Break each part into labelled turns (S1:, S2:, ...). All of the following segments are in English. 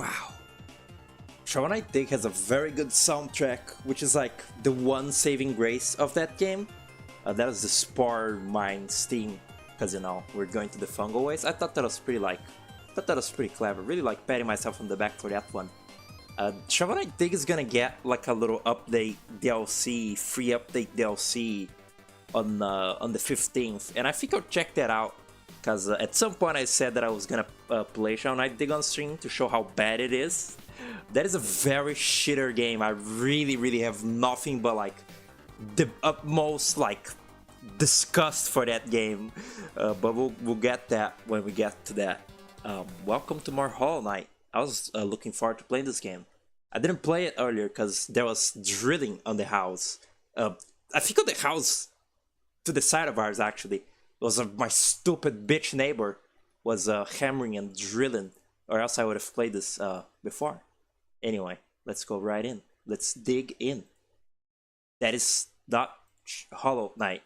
S1: Wow. Shovel Knight Dig has a very good soundtrack, which is like the one saving grace of that game. That was the Spar Mines theme, because you know we're going to the fungal ways. I thought that was pretty clever. Really like patting myself on the back for that one. Shovel Knight Dig is gonna get like a little update DLC, free update DLC on the 15th, and I think I'll check that out. Because at some point I said that I was gonna play Shovel Knight Dig on stream to show how bad it is. That is a very shitter game. I really have nothing but like the utmost like disgust for that game. But we'll get that when we get to that. Welcome to more Hollow Knight. I was looking forward to playing this game. I didn't play it earlier because there was drilling on the house. I think on the house to the side of ours actually. It was my stupid bitch neighbor was hammering and drilling, or else I would have played this before. Anyway, let's go right in. Let's dig in. That is not Hollow Knight.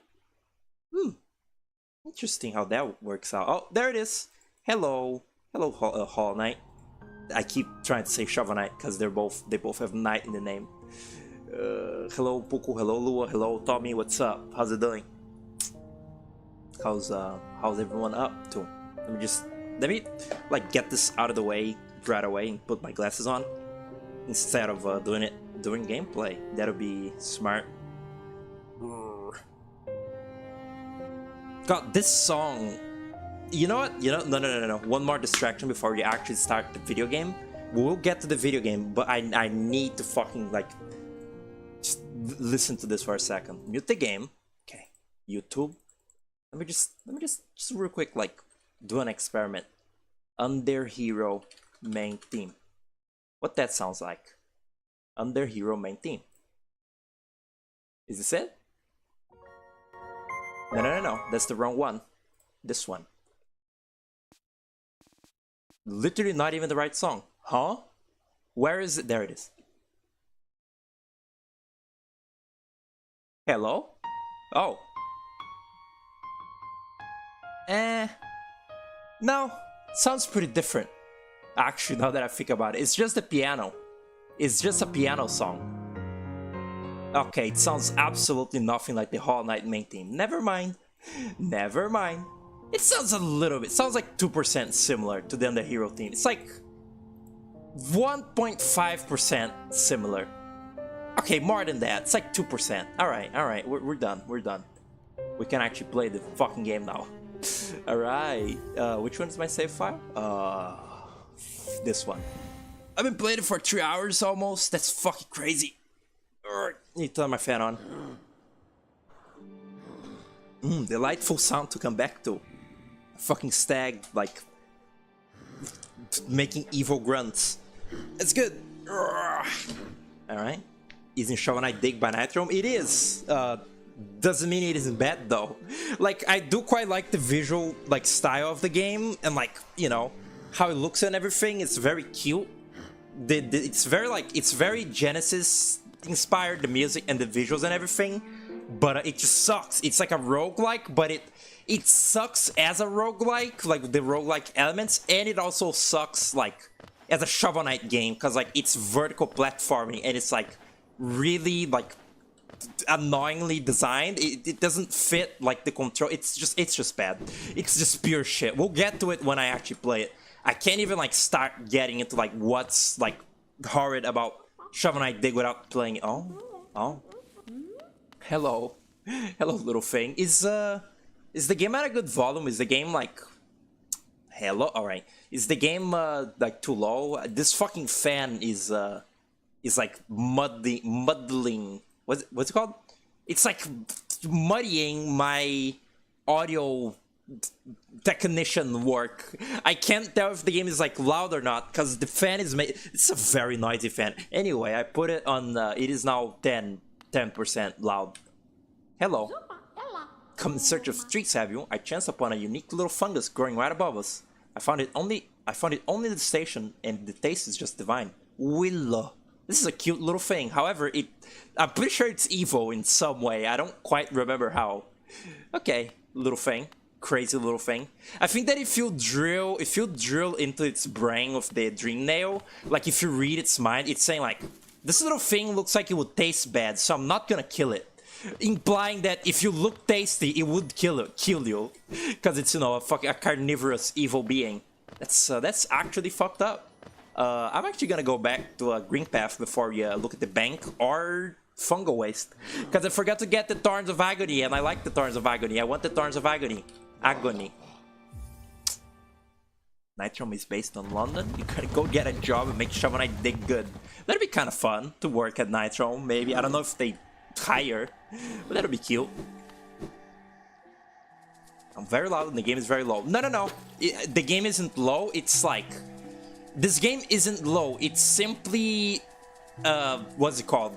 S1: Interesting how that works out. Oh, there it is. Hello, Hollow Knight. I keep trying to say Shovel Knight because they both have Knight in the name. Hello Puku, hello Lua, hello Tommy. What's up? How's it doing? How's everyone up to? Let me like get this out of the way right away and put my glasses on instead of doing it during gameplay. That'll be smart. God, this song. You know what? No. One more distraction before we actually start the video game. We'll get to the video game, but I need to fucking like just listen to this for a second. Mute the game. Okay, YouTube. Let me just real quick like do an experiment. Under Hero main theme. What that sounds like. Under Hero main theme. Is this it? No. That's the wrong one. This one. Literally not even the right song. Huh? Where is it? There it is. Hello? Oh. No, sounds pretty different. Actually, now that I think about it, it's just the piano. It's just a piano song. Okay, it sounds absolutely nothing like the Hollow Knight main theme. Never mind. It sounds a little bit, sounds like 2% similar to the Under Hero theme. It's like 1.5% similar. Okay, more than that. It's like 2%. Alright, we're done. We can actually play the fucking game now. Alright, which one is my save file? This one. I've been playing it for 3 hours almost. That's fucking crazy. Need to turn my fan on. Delightful sound to come back to. Fucking stag, like, making evil grunts. It's good. Alright. Isn't Shovel Knight Dig by Nitro? It is. Doesn't mean it isn't bad though. Like, I do quite like the visual like style of the game, and like, you know, how it looks and everything. It's very cute. It's very Genesis inspired, the music and the visuals and everything. But it just sucks. It's like a roguelike, but it sucks as a roguelike, like the roguelike elements, and it also sucks like as a Shovel Knight game, because like it's vertical platforming and it's like really like annoyingly designed. It doesn't fit like the control. It's just bad. It's just pure shit. We'll get to it when I actually play it. I can't even like start getting into like what's like horrid about Shovel Knight Dig without playing it. Oh. Hello, little thing. Is the game at a good volume? Is the game like hello? All right. Is the game like too low? This fucking fan is like muddling. What's it called? It's like muddying my audio technician work. I can't tell if the game is like loud or not because the fan is made. It's a very noisy fan. Anyway, I put it on. It is now 10% loud. Hello. Come in search of treats, have you? I chanced upon a unique little fungus growing right above us. I found it only at the station, and the taste is just divine. Willow. This is a cute little thing. However, I'm pretty sure it's evil in some way. I don't quite remember how. Okay, little thing. crazy little thing. I think that if you drill into its brain with the dream nail, like if you read its mind, it's saying like, this little thing looks like it would taste bad, so I'm not gonna kill it. Implying that if you look tasty, it would kill you, because it's, you know, a carnivorous evil being. That's actually fucked up. I'm actually gonna go back to a green path before we look at the bank or fungal waste, because I forgot to get the Thorns of Agony, and I like the Thorns of Agony. I want the Thorns of Agony. Nitrom is based on London. You gotta go get a job and make Shovel Knight dig good. That'd be kind of fun to work at Nitrom. Maybe, I don't know if they hire, but that'll be cute. I'm very loud and the game is very low. No. The game isn't low. It's like, this game isn't low. It's simply, what's it called?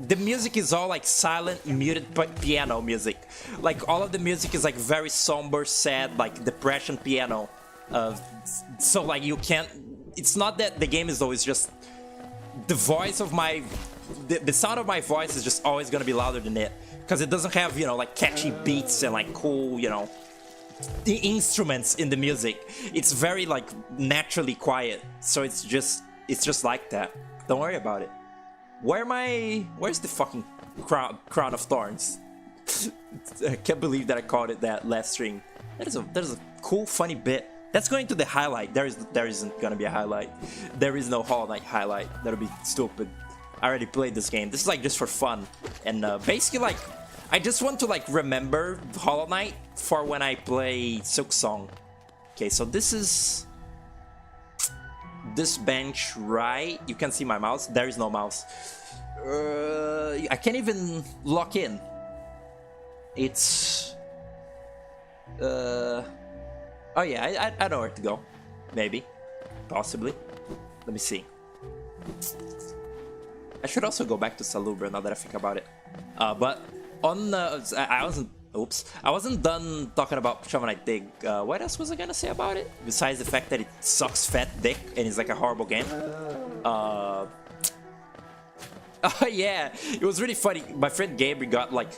S1: The music is all like silent, muted piano music. Like all of the music is like very somber, sad, like depression piano. So like you can't. It's not that the game is low. It's just the voice of my, the sound of my voice is just always gonna be louder than it, because it doesn't have, you know, like catchy beats and like cool, you know, the instruments in the music. It's very like naturally quiet. So it's just like that. Don't worry about it. Where's the fucking crown of thorns? I can't believe that I called it that last stream. That is a cool, funny bit. That's going to the highlight. There isn't gonna be a highlight. There is no Hollow Knight highlight. That'll be stupid. I already played this game. This is like just for fun, and basically like I just want to like remember Hollow Knight for when I play Silk Song. Okay, so this is this bench, right? You can see my mouse. There is no mouse. I can't even lock in. It's oh yeah, I know where to go. Maybe, possibly. Let me see. I should also go back to Salubra now that I think about it. But on I wasn't done talking about Shovel Knight Dig. What else was I gonna say about it? Besides the fact that it sucks fat dick and is like a horrible game. Oh yeah, it was really funny. My friend Gabriel got like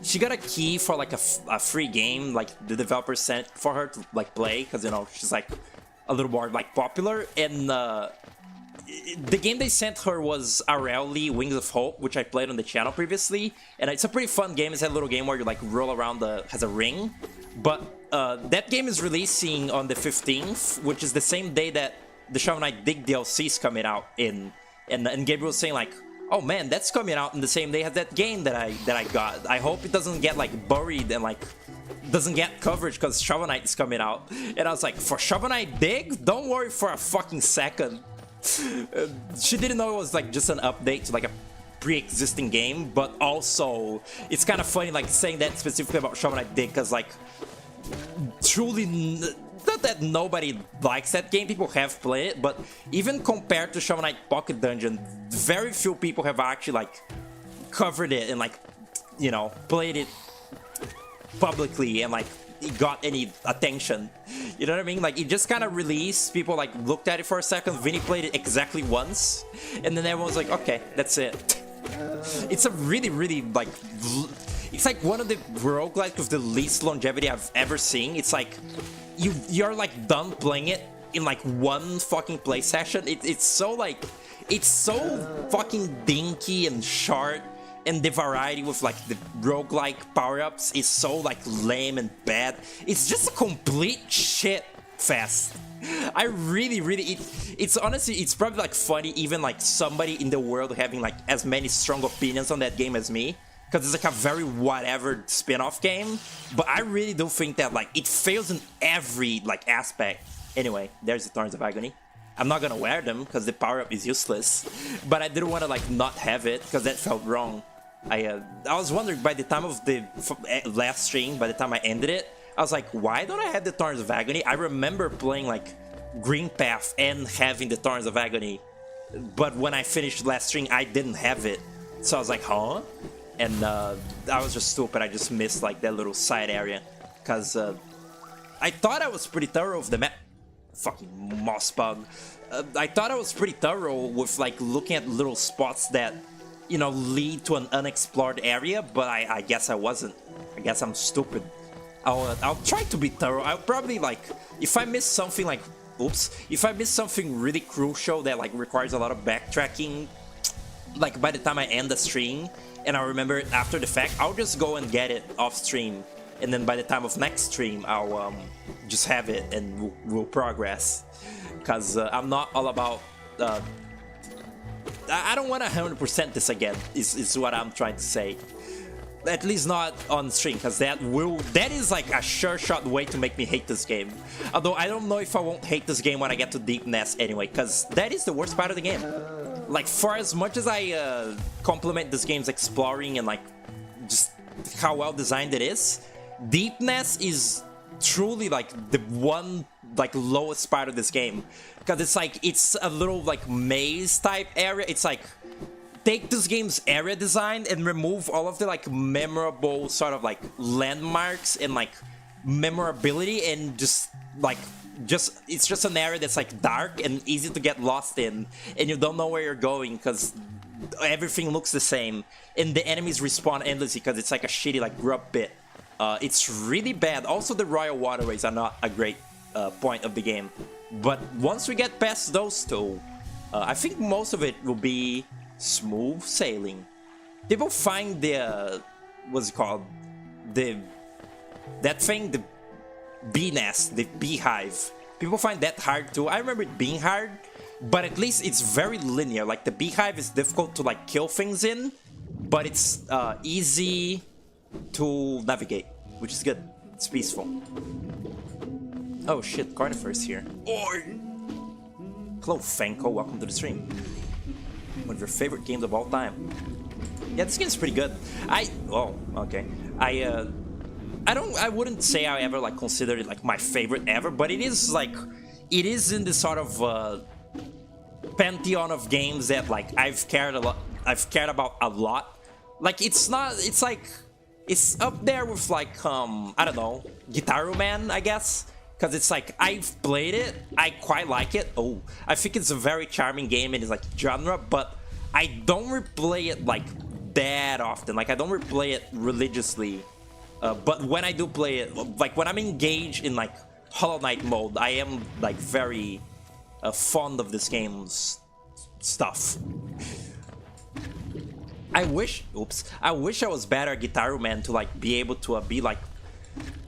S1: she got a key for like a free game, like the developer sent for her to like play, because you know she's like a little more like popular, and the game they sent her was Areli Wings of Hope, which I played on the channel previously, and it's a pretty fun game. It's a little game where you like roll around has a ring, but that game is releasing on the 15th, which is the same day that the Shovel Knight Dig DLC is coming out in, and Gabriel was saying like, oh man, that's coming out in the same day as that game that I got. I hope it doesn't get like buried and like doesn't get coverage because Shovel Knight is coming out. And I was like, for Shovel Knight Dig, don't worry for a fucking second. She didn't know it was like just an update to like a pre-existing game, but also it's kind of funny like saying that specifically about Shovel Knight Dig, because like truly not that nobody likes that game, people have played it, but even compared to Shovel Knight Pocket Dungeon, very few people have actually like covered it and like, you know, played it publicly and like it got any attention. You know what I mean? Like, it just kind of released, people like looked at it for a second, Vinny played it exactly once, and then everyone was like, okay, that's it. It's a really, really like, it's like one of the roguelike with the least longevity I've ever seen. It's like you're like done playing it in like one fucking play session. It's so like, it's so fucking dinky and short, and the variety with like the roguelike power-ups is so like lame and bad. It's just a complete shit fest. I really, it's honestly, it's probably like funny even like somebody in the world having like as many strong opinions on that game as me, because it's like a very whatever spin-off game, but I really do think that like it fails in every like aspect. Anyway, there's the Thorns of Agony. I'm not gonna wear them because the power-up is useless, but I didn't want to like not have it because that felt wrong. I was wondering by the time of the last stream, by the time I ended it, I was like, why don't I have the Thorns of Agony? I remember playing like Green Path and having the Thorns of Agony, but when I finished last stream, I didn't have it. So I was like, huh? And I was just stupid. I just missed like that little side area, because I thought I was pretty thorough with the map. Fucking moss bug. I thought I was pretty thorough with like looking at little spots that, you know, lead to an unexplored area, but I guess I wasn't. I guess I'm stupid. I'll try to be thorough. I'll probably like, if I miss something like, oops, if I miss something really crucial that like requires a lot of backtracking, like by the time I end the stream and I remember it after the fact, I'll just go and get it off stream, and then by the time of next stream I'll just have it and we'll progress, because I'm not all about I don't want to 100% this again is what I'm trying to say, at least not on stream, because that is like a sure shot way to make me hate this game. Although I don't know if I won't hate this game when I get to Deepnest anyway, because that is the worst part of the game. Like, for as much as I compliment this game's exploring and like just how well designed it is, Deepnest is truly like the one like lowest part of this game, because it's like it's a little like maze type area. It's like, take this game's area design and remove all of the like memorable sort of like landmarks and like memorability, and just it's just an area that's like dark and easy to get lost in, and you don't know where you're going because everything looks the same, and the enemies respawn endlessly because it's like a shitty like grub pit. It's really bad. Also, the royal waterways are not a great point of the game, but once we get past those two, I think most of it will be smooth sailing. People find the what's it called, that thing, the bee nest, the beehive. People find that hard too. I remember it being hard, but at least it's very linear. Like, the beehive is difficult to like kill things in, but it's easy to navigate, which is good. It's peaceful. Oh shit, Carnifer's here. Oi! Hello, Fanko, welcome to the stream. One of your favorite games of all time. Yeah, this game's pretty good. Oh, okay. I wouldn't say I ever like considered it like my favorite ever, but it is like, it is in this sort of pantheon of games that like I've cared about a lot. Like, it's like, it's up there with like I don't know, Guitar Man, I guess. Because it's like, I've played it, I quite like it. Oh, I think it's a very charming game in its like genre, but I don't replay it like that often. Like, I don't replay it religiously. But when I do play it, like when I'm engaged in like Hollow Knight mode, I am like very fond of this game's stuff. I wish I was better at Guitar Man to like be able to be like,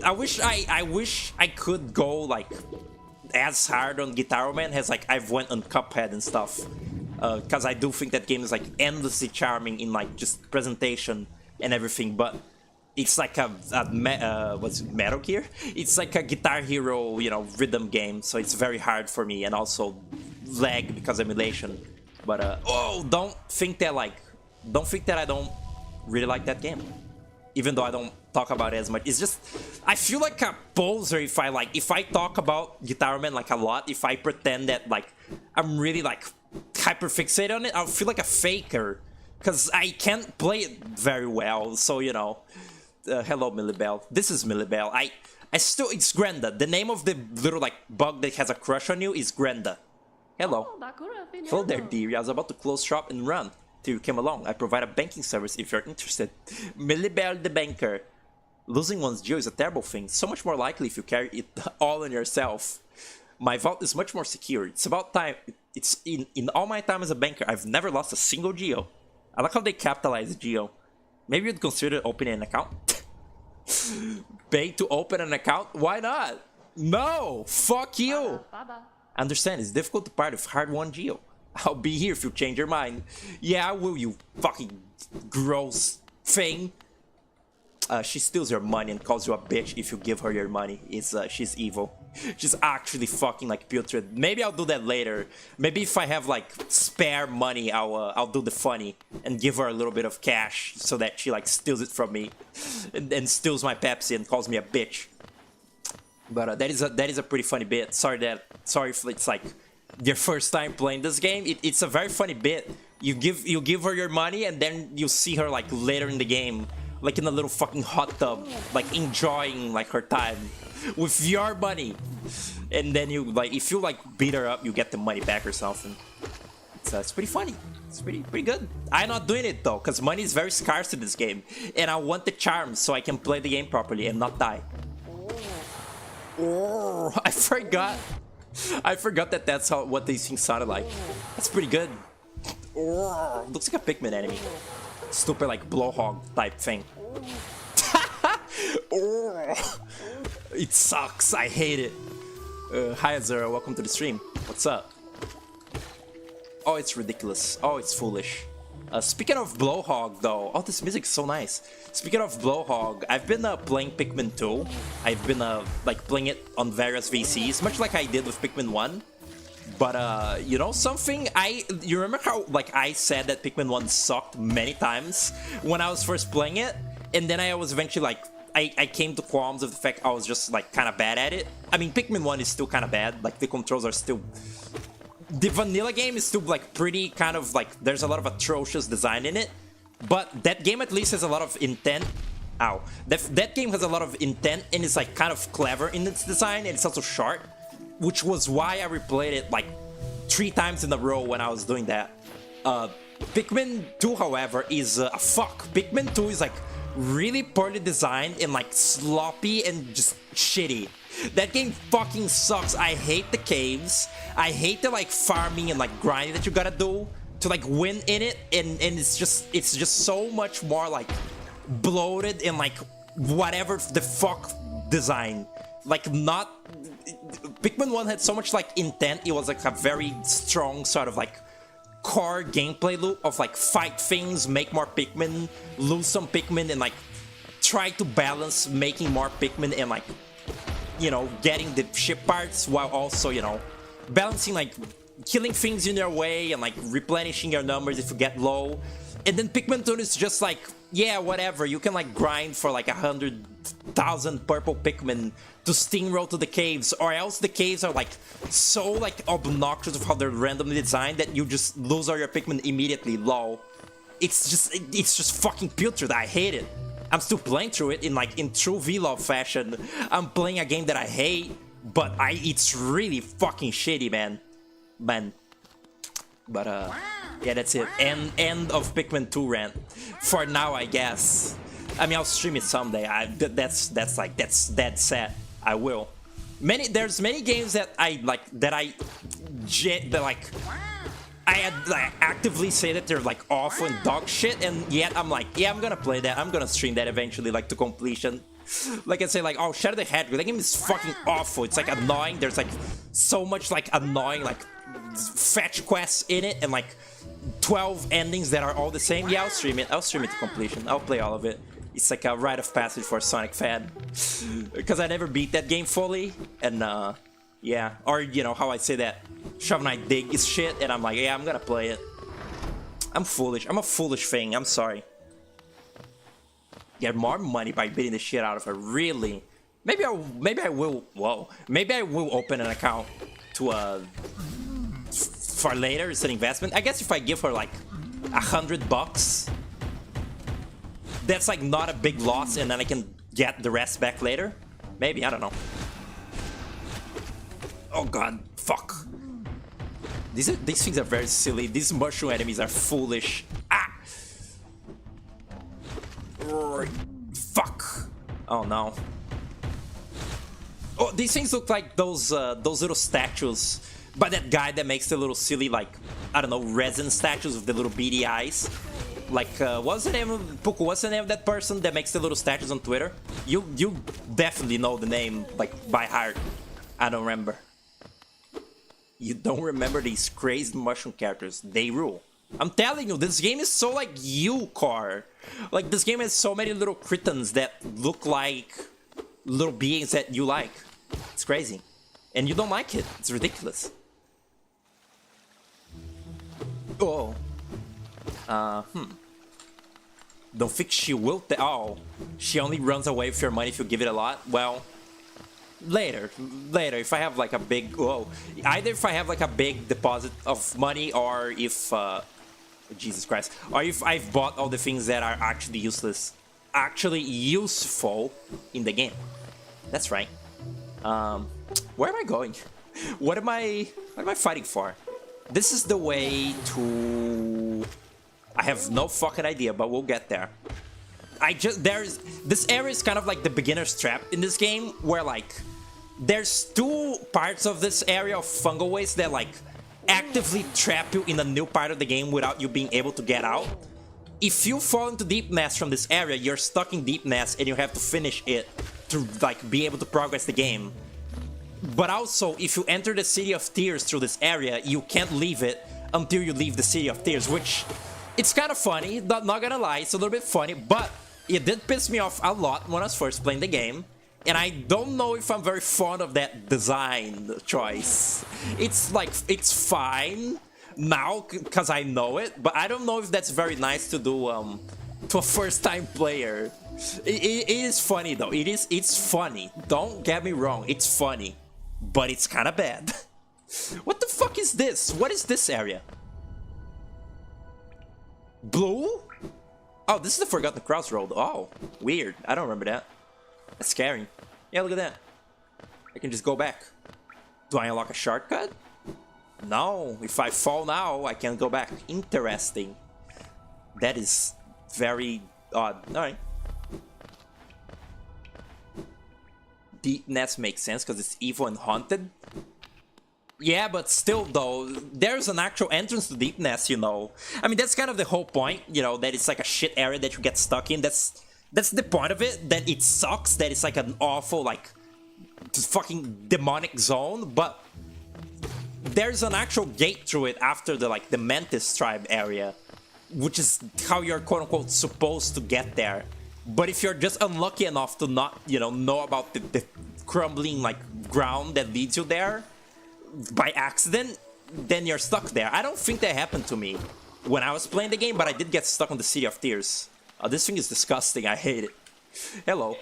S1: I wish I could go like as hard on Guitar Man as like I've went on Cuphead and stuff, because I do think that game is like endlessly charming in like just presentation and everything, but it's like what's it, Metal Gear? It's like a Guitar Hero, you know, rhythm game, so it's very hard for me, and also lag because of emulation. But oh, don't think that I don't really like that game, even though I don't talk about it as much. It's just, I feel like a poser if I talk about Guitar Man like a lot. If I pretend that like I'm really like hyper fixated on it, I'll feel like a faker, because I can't play it very well. So, you know, hello Millibell. This is Millibell. It's Grenda. The name of the little like bug that has a crush on you is Grenda. Hello. Hello there, dear. I was about to close shop and run till you came along. I provide a banking service if you're interested. Millibell the banker. Losing one's geo is a terrible thing. So much more likely if you carry it all on yourself. My vault is much more secure. It's about time. It's in all my time as a banker, I've never lost a single geo. I like how they capitalize geo. Maybe you'd consider opening an account. Pay to open an account? Why not? No! Fuck you! I understand, it's difficult to part with hard-won geo. I'll be here if you change your mind. Yeah, I will, you fucking gross thing. She steals your money and calls you a bitch if you give her your money. She's evil. She's actually fucking like putrid. Maybe I'll do that later. Maybe if I have like spare money, I'll do the funny and give her a little bit of cash so that she like steals it from me and steals my Pepsi and calls me a bitch. But that is a pretty funny bit. Sorry if it's like your first time playing this game. It's a very funny bit. You give her your money and then you see her like later in the game, like in a little fucking hot tub, like enjoying like her time with your money, and then you like, if you like beat her up, you get the money back or something. It's pretty funny. It's pretty good. I'm not doing it though, because money is very scarce in this game, and I want the charm so I can play the game properly and not die. Oh, I forgot. I forgot that that's what these things sounded like. That's pretty good. Oh, looks like a Pikmin enemy. Stupid like blowhog type thing. Oh, it sucks. I hate it. Hi Azura, welcome to the stream. What's up? Oh, it's ridiculous. Oh, it's foolish. Speaking of blowhog though, oh, this music is so nice. Speaking of blowhog, I've been playing Pikmin 2. I've been like playing it on various VCs, much like I did with Pikmin 1. But you know something? You remember how like I said that Pikmin 1 sucked many times when I was first playing it, and then I was eventually like I came to qualms of the fact I was just like kind of bad at it. I mean, Pikmin 1 is still kind of bad. Like the controls are still. The vanilla game is still like pretty kind of like there's a lot of atrocious design in it, but that game at least has a lot of intent. Ow. That game has a lot of intent and it's like kind of clever in its design, and it's also short, which was why I replayed it like 3 times in a row when I was doing that. Pikmin 2, however, is a fuck. Pikmin 2 is like really poorly designed and like sloppy and just shitty. That game fucking sucks. I hate the caves. I hate the like farming and like grinding that you gotta do to like win in it, and it's just so much more like bloated and like whatever the fuck design. Like not Pikmin 1 had so much like intent. It was like a very strong sort of like core gameplay loop of like fight things, make more Pikmin, lose some Pikmin, and like try to balance making more Pikmin and like, you know, getting the ship parts while also, you know, balancing like killing things in your way and like replenishing your numbers if you get low. And then Pikmin 2 is just like, yeah, whatever, you can like grind for like 100,000 purple Pikmin to steamroll to the caves, or else the caves are like so like obnoxious of how they're randomly designed that you just lose all your Pikmin immediately, lol. It's just fucking putrid. I hate it. I'm still playing through it in like in true vlog fashion. I'm playing a game that I hate, but it's really fucking shitty, man. But yeah, that's it. End of Pikmin 2 rant. For now, I guess. I mean, I'll stream it someday. That's dead set. I will. There's many games that I actively say that they're like awful and dog shit, and yet I'm like, yeah, I'm gonna play that. I'm gonna stream that eventually, like to completion. Like I say, like, oh, Shadow the Hedgehog, that game is fucking awful. It's like annoying. There's like so much like annoying like fetch quests in it, and like 12 endings that are all the same. Yeah, I'll stream it. I'll stream it to completion. I'll play all of it. It's like a rite of passage for a Sonic fan, because I never beat that game fully, and yeah, or you know how I say that Shovel Knight Dig is shit, and I'm like, yeah, I'm gonna play it. I'm foolish. I'm a foolish thing. I'm sorry. Get more money by beating the shit out of her. Really? Maybe I will. Whoa. Maybe I will open an account to for later. It's an investment. I guess if I give her like $100, that's like not a big loss, and then I can get the rest back later. Maybe, I don't know. Oh god, fuck. These things are very silly. These mushroom enemies are foolish. Ah! Fuck. Oh no. Oh, these things look like those little statues by that guy that makes the little silly, like, I don't know, resin statues with the little beady eyes. Like, what's the name of Puku? What's the name of that person that makes the little statues on Twitter? You definitely know the name, like, by heart. I don't remember. You don't remember these crazy mushroom characters? They rule. I'm telling you, this game is so like you, Car. Like, this game has so many little cretins that look like little beings that you like. It's crazy. And you don't like it. It's ridiculous. Oh. Don't think she will. Oh, she only runs away with your money if you give it a lot. Well, later, if I have like a big, either if I have like a big deposit of money, or if Jesus Christ, or if I've bought all the things that are actually useful in the game. That's right. Where am I going? What am I fighting for? This is the way to... I have no fucking idea, but we'll get there. This area is kind of like the beginner's trap in this game, where like there's two parts of this area of fungal waste that like actively trap you in a new part of the game without you being able to get out. If you fall into Deepnest from this area, you're stuck in Deepnest and you have to finish it to like be able to progress the game. But also, if you enter the City of Tears through this area, you can't leave it until you leave the City of Tears, which it's kind of funny, not gonna lie, it's a little bit funny, but it did piss me off a lot when I was first playing the game. And I don't know if I'm very fond of that design choice. It's like, it's fine now because I know it, but I don't know if that's very nice to do to a first-time player. It is funny though. It's funny. Don't get me wrong. It's funny, but it's kind of bad. What the fuck is this? What is this area? Blue? Oh, this is the Forgotten Crossroad. Oh, weird. I don't remember that. That's scary. Yeah, look at that. I can just go back. Do I unlock a shortcut? No. If I fall now, I can't go back. Interesting. That is very odd. Alright. Deepnest makes sense because it's evil and haunted. Yeah, but still though, there's an actual entrance to Deepnest, you know. I mean, that's kind of the whole point, you know, that it's like a shit area that you get stuck in. That's the point of it, that it sucks, that it's like an awful, like, fucking demonic zone, but there's an actual gate through it after the, like, the Mantis tribe area, which is how you're quote-unquote supposed to get there. But if you're just unlucky enough to not, you know about the crumbling, like, ground that leads you there by accident, then you're stuck there. I don't think that happened to me when I was playing the game, but I did get stuck on the City of Tears. This thing is disgusting. I hate it. Hello.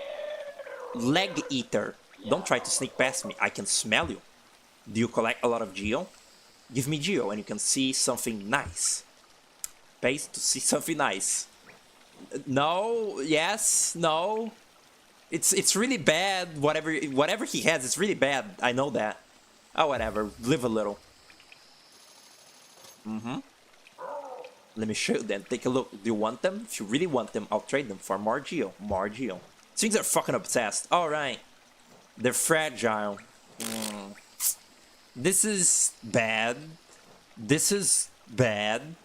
S1: Leg Eater. Don't try to sneak past me. I can smell you. Do you collect a lot of Geo? Give me Geo and you can see something nice. Pays to see something nice. No. Yes. No. It's really bad. Whatever he has, it's really bad. I know that. Oh, whatever. Live a little. Let me show you then. Take a look. Do you want them? If you really want them, I'll trade them for more Geo. More Geo. Things are fucking obsessed. Alright. They're fragile. This is bad. This is bad.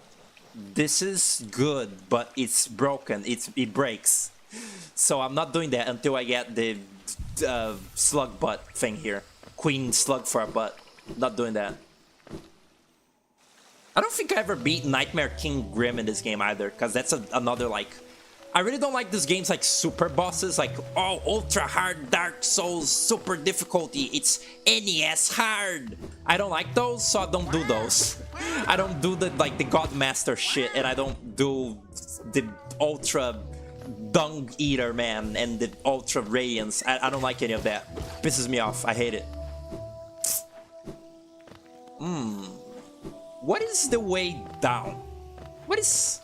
S1: This is good, but it's broken. It breaks. So I'm not doing that until I get the slug butt thing here. Queen slug for a butt. Not doing that. I don't think I ever beat Nightmare King Grim in this game either, because that's another, like... I really don't like this game's, like, super bosses, like, oh, ultra hard Dark Souls, super difficulty, it's NES hard! I don't like those, so I don't do those. I don't do the, like, the Godmaster shit, and I don't do the ultra Dung Eater, man, and the ultra Radiance. I don't like any of that. Pisses me off, I hate it. What is the way down? What is...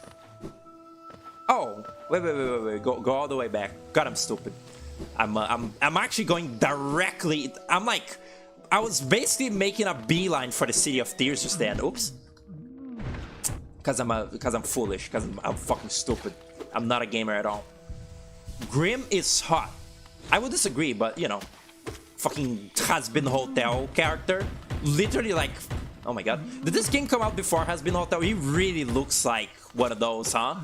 S1: Oh, wait. Go all the way back. God, I'm stupid. I'm actually going directly... I'm like... I was basically making a beeline for the City of Tears just then. Oops. Because I'm foolish. Because I'm fucking stupid. I'm not a gamer at all. Grim is hot. I would disagree, but, you know... Fucking Has-Been Hotel character. Literally, like... Oh my god. Did this game come out before Has-Been Hotel? He really looks like one of those, huh?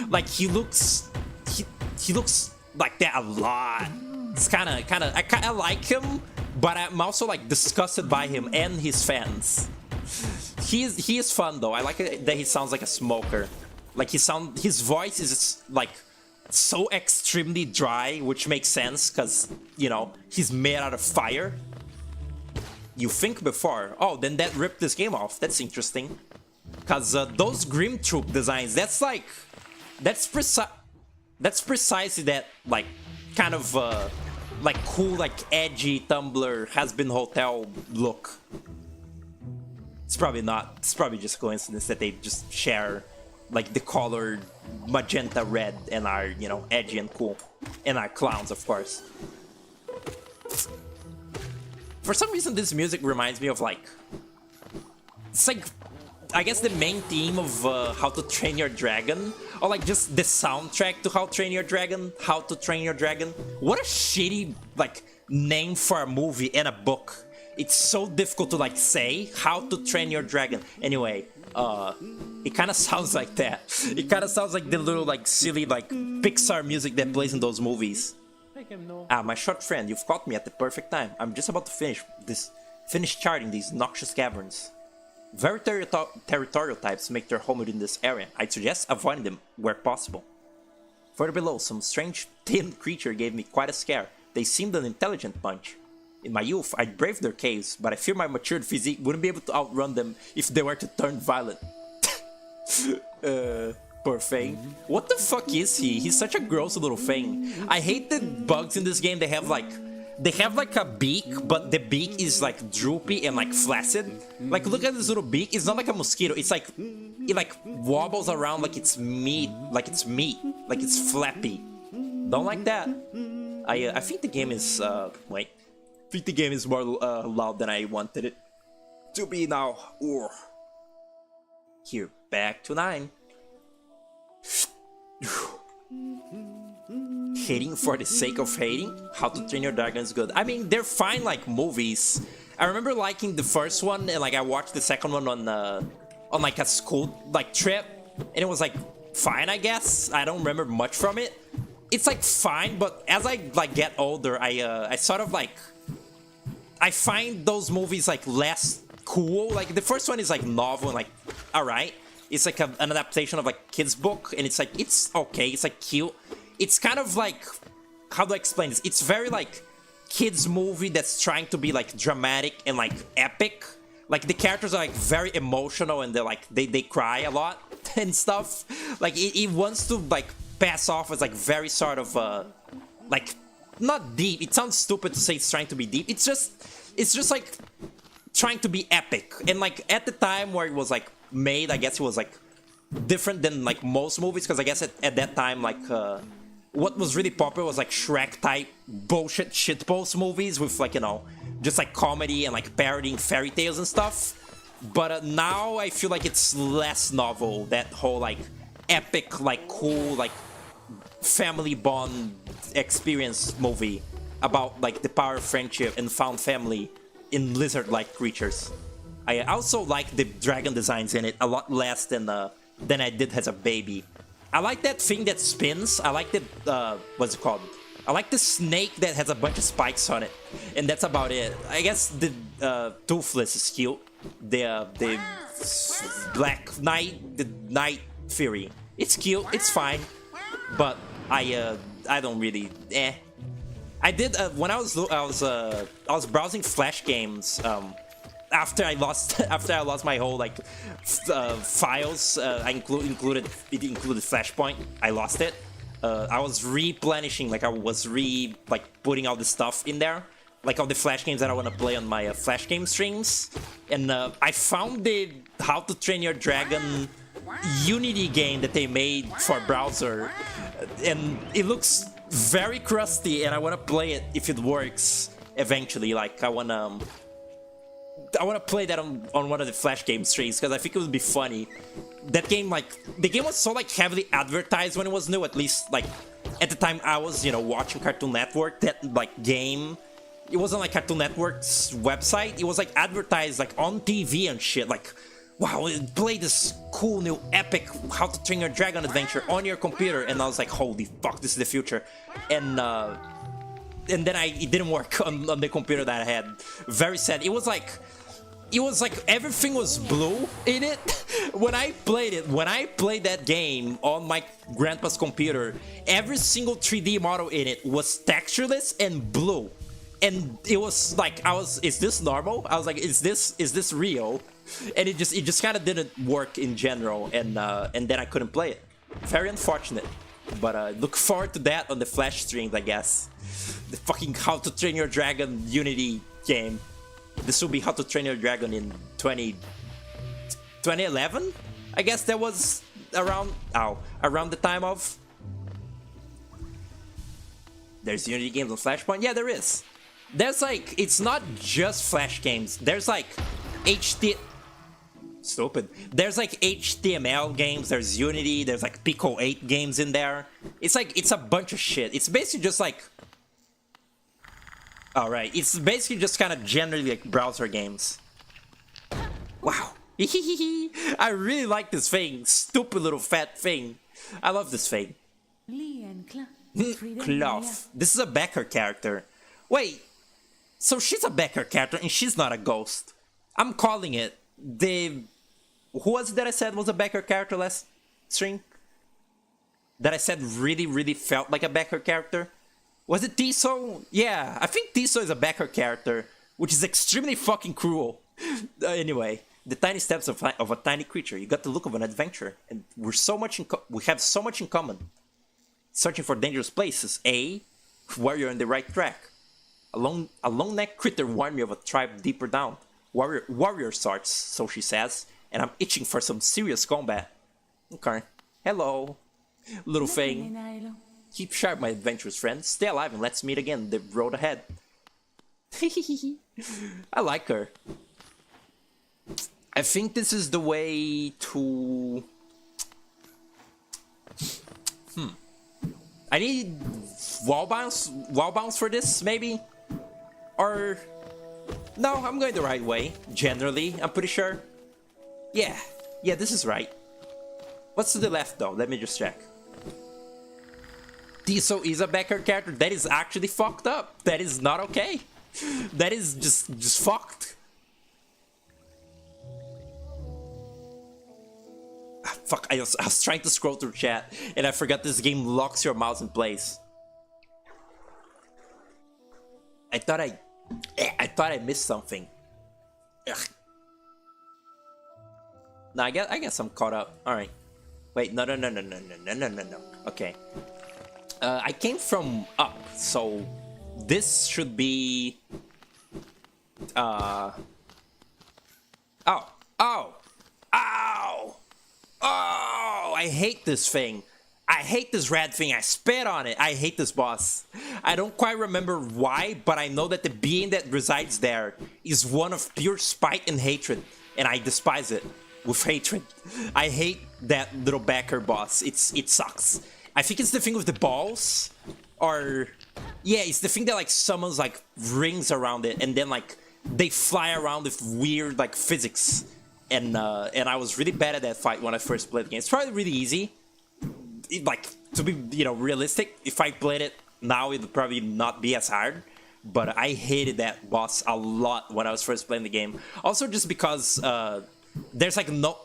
S1: Like, he looks like that a lot. It's I like him, but I'm also, like, disgusted by him and his fans. He is fun, though. I like it that he sounds like a smoker. Like, his voice is, like, so extremely dry, which makes sense, because, you know, he's made out of fire. You think before. Oh, then that ripped this game off. That's interesting. Because those Grim Troop designs, that's precisely that, like, kind of, like, cool, like, edgy Tumblr Has-Been Hotel look. It's probably not. It's probably just coincidence that they just share, like, the color magenta red and are, you know, edgy and cool. And are clowns, of course. For some reason, this music reminds me of, like... It's like, I guess the main theme of How to Train Your Dragon. Or, like, just the soundtrack to How to Train Your Dragon. What a shitty, like, name for a movie and a book. It's so difficult to like say How to Train Your Dragon. Anyway, it kind of sounds like that. It kind of sounds like the little like silly like Pixar music that plays in those movies. Ah, my short friend, you've caught me at the perfect time. I'm just about to finish charting these noxious caverns. Very territorial types make their home in this area. I'd suggest avoiding them where possible. Further below, some strange thin creature gave me quite a scare. They seemed an intelligent bunch. In my youth, I'd brave their caves, but I fear my matured physique wouldn't be able to outrun them if they were to turn violent. Poor Fang. What the fuck is he? He's such a gross little thing. I hate the bugs in this game. They have like a beak, but the beak is like droopy and like flaccid. Like look at this little beak. It's not like a mosquito. It's like it like wobbles around like it's meat, like it's flappy. Don't like that. I think the game is wait. I think the game is more loud than I wanted it to be now. Ooh. Here, back to 9. Hating for the sake of hating? How to Train Your Dragon is good. I mean, they're fine like movies. I remember liking the first one, and like I watched the second one on like a school like trip, and it was like fine, I guess. I don't remember much from it. It's like fine, but as I like get older, I sort of like I find those movies like less cool. Like the first one is like novel and like alright. It's like an adaptation of like kids book, and it's like it's okay. It's like cute. It's kind of like, how do I explain this? It's very like kids movie that's trying to be like dramatic and like epic. Like the characters are like very emotional, and they're like they cry a lot and stuff. Like it wants to like pass off as like very sort of like not deep. It sounds stupid to say it's trying to be deep. It's just like trying to be epic. And like at the time where it was like made, I guess it was like different than like most movies, because I guess at that time like what was really popular was like Shrek type bullshit shitpost movies with like, you know, just like comedy and like parodying fairy tales and stuff. But now I feel like it's less novel, that whole like epic, like cool, like family bond experience movie about like the power of friendship and found family in lizard-like creatures. I also like the dragon designs in it a lot less than I did as a baby. I like that thing that spins. I like the what's it called? I like the snake that has a bunch of spikes on it, and that's about it. I guess the Toothless is cute. The Black Knight, the Night Fury. It's cute. It's fine, but I don't really. I did when I was browsing Flash games. After I lost my whole like files, it included Flashpoint. I lost it. I was replenishing, like I was putting all the stuff in there, like all the Flash games that I want to play on my Flash game streams. And I found the How to Train Your Dragon Unity game that they made for browser, and it looks very crusty. And I want to play it if it works eventually. Like I want to play that on one of the Flash game streams, because I think it would be funny. That game, like, the game was so, like, heavily advertised when it was new, at least, like, at the time I was, you know, watching Cartoon Network. That, like, game, it wasn't, like, Cartoon Network's website. It was, like, advertised, like, on TV and shit. Like, wow, play this cool new epic How to Train Your Dragon adventure on your computer. And I was like, holy fuck, this is the future. And then it didn't work on the computer that I had. Very sad. It was like everything was blue in it. When I played that game on my grandpa's computer, every single 3D model in it was textureless and blue. And it was like, is this normal? I was like, is this real? And it just kind of didn't work in general, and then I couldn't play it. Very unfortunate. But look forward to that on the Flash streams, I guess. The fucking How to Train Your Dragon Unity game. This will be How to Train Your Dragon in 2011? I guess that was around the time of... There's Unity games on Flashpoint? Yeah, there is. There's like, it's not just Flash games. There's like Stupid. There's like HTML games, there's Unity, there's like Pico 8 games in there. It's like, it's a bunch of shit. It's basically just like... Alright, it's basically just kind of generally like browser games. Wow. I really like this thing. Stupid little fat thing. I love this thing. Cloth. This is a Becker character. Wait, so she's a Becker character and she's not a ghost. I'm calling it. Who was it that I said was a Becker character last stream? That I said really felt like a Becker character? Was it Tiso? Yeah, I think Tiso is a Becker character, which is extremely fucking cruel. Anyway, the tiny steps of a tiny creature. You got the look of an adventurer, and we have so much in common. Searching for dangerous places, where you're on the right track. A long-necked critter warned me of a tribe deeper down. Warrior sorts, so she says, and I'm itching for some serious combat. Okay. Hello, little thing. Keep sharp, my adventurous friend. Stay alive and let's meet again the road ahead. I like her. I think this is the way to... I need wall bounce for this, maybe? Or... No, I'm going the right way, generally, I'm pretty sure. Yeah, this is right. What's to the left, though? Let me just check. Tiso is a Becker character. That is actually fucked up. That is not okay. That is just fucked. Fuck, I was trying to scroll through chat and I forgot this game locks your mouse in place. I thought I missed something. Ugh. No, I guess I'm caught up. All right. Wait, no. Okay. I came from up, so this should be... Oh! I hate this thing. I hate this red thing. I spit on it. I hate this boss. I don't quite remember why, but I know that the being that resides there is one of pure spite and hatred, and I despise it with hatred. I hate that little backer boss. It sucks. I think it's the thing with the balls, or yeah, it's the thing that like summons like rings around it, and then like they fly around with weird like physics. And I was really bad at that fight when I first played the game. It's probably really easy. Like, to be, realistic, if I played it now, it would probably not be as hard. But I hated that boss a lot when I was first playing the game. Also, just because there's like no...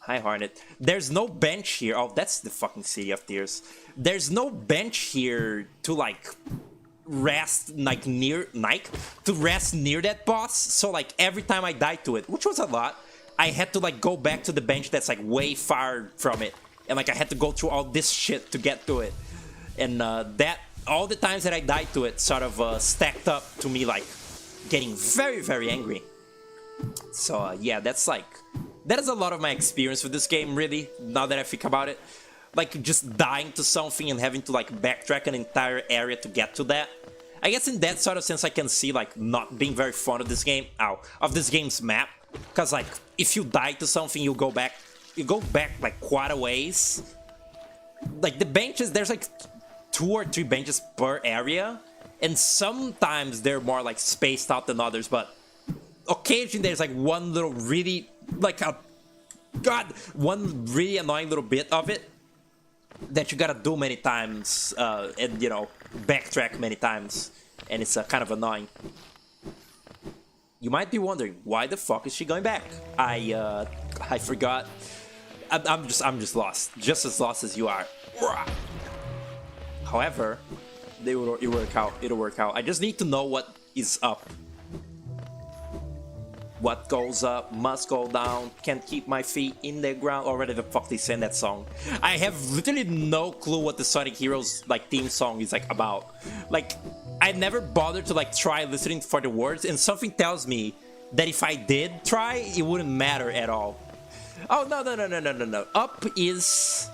S1: Hi, Hornet. There's no bench here. Oh, that's the fucking City of Tears. There's no bench here to, like, rest, like, near that boss. So, like, every time I died to it, which was a lot, I had to like go back to the bench that's like way far from it, and like I had to go through all this shit to get to it, and that all the times that I died to it sort of stacked up to me like getting very angry. So yeah, that is a lot of my experience with this game, really, now that I think about it. Like just dying to something and having to like backtrack an entire area to get to that. I guess in that sort of sense I can see like not being very fond of this game, of this game's map. Because, like, if you die to something, you go back, like, quite a ways. Like, the benches, there's, like, 2 or 3 benches per area. And sometimes they're more, like, spaced out than others. But occasionally there's, like, one little really, like, one really annoying little bit of it that you gotta do many times. And, backtrack many times. And it's kind of annoying. You might be wondering, why the fuck is she going back? I forgot. I'm just lost. Just as lost as you are. However, it'll work out. It'll work out. I just need to know what is up. What goes up must go down. Can't keep my feet in the ground. Already the fuck they sang that song. I have literally no clue what the Sonic Heroes like theme song is like about. Like, I never bothered to like try listening for the words, and something tells me that if I did try, it wouldn't matter at all. Oh no. Up is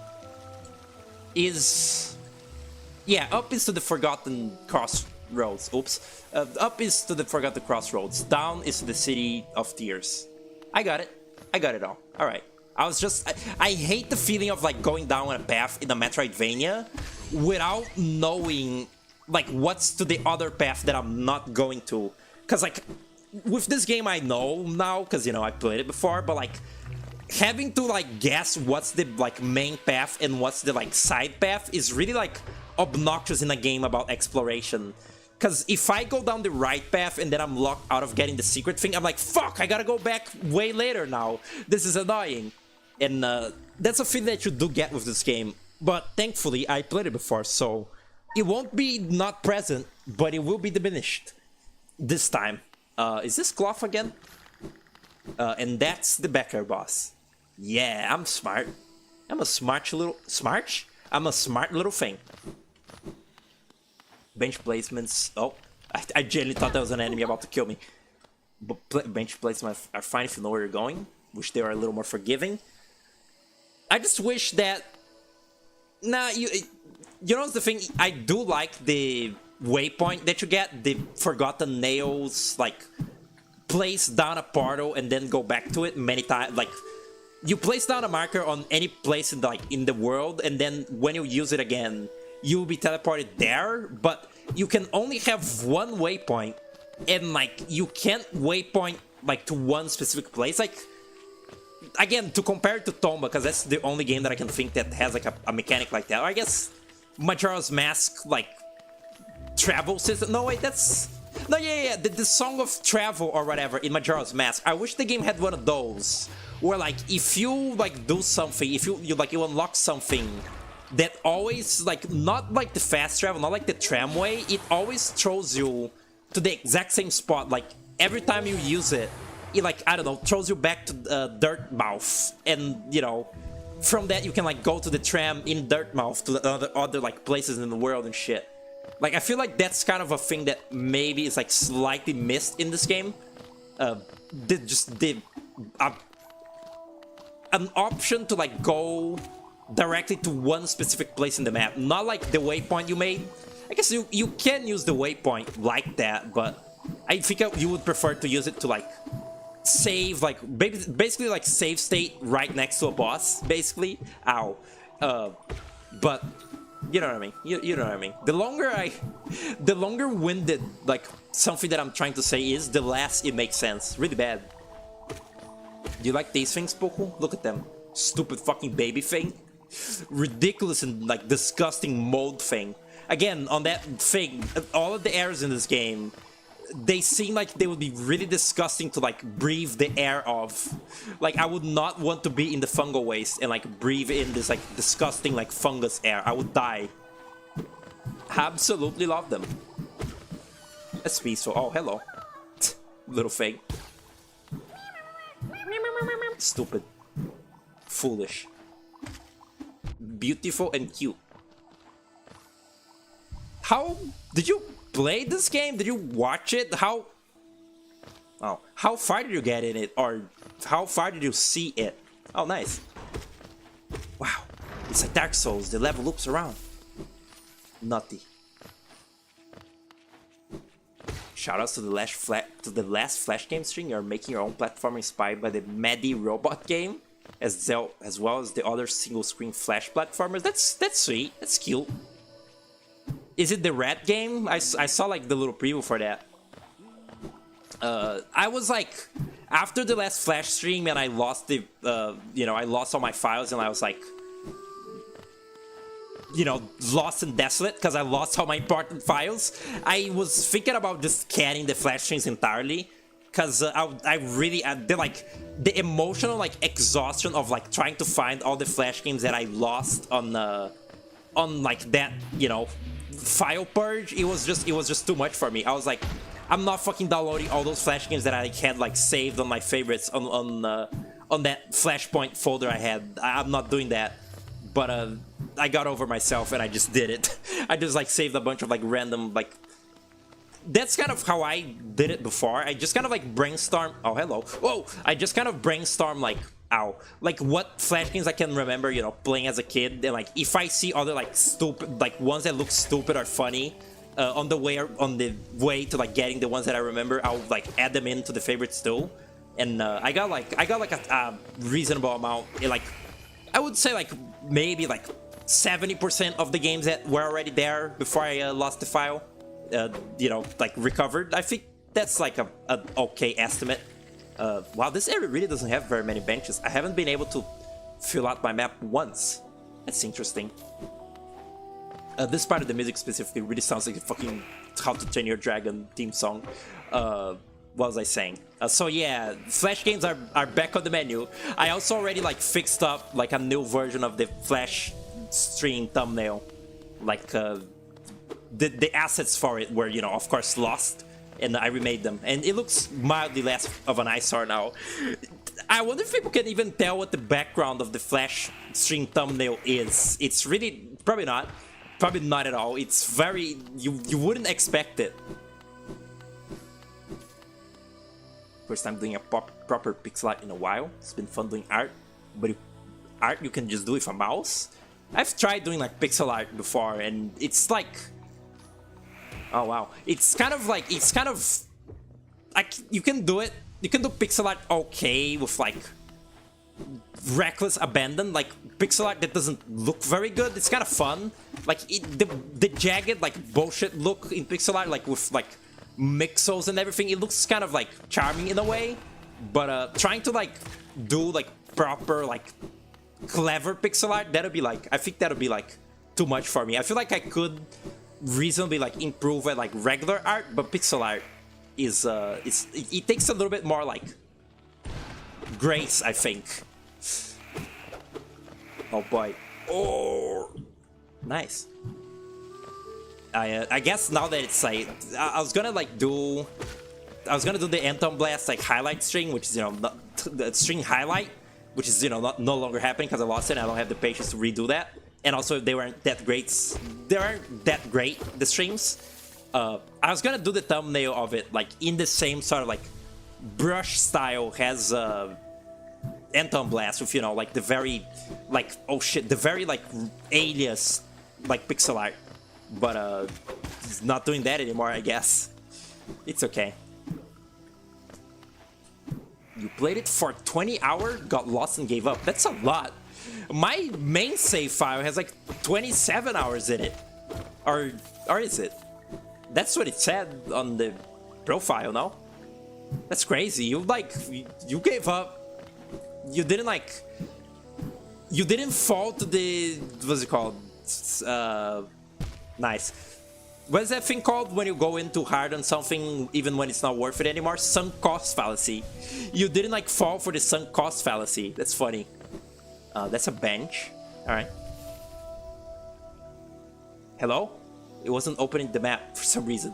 S1: yeah, up is to the Forgotten Crossroads. Oops. Up is to the Forgotten Crossroads. Down is to the City of Tears. I got it all. Alright. I hate the feeling of like going down a path in a Metroidvania without knowing like what's to the other path that I'm not going to. Because like with this game I know now, because you know I played it before, but like having to like guess what's the like main path and what's the like side path is really like obnoxious in a game about exploration. Because if I go down the right path and then I'm locked out of getting the secret thing, I'm like, fuck, I gotta go back way later now. This is annoying. And that's a thing that you do get with this game. But thankfully, I played it before, so it won't be not present, but it will be diminished this time. Is this cloth again? And that's the backer boss. Yeah, I'm smart. I'm a smart little... Smart? I'm a smart little thing. Bench placements. Oh, I genuinely thought that was an enemy about to kill me. But bench placements are fine if you know where you're going. Wish they were a little more forgiving. I just wish that... Nah, you know the thing? I do like the waypoint that you get. The forgotten nails, like, place down a portal and then go back to it many times. Like, you place down a marker on any place in the world, and then when you use it again, you'll be teleported there, but you can only have one waypoint, and like you can't waypoint like to one specific place. Like, again, to compare it to Tomba, because that's the only game that I can think that has like a mechanic like that. Or I guess Majora's Mask like travel system. No wait, that's no yeah the Song of Travel or whatever in Majora's Mask. I wish the game had one of those where like if you like do something, if you unlock something that always, like, not like the fast travel, not like the tramway, it always throws you to the exact same spot. Like, every time you use it, it, like, I don't know, throws you back to Dirtmouth. And, you know, from that you can, like, go to the tram in Dirtmouth to the other like, places in the world and shit. Like, I feel like that's kind of a thing that maybe is, like, slightly missed in this game. An option to, like, go directly to one specific place in the map, not like the waypoint you made. I guess you can use the waypoint like that, but I think you would prefer to use it to like save, like basically like save state right next to a boss, basically. Ow. But you know what I mean. You know what I mean. The longer winded like something that I'm trying to say is, the less it makes sense. Really bad. Do you like these things, Poku? Look at them. Stupid fucking baby thing. Ridiculous and like disgusting mold thing. Again, on that thing, all of the airs in this game, they seem like they would be really disgusting to like breathe the air of. Like, I would not want to be in the fungal waste and like breathe in this like disgusting like fungus air. I would die. Absolutely love them. That's peaceful. Oh, hello. Little thing. Stupid. Foolish. Beautiful and cute. How did you play this game? Did you watch it? How far did you get in it? Or how far did you see it? Oh, nice. Wow. It's like Dark Souls. The level loops around. Nutty. Shoutouts to the last Flash game stream. You're making your own platform inspired by the Medi robot game, as well as the other single-screen Flash platformers. That's sweet. That's cute. Is it the Rat game? I saw like the little preview for that. I was like, after the last Flash stream and I lost the, I lost all my files and I was like, lost and desolate because I lost all my important files. I was thinking about just canning the Flash streams entirely, because the emotional like exhaustion of like trying to find all the Flash games that I lost on like that, file purge. It was just too much for me. I was like, I'm not fucking downloading all those Flash games that I had like saved on my favorites on that Flashpoint folder I had. I'm not doing that. But I got over myself and I just did it. I just like saved a bunch of like random like. That's kind of how I did it before. I just kind of like brainstorm. Oh, hello. Whoa! I just kind of brainstorm like, like what Flash games I can remember, playing as a kid. And like if I see other like stupid, like ones that look stupid or funny, on the way to like getting the ones that I remember, I'll like add them into the favorites too. And I got like a reasonable amount. Like I would say like maybe like 70% of the games that were already there before I lost the file, you know, like recovered. I think that's like an okay estimate. Wow, this area really doesn't have very many benches. I haven't been able to fill out my map once. That's interesting. This part of the music specifically really sounds like a fucking How to Train Your Dragon theme song. What was I saying? So yeah, Flash games are back on the menu. I also already like fixed up like a new version of the Flash stream thumbnail. Like the assets for it were, you know, of course lost, and I remade them, and it looks mildly less of an eyesore now. I wonder if people can even tell what the background of the Flash stream thumbnail is. It's really probably not at all. It's very, you wouldn't expect it. First time doing a proper pixel art in a while. It's been fun doing art, but art you can just do with a mouse. I've tried doing like pixel art before, and it's like, oh wow, it's kind of like you can do it. You can do pixel art okay with like reckless abandon, like pixel art that doesn't look very good. It's kind of fun, like the jagged like bullshit look in pixel art, like with like mixels and everything. It looks kind of like charming in a way, but trying to like do like proper like clever pixel art, I think that'll be like too much for me. I feel like I could reasonably like improve at like regular art, but pixel art is it takes a little bit more like grace, I think. Oh boy. Oh, nice. I guess now that it's like, I was gonna do the Anton Blast like highlight string, which is, you know, the string highlight, which is, you know, no longer happening because I lost it. I don't have the patience to redo that, and also they weren't that great. They aren't that great, the streams. I was gonna do the thumbnail of it like in the same sort of like brush style as Anton Blast, with, you know, like the very like, oh shit, the very like alias like pixel art. But he's not doing that anymore, I guess. It's okay. You played it for 20 hours, got lost and gave up. That's a lot. My main save file has like 27 hours in it. Or is it? That's what it said on the profile, no? That's crazy. You gave up. You didn't fall to the, what's it called? Nice. What is that thing called when you go in too hard on something even when it's not worth it anymore? Sunk cost fallacy. You didn't like fall for the sunk cost fallacy. That's funny. That's a bench. Alright. Hello? It wasn't opening the map for some reason.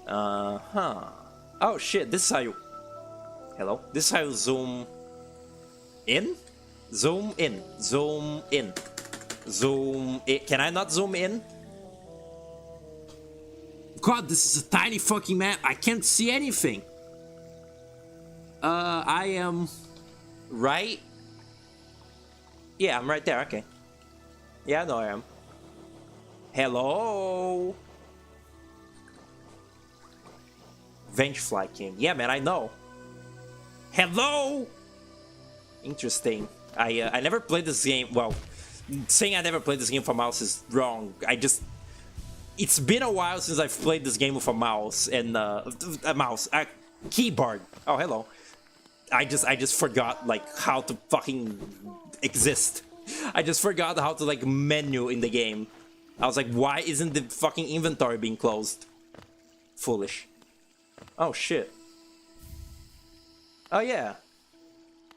S1: Oh shit, this is how you... Hello? This is how you zoom in? Zoom in. Zoom in. Zoom in. Can I not zoom in? God, this is a tiny fucking map. I can't see anything. I am right. Yeah, I'm right there. Okay. Yeah, I know I am. Hello. Vengefly came. Yeah, man, I know. Hello. Interesting. I never played this game. Well, saying I never played this game for mouse is wrong. It's been a while since I've played this game with a mouse and a keyboard. Oh, hello. I just forgot like how to fucking exist. I just forgot how to like menu in the game. I was like, why isn't the fucking inventory being closed? Foolish. Oh shit. Oh yeah.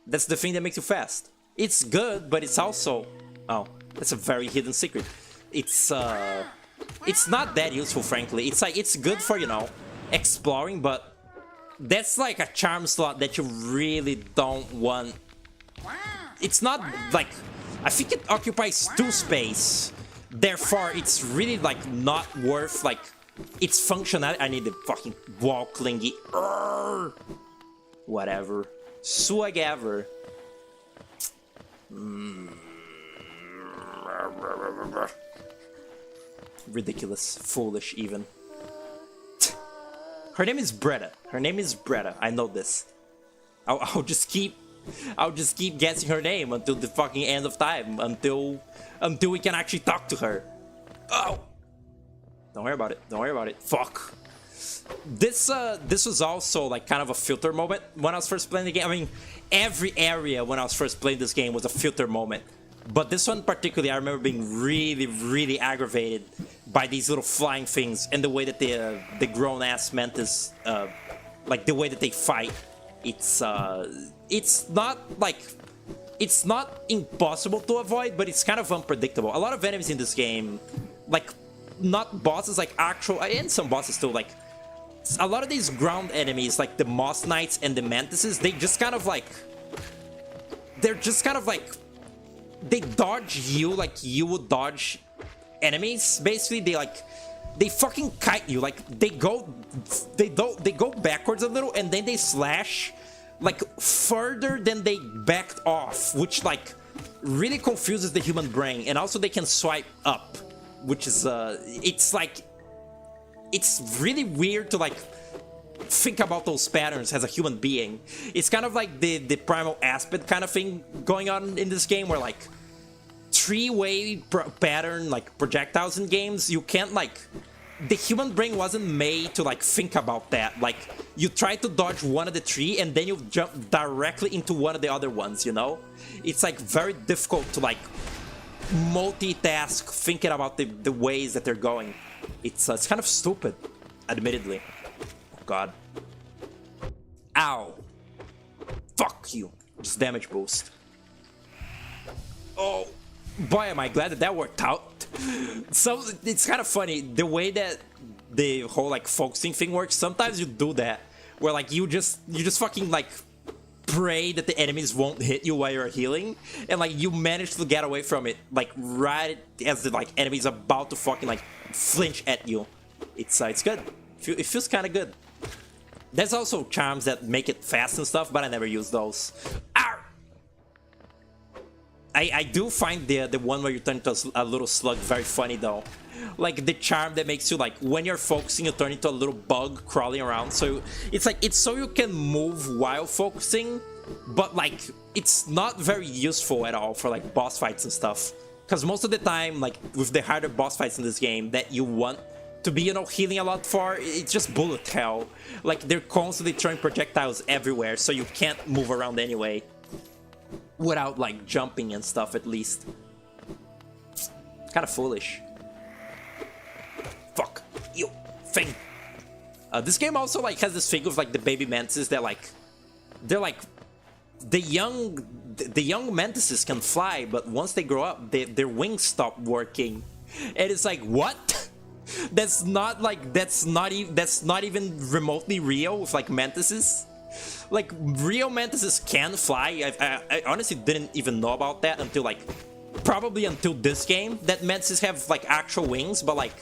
S1: That's the thing that makes you fast. It's good, but it's also... Oh, that's a very hidden secret. It's not that useful, frankly. It's like, it's good for, you know, exploring, but that's like a charm slot that you really don't want. It's not like... I think it occupies 2 space. Therefore, it's really like not worth like its functionality. I need the fucking wall clingy. Urgh. Whatever. Swagaver. Ridiculous. Foolish, even. Her name is Bretta. Her name is Bretta. I know this. I'll just keep I'll just keep guessing her name until the fucking end of time, until we can actually talk to her. Oh! Don't worry about it. Don't worry about it. Fuck. This was also like kind of a filter moment when I was first playing the game. I mean, every area when I was first playing this game was a filter moment. But this one particularly, I remember being really, really aggravated by these little flying things and the way that the grown-ass mantis, like the way that they fight. It's not like, it's not impossible to avoid, but it's kind of unpredictable. A lot of enemies in this game, like, not bosses, like actual, and some bosses too, like, a lot of these ground enemies, like the Moss Knights and the Mantises, they just kind of like, they're just kind of like, they dodge you like you would dodge enemies. Basically, they fucking kite you. Like they go backwards a little and then they slash like further than they backed off, which like really confuses the human brain. And also they can swipe up, which is it's like, it's really weird to like think about those patterns as a human being. It's kind of like the primal aspect kind of thing going on in this game, where like three-way pattern like projectiles in games, you can't like, the human brain wasn't made to like think about that. Like you try to dodge one of the three and then you jump directly into one of the other ones, you know? It's like very difficult to like multitask thinking about the ways that they're going. It's kind of stupid, admittedly. Oh god. Ow. Fuck you. Just damage boost. Oh, boy, am I glad that worked out. So it's kind of funny the way that the whole like focusing thing works. Sometimes you do that where like you just fucking like pray that the enemies won't hit you while you're healing, and like you manage to get away from it like right as the like enemy's about to fucking like flinch at you. It's good. It feels kind of good. There's also charms that make it fast and stuff, but I never use those. Ow! I do find the one where you turn into a little slug very funny though. Like the charm that makes you like, when you're focusing, you turn into a little bug crawling around. So it's like, it's so you can move while focusing, but like it's not very useful at all for like boss fights and stuff. Because most of the time, like with the harder boss fights in this game that you want to be, you know, healing a lot for, it's just bullet hell. Like they're constantly throwing projectiles everywhere, so you can't move around anyway. Without like jumping and stuff, at least. Kind of foolish. Fuck you thing. This game also like has this thing of like the baby mantises that like, they're like, the young mantises can fly, but once they grow up, their wings stop working, and it's like, what? That's not even remotely real with like mantises. Like real mantises can fly. I honestly didn't even know about that until like probably until this game, that mantises have like actual wings, but like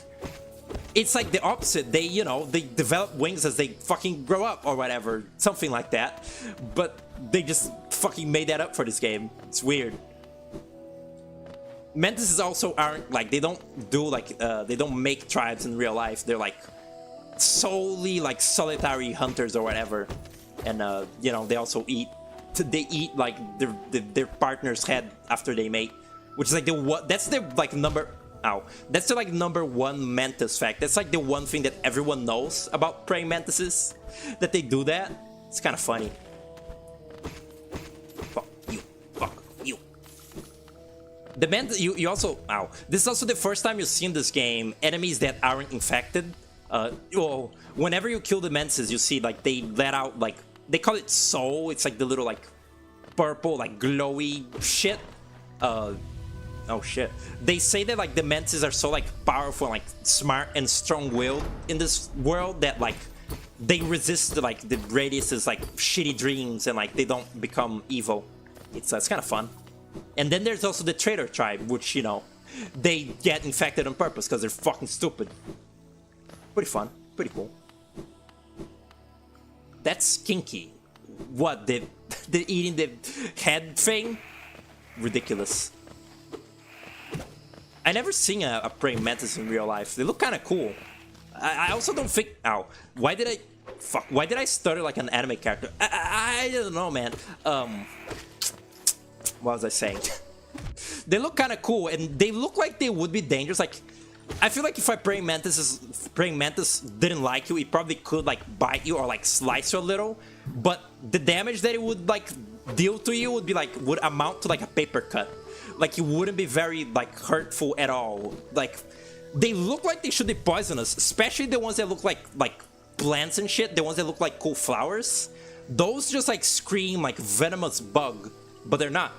S1: it's like the opposite. They, you know, they develop wings as they fucking grow up or whatever, something like that. But they just fucking made that up for this game. It's weird. Mantises also aren't like, they don't do like they don't make tribes in real life. They're like solely like solitary hunters or whatever. And you know, they also eat like their partner's head after they mate, which is like that's the like that's the like number one mantis fact. That's like the one thing that everyone knows about praying mantises, that they do that. It's kind of funny. Fuck you. The mantis, you also, this is also the first time you see in this game enemies that aren't infected. Well, whenever you kill the mantises, you see like they let out like, they call it soul. It's like the little like purple like glowy shit. Oh shit. They say that like the mantises are so like powerful and like smart and strong-willed in this world that like they resist like the radius's like shitty dreams, and like they don't become evil. It's kind of fun. And then there's also the traitor tribe, which, you know, they get infected on purpose because they're fucking stupid. Pretty fun, pretty cool. That's kinky. What, the eating the head thing? Ridiculous. I never seen a praying mantis in real life. They look kind of cool. I also don't think... Ow. Why did I... Fuck, why did I stutter like an anime character? I don't know, man. What was I saying? They look kind of cool, and they look like they would be dangerous. Like, I feel like if praying mantis didn't like you, it probably could like bite you or like slice you a little. But the damage that it would like deal to you would amount to like a paper cut. Like, it wouldn't be very like hurtful at all. Like, they look like they should be poisonous, especially the ones that look like plants and shit. The ones that look like cool flowers. Those just like scream like venomous bug, but they're not.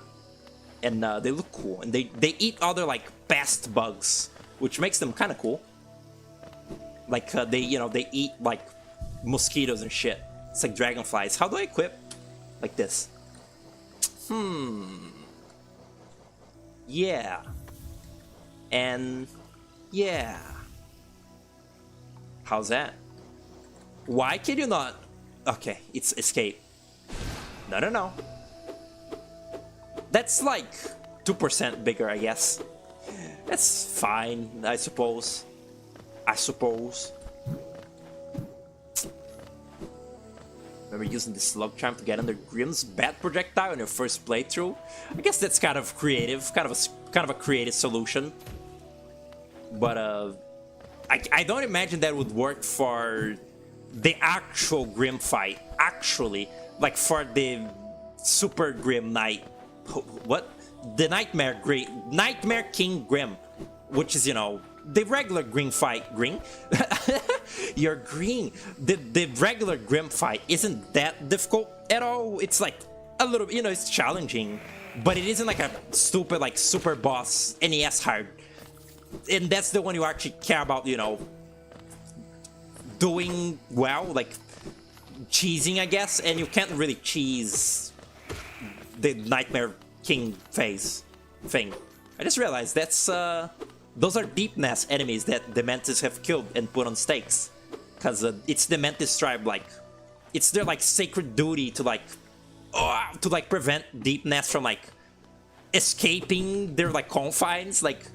S1: And they look cool, and they eat other like pest bugs, which makes them kind of cool. Like they eat like mosquitoes and shit. It's like dragonflies. How do I equip? Like this. Yeah. And yeah. How's that? Why can you not? Okay, it's escape. No. That's like 2% bigger, I guess. That's fine, I suppose. Remember using the slug charm to get under Grimm's bat projectile in your first playthrough? I guess that's kind of creative, kind of a creative solution. But I don't imagine that would work for the actual Grimm fight. Actually, like for the Super Grimm Knight. What? The Nightmare King Grimm, which is, you know, the regular Green fight. Green? You're green. The regular Grimm fight isn't that difficult at all. It's like a little, you know, it's challenging, but it isn't like a stupid like super boss NES hard. And that's the one you actually care about, you know, doing well, like cheesing, I guess. And you can't really cheese the Nightmare King phase thing. I just realized that's those are Deepnest enemies that the Mantis have killed and put on stakes, because it's the Mantis tribe, like it's their like sacred duty to like prevent Deepnest from like escaping their like confines. Like,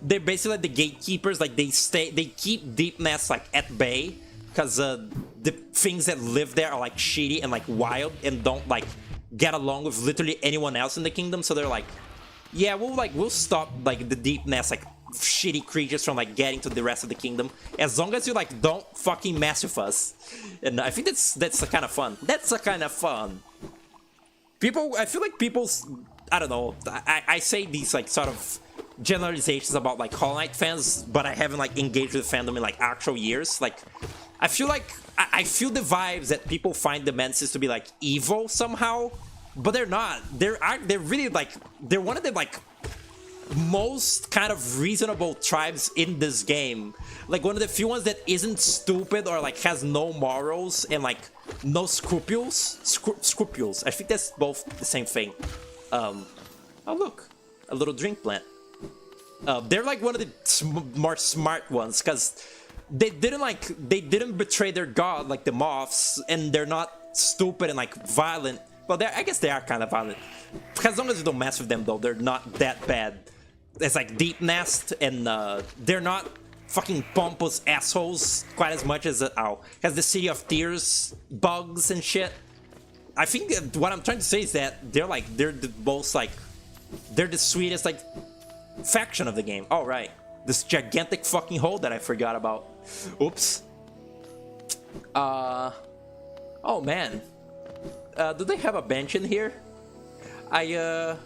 S1: they're basically like the gatekeepers. Like, they keep Deepnest like at bay, because the things that live there are like shitty and like wild and don't like get along with literally anyone else in the kingdom. So they're like, yeah, we'll stop like the Deepnest like shitty creatures from like getting to the rest of the kingdom, as long as you like don't fucking mess with us. And I think that's kind of fun. That's a kind of fun. I feel like people's, I don't know, I say these like sort of generalizations about like Hollow Knight fans, but I haven't like engaged with the fandom in like actual years. Like, I feel like I feel the vibes that people find the Mantis to be like evil somehow, but they're not. They're really like, they're one of the like most kind of reasonable tribes in this game. Like, one of the few ones that isn't stupid or like has no morals and like no scruples. Scruples. I think that's both the same thing. Oh look, a little drink plant. They're like one of the more smart ones, because they didn't betray their god like the moths, and they're not stupid and like violent. Well, I guess they are kind of violent. As long as you don't mess with them, though, they're not that bad. It's like Deepnest, and they're not fucking pompous assholes quite as much as the City of Tears bugs and shit. I think what I'm trying to say is that they're the most like, they're the sweetest like faction of the game. Oh right, this gigantic fucking hole that I forgot about. Oops. Oh man. Do they have a bench in here? I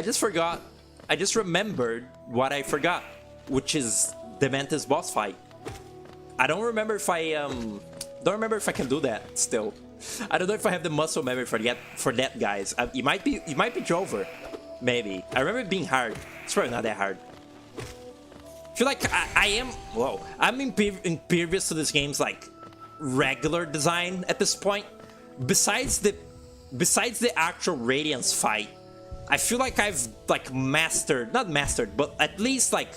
S1: just forgot. I just remembered what I forgot, which is the Mantis boss fight. I don't remember if I can do that still. I don't know if I have the muscle memory for that, guys. It might be Drover, maybe. I remember it being hard. It's probably not that hard. I feel like I'm impervious to this game's like regular design at this point. Besides the actual Radiance fight, I feel like I've like not mastered, but at least like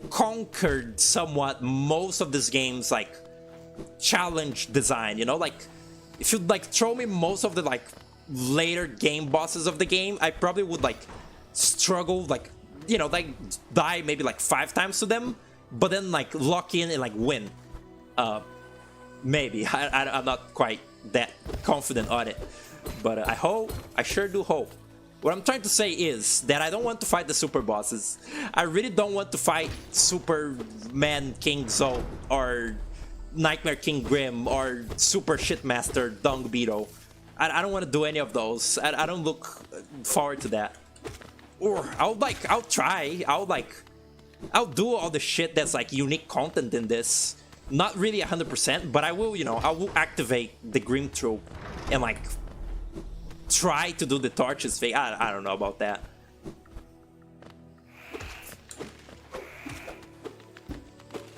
S1: conquered somewhat most of this game's like challenge design. You know, like if you'd like throw me most of the like later game bosses of the game, I probably would like struggle, like, you know, like die maybe like 5 times to them, but then like lock in and like win. Maybe. I'm not quite that confident on it. But I hope, I sure do hope. What I'm trying to say is that I don't want to fight the super bosses. I really don't want to fight Superman King Zolt or Nightmare King Grim or Super Shitmaster Dung Beetle. I don't want to do any of those. I don't look forward to that. Or I'll try. I'll do all the shit that's like unique content in this. Not really 100%, but I will, you know, I will activate the Grim Troop and like try to do the torches thing. I don't know about that.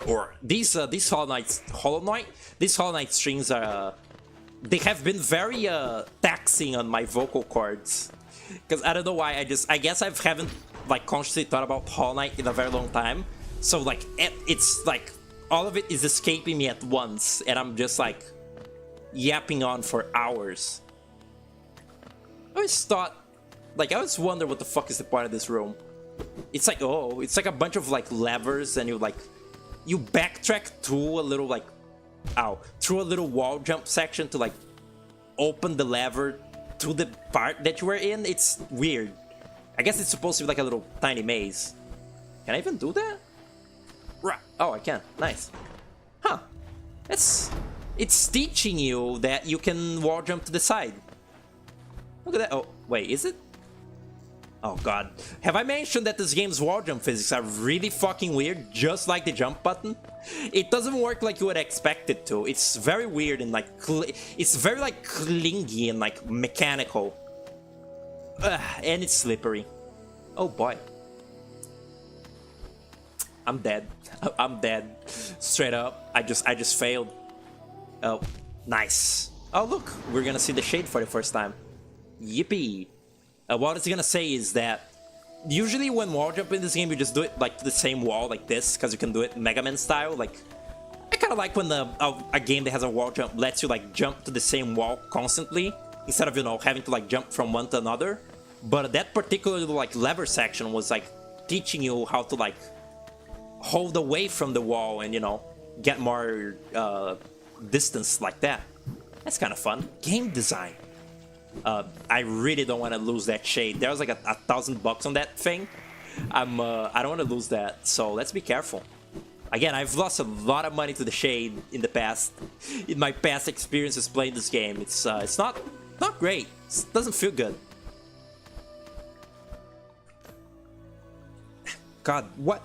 S1: Or these Hollow Knight strings are they have been very taxing on my vocal cords, because I don't know why. I guess I haven't like consciously thought about Hollow Knight in a very long time. So like it's like all of it is escaping me at once, and I'm just like yapping on for hours. I always thought, like, I always wonder what the fuck is the point of this room. It's like, oh, it's like a bunch of like levers, and you backtrack through a little like, through a little wall jump section to like open the lever to the part that you were in. It's weird. I guess it's supposed to be like a little tiny maze. Can I even do that? Oh, I can. Nice. Huh. It's teaching you that you can wall jump to the side. Look at that. Oh, wait, is it? Oh god. Have I mentioned that this game's wall jump physics are really fucking weird, just like the jump button? It doesn't work like you would expect it to. It's very weird and like, it's very like clingy and like mechanical. And it's slippery. Oh boy. I'm dead. I'm dead. Straight up. I just failed. Oh, nice. Oh look, we're gonna see the shade for the first time. Yippee. What it's gonna say is that usually when wall jump in this game, you just do it like to the same wall like this, because you can do it Mega Man style. Like, I kind of like when a game that has a wall jump lets you like jump to the same wall constantly, instead of, you know, having to like jump from one to another. But that particular like lever section was like teaching you how to like hold away from the wall and, you know, get more distance like that. That's kind of fun. Game design. I really don't want to lose that shade. There was like $1,000 on that thing. I don't want to lose that, so let's be careful. Again, I've lost a lot of money to the shade in the past. In my past experiences playing this game, it's not great. It doesn't feel good. God, what?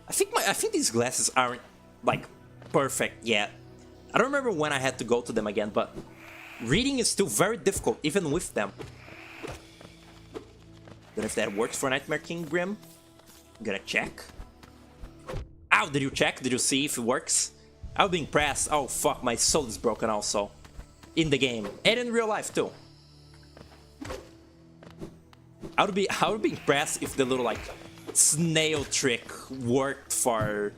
S1: I think these glasses aren't like perfect yet. I don't remember when I had to go to them again, but reading is still very difficult, even with them. Don't know if that works for Nightmare King Grim. I'm gonna check. Ow, did you check? Did you see if it works? I'll be impressed. Oh fuck, my soul is broken also. In the game. And in real life too. I would be impressed if the little like snail trick worked for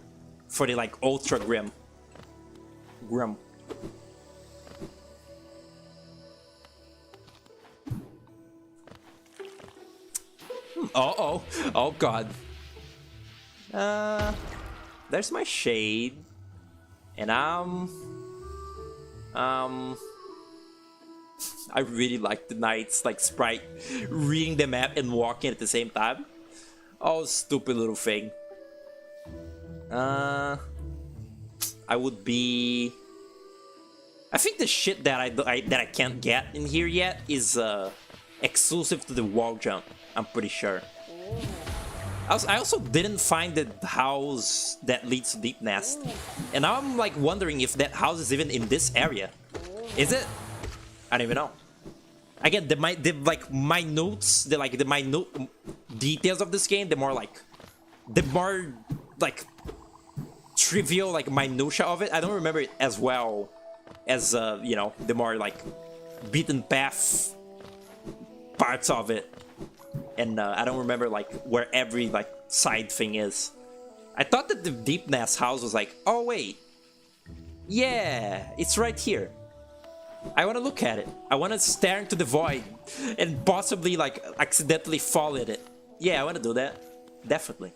S1: the like Ultra Grim. Oh god. There's my shade. And I really like the Knight's like sprite reading the map and walking at the same time. Oh, stupid little thing. I would be... I think the shit that I can't get in here yet is exclusive to the wall jump. I'm pretty sure. I also didn't find the house that leads to Deepnest, and now I'm like wondering if that house is even in this area. Is it? I don't even know. Again, the minute details of this game, the more trivial like minutia of it. I don't remember it as well as you know, the more like beaten path parts of it. And I don't remember like where every like side thing is. I thought that the Deepnest house was like, oh wait, yeah, it's right here. I want to look at it. I want to stare into the void and possibly like accidentally fall in it. Yeah, I want to do that. Definitely.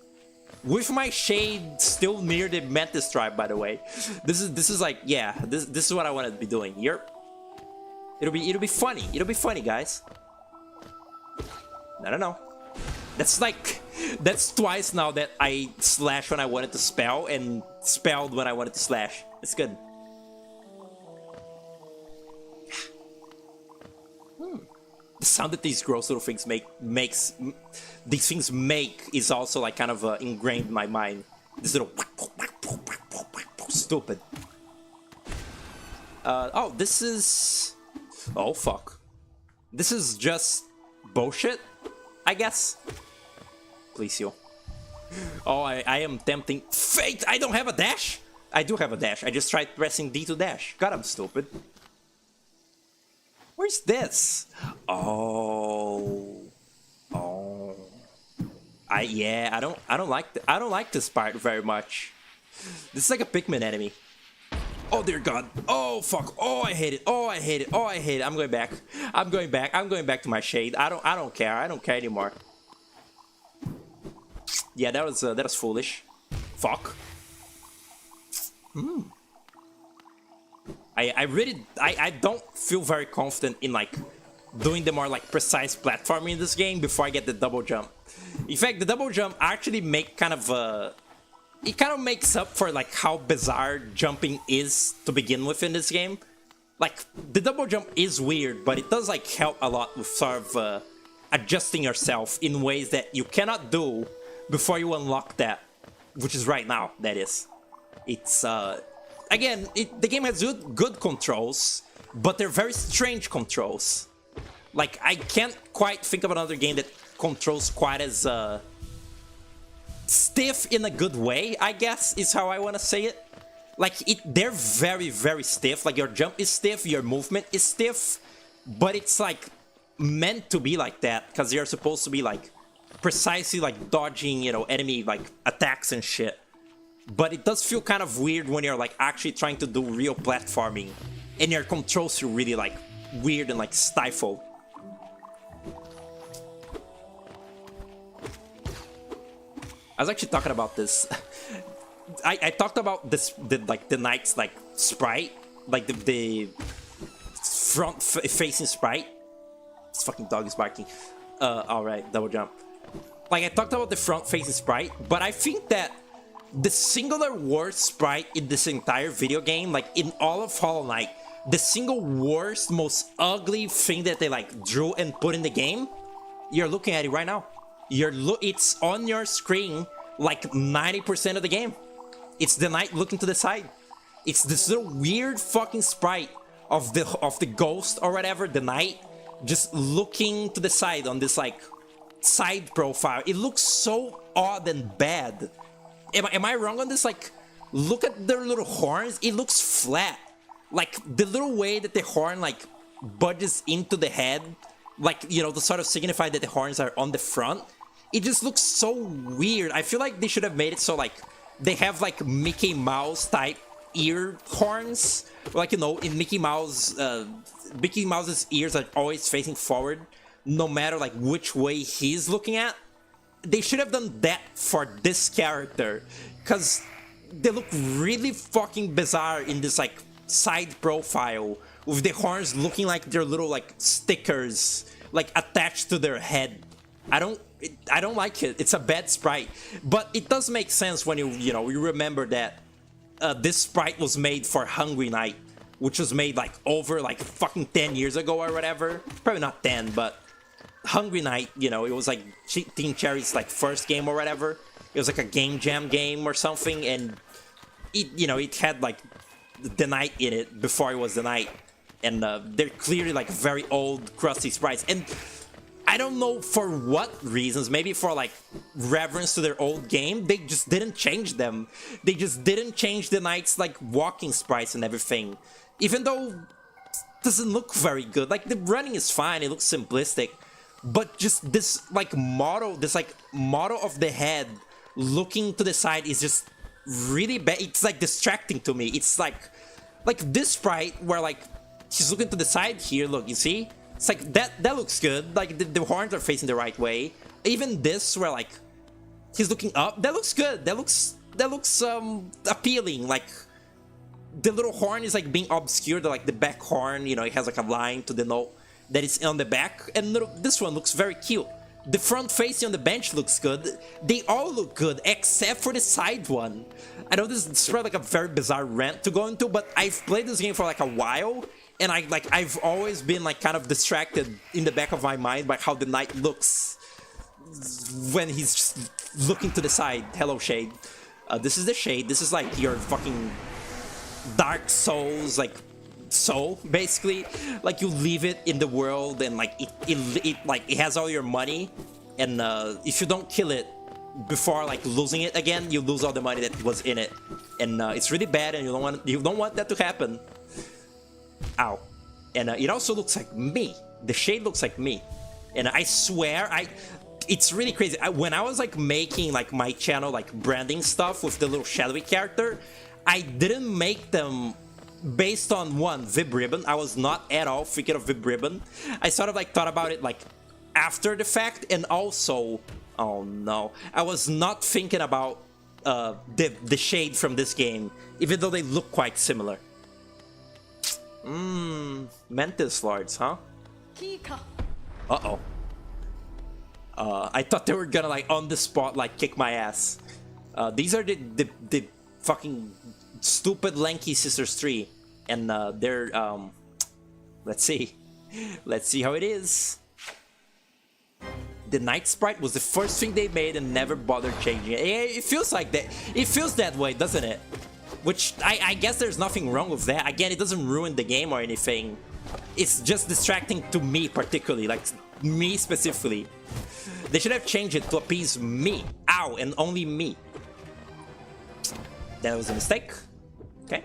S1: with my shade still near the Mantis tribe, by the way. This is like, yeah, this is what I want to be doing. It'll be funny. It'll be funny, guys. I don't know. That's twice now that I slash when I wanted to spell and spelled when I wanted to slash. It's good. The sound that these gross little things make is also like kind of ingrained in my mind. This little stupid. Oh, this is... Oh, fuck. This is just bullshit, I guess. Please, you. Oh, I am tempting fate. I don't have a dash. I do have a dash. I just tried pressing D to dash. God, I'm stupid. Where's this? Oh. Yeah, I don't like this part very much. This is like a Pikmin enemy. Oh dear God. Oh fuck. Oh, I hate it. Oh, I hate it. Oh, I hate it. I'm going back. I'm going back to my shade. I don't care. I don't care anymore. Yeah, that was foolish. Fuck. I don't feel very confident in like doing the more like precise platforming in this game before I get the double jump. In fact, the double jump actually make kind of it kind of makes up for like how bizarre jumping is to begin with in this game. Like the double jump is weird, but it does like help a lot with sort of adjusting yourself in ways that you cannot do before you unlock that, which is right now. That is, it's again, the game has good controls, but they're very strange controls. Like, I can't quite think of another game that controls quite as stiff in a good way, I guess, is how I want to say it. Like, they're very, very stiff. Like, your jump is stiff, your movement is stiff, but it's, like, meant to be like that, because you're supposed to be, like, precisely, like, dodging, you know, enemy, like, attacks and shit. But it does feel kind of weird when you're, like, actually trying to do real platforming, and your controls feel really, like, weird and, like, stifled. I was actually talking about this. I talked about this, the knight's like sprite, like the front facing sprite. This fucking dog is barking. All right, double jump. Like I talked about the front facing sprite, but I think that the singular worst sprite in this entire video game, like in all of Hollow Knight, the single worst, most ugly thing that they like drew and put in the game, you're looking at it right now. It's on your screen like 90% of the game. It's the knight looking to the side. It's this little weird fucking sprite of the ghost or whatever, the knight, just looking to the side on this like side profile. It looks so odd and bad. Am I wrong on this? Like, look at their little horns. It looks flat. Like the little way that the horn like budges into the head, like, you know, to sort of signify that the horns are on the front. It just looks so weird. I feel like they should have made it so like they have like Mickey Mouse type ear horns. Like, you know, in Mickey Mouse's ears are always facing forward, no matter like which way he's looking at. They should have done that for this character, because they look really fucking bizarre in this like side profile with the horns looking like they're little like stickers like attached to their head. I don't like it. It's a bad sprite, but it does make sense when you remember that this sprite was made for Hungry Knight, which was made like over like fucking 10 years ago or whatever. Probably not 10, but Hungry Knight, you know, it was like Team Cherry's like first game or whatever. It was like a game jam game or something, and it had like the knight in it before it was the knight, and they're clearly like very old crusty sprites, and I don't know for what reasons, maybe for like reverence to their old game, they just didn't change them. They just didn't change the knight's like walking sprites and everything, even though it doesn't look very good. Like the running is fine, it looks simplistic, but just this like model of the head looking to the side is just really bad. It's like distracting to me. It's like this sprite where like she's looking to the side here. Look, you see? It's like that looks good. Like the horns are facing the right way. Even this where like He's looking up. That looks good. That looks appealing. Like the little horn is like being obscured. Like the back horn, you know, it has like a line to denote that it's on the back. And this one looks very cute. The front facing on the bench looks good. They all look good except for the side one. I know this is probably like a very bizarre rant to go into, but I've played this game for like a while, and I've always been like kind of distracted in the back of my mind by how the knight looks when he's just looking to the side. Hello, Shade. This is the Shade. This is like your fucking Dark Souls, like soul, basically. Like you leave it in the world, and like it has all your money, and if you don't kill it before like losing it again, you lose all the money that was in it, and it's really bad, and you don't want that to happen. Ow. And it also looks like me. The Shade looks like me, and I swear it's really crazy. When I was like making like my channel like branding stuff with the little shadowy character, I didn't make them based on one, Vib Ribbon. I was not at all thinking of Vib Ribbon. I sort of like thought about it like after the fact, and also, oh no, I was not thinking about the Shade from this game, even though they look quite similar. Mantis Lords, huh? Uh-oh. I thought they were gonna like on the spot like kick my ass. These are the fucking stupid lanky sisters 3, and they're let's see how it is. The Knight sprite was the first thing they made and never bothered changing it. It feels like that. It feels that way, doesn't it? Which I guess there's nothing wrong with that. Again, it doesn't ruin the game or anything. It's just distracting to me particularly, like me specifically. They should have changed it to appease me. Ow, and only me. That was a mistake. Okay.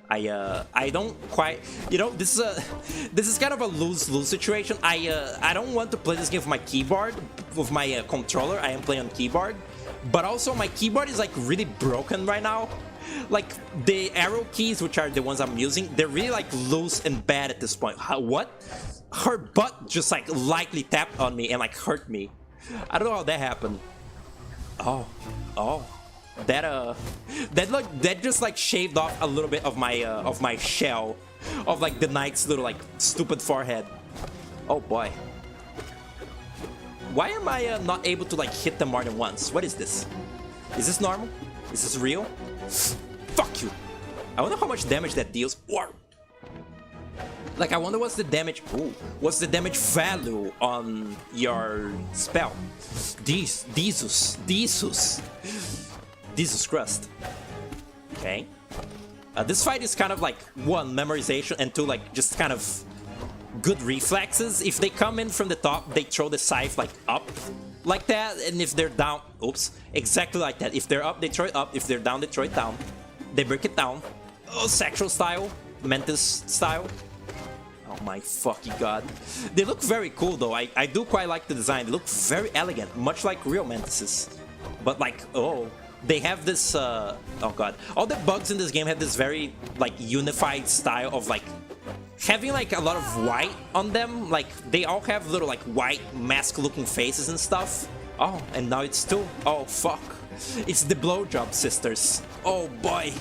S1: I don't quite, you know, this is kind of a lose-lose situation. I don't want to play this game with my keyboard, with my controller. I am playing on keyboard, but also my keyboard is like really broken right now. Like the arrow keys, which are the ones I'm using, they're really like loose and bad at this point. What? Her butt just like lightly tapped on me and like hurt me. I don't know how that happened. Oh. That just like shaved off a little bit of my shell, of like the knight's little like stupid forehead. Oh boy. Why am I not able to like hit them more than once? What is this? Is this normal? Is this real? Fuck you. I wonder how much damage that deals. Or like I wonder what's the damage. Ooh, what's the damage value on your spell? Jesus Christ. Okay. This fight is kind of like, one, memorization, and two, like, just kind of good reflexes. If they come in from the top, they throw the scythe, like, up like that, and if they're down, oops, exactly like that. If they're up, they throw it up. If they're down, they throw it down. They break it down. Oh, sexual style. Mantis style. Oh my fucking god. They look very cool, though. I do quite like the design. They look very elegant, much like real mantises. But, like, oh... They have this, oh god. All the bugs in this game have this very, like, unified style of, like, having, like, a lot of white on them. Like, they all have little, like, white mask-looking faces and stuff. Oh, and now it's two. Oh, fuck. It's the blowjob sisters. Oh, boy.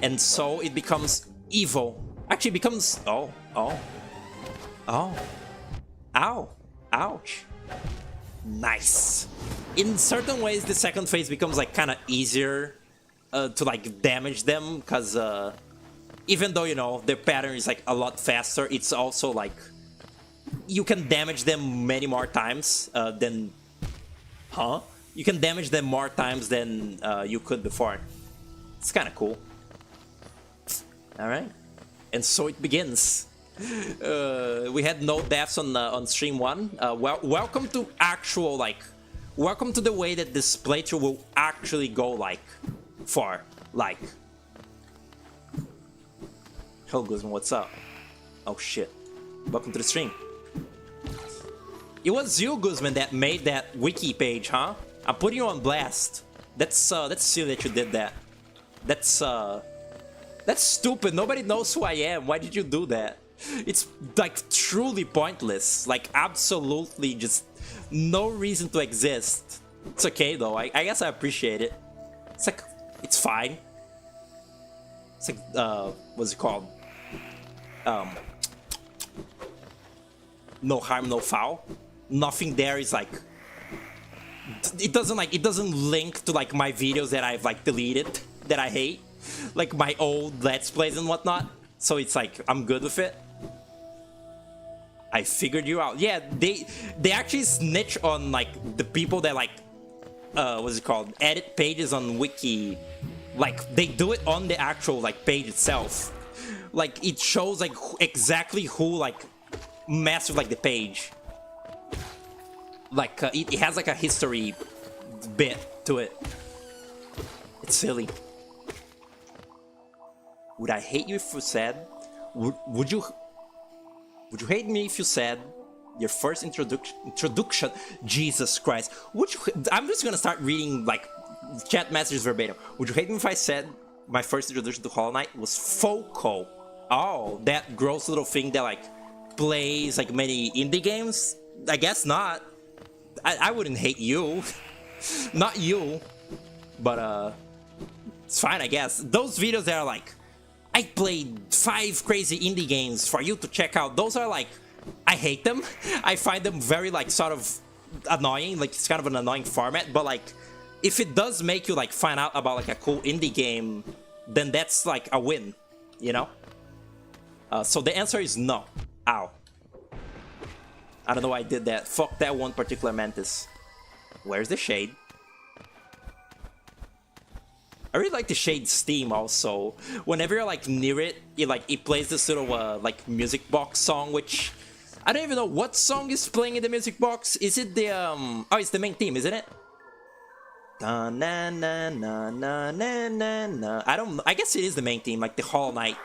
S1: And so it becomes evil. Actually, it becomes... Oh. Ow. Ouch. Nice. In certain ways, the second phase becomes like kind of easier to like damage them, because even though, you know, their pattern is like a lot faster, it's also like you can damage them many more times than you can damage them more times than you could before. It's kind of cool. All right, and so it begins. We had no deaths on stream 1. Welcome to actual, like, welcome to the way that this playthrough will actually go, like, for, like. Hello, Guzman, what's up? Oh shit. Welcome to the stream. It was you, Guzman, that made that wiki page, huh? I'm putting you on blast. That's silly that you did that. That's stupid. Nobody knows who I am. Why did you do that? It's like truly pointless, like absolutely just no reason to exist. It's okay though. I guess I appreciate it. It's like, it's fine. It's like, what's it called? No harm, no foul. Nothing there is like, it doesn't link to like my videos that I've like deleted that I hate, like my old Let's Plays and whatnot. So it's like, I'm good with it. I figured you out. Yeah, they actually snitch on like the people that like, what's it called? Edit pages on Wiki. Like they do it on the actual like page itself. Like it shows like exactly who like messed with like the page. Like it has like a history bit to it. It's silly. Would I hate you if you said? Would you hate me if you said your first introduction? Jesus Christ! Would you? I'm just gonna start reading like chat messages verbatim. Would you hate me if I said my first introduction to Hollow Knight was Foco? Oh, that gross little thing that like plays like many indie games? I guess not. I wouldn't hate you. Not you. But it's fine, I guess. Those videos that are like, I played 5 crazy indie games for you to check out, those are like, I hate them. I find them very like sort of annoying. Like it's kind of an annoying format, but like if it does make you like find out about like a cool indie game, then that's like a win, you know? So the answer is no. Ow. I don't know why I did that. Fuck that one particular mantis. Where's the shade? I really like the shade's theme also. Whenever you're like near it, it plays this little like music box song, which I don't even know what song is playing in the music box. Is it the oh, it's the main theme, isn't it? Da na na na na na na na. I guess it is the main theme, like the Hollow Knight,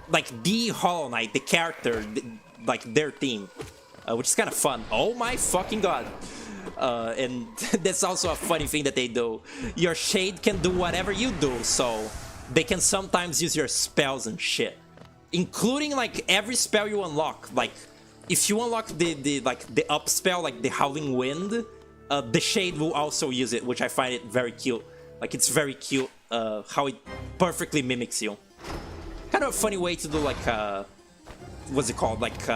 S1: like the Hollow Knight, the character, like their theme. Which is kind of fun. Oh my fucking god. And that's also a funny thing that they do. Your shade can do whatever you do, so they can sometimes use your spells and shit. Including like every spell you unlock. Like if you unlock the up spell, like the Howling Wind, the shade will also use it, which I find it very cute. Like it's very cute how it perfectly mimics you. Kind of a funny way to do like what's it called? Like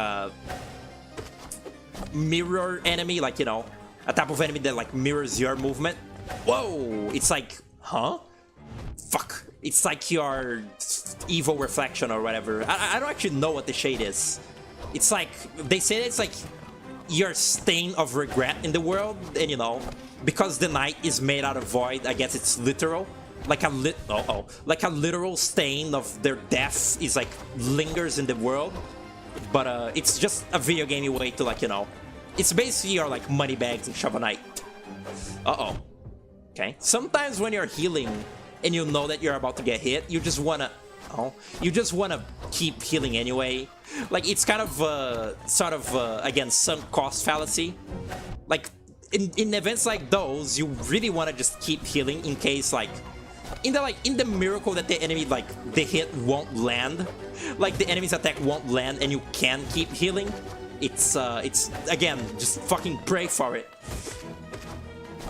S1: mirror enemy, like, you know, a type of enemy that like mirrors your movement. Whoa, it's like, huh? Fuck, it's like your evil reflection or whatever. I don't actually know what the shade is. It's like, they say that it's like your stain of regret in the world, and you know, because the night is made out of void, I guess it's literal. Like a like a literal stain of their death is like lingers in the world. But it's just a video gamey way to, like, you know, it's basically your like money bags and Shovel Knight. Okay. Sometimes when you're healing and you know that you're about to get hit, you just wanna, you just wanna keep healing anyway. Like it's kind of sort of again sunk cost fallacy. Like in events like those, you really wanna just keep healing in case like. In the miracle that the enemy, like, the hit won't land, like the enemy's attack won't land and you can keep healing, it's again, just fucking pray for it.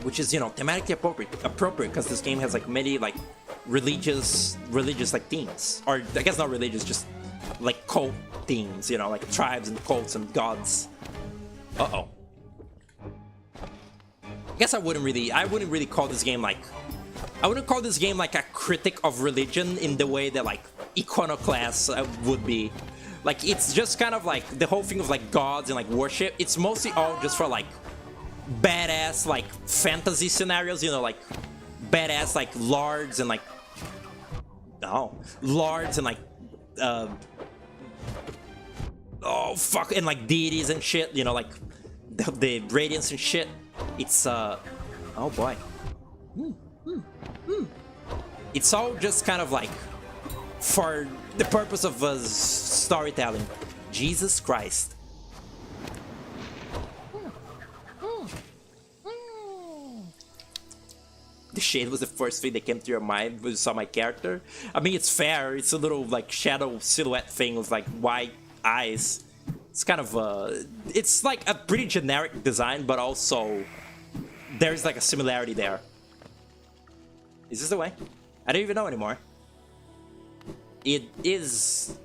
S1: Which is, you know, thematically appropriate because this game has like many like religious like themes, or I guess not religious, just like cult themes, you know, like tribes and cults and gods. I guess I wouldn't really call this game like, I wouldn't call this game like a critic of religion in the way that like Iconoclast would be. Like it's just kind of like the whole thing of like gods and like worship. It's mostly all just for like badass like fantasy scenarios, you know, like badass like lords and like lords and like and like deities and shit, you know, like the radiance and shit. It's oh boy. It's all just kind of like for the purpose of storytelling. Jesus Christ. The shade was the first thing that came to your mind when you saw my character. I mean, it's fair. It's a little like shadow silhouette thing with like white eyes. It's kind of it's like a pretty generic design, but also there's like a similarity there. Is this the way? I don't even know anymore. It is.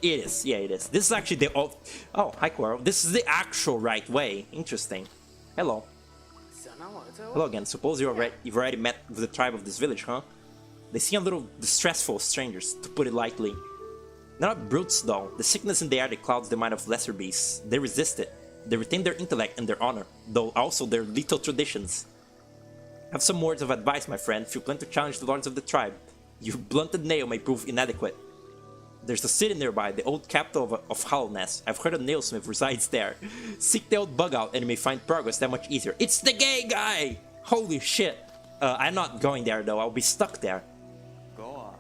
S1: It is. Yeah, it is. This is actually the... Oh, hi, Quirrell. This is the actual right way. Interesting. Hello. Hello again. Suppose you've already met with the tribe of this village, huh? They seem a little distressful strangers, to put it lightly. They're not brutes, though. The sickness in the air that clouds the mind of lesser beasts. They resist it. They retain their intellect and their honor, though also their lethal traditions. Have some words of advice, my friend, if you plan to challenge the lords of the tribe. Your blunted nail may prove inadequate. There's a city nearby, the old capital of Hollowness. I've heard a nailsmith resides there. Seek the old bug out and you may find progress that much easier. It's the gay guy! Holy shit. I'm not going there though, I'll be stuck there.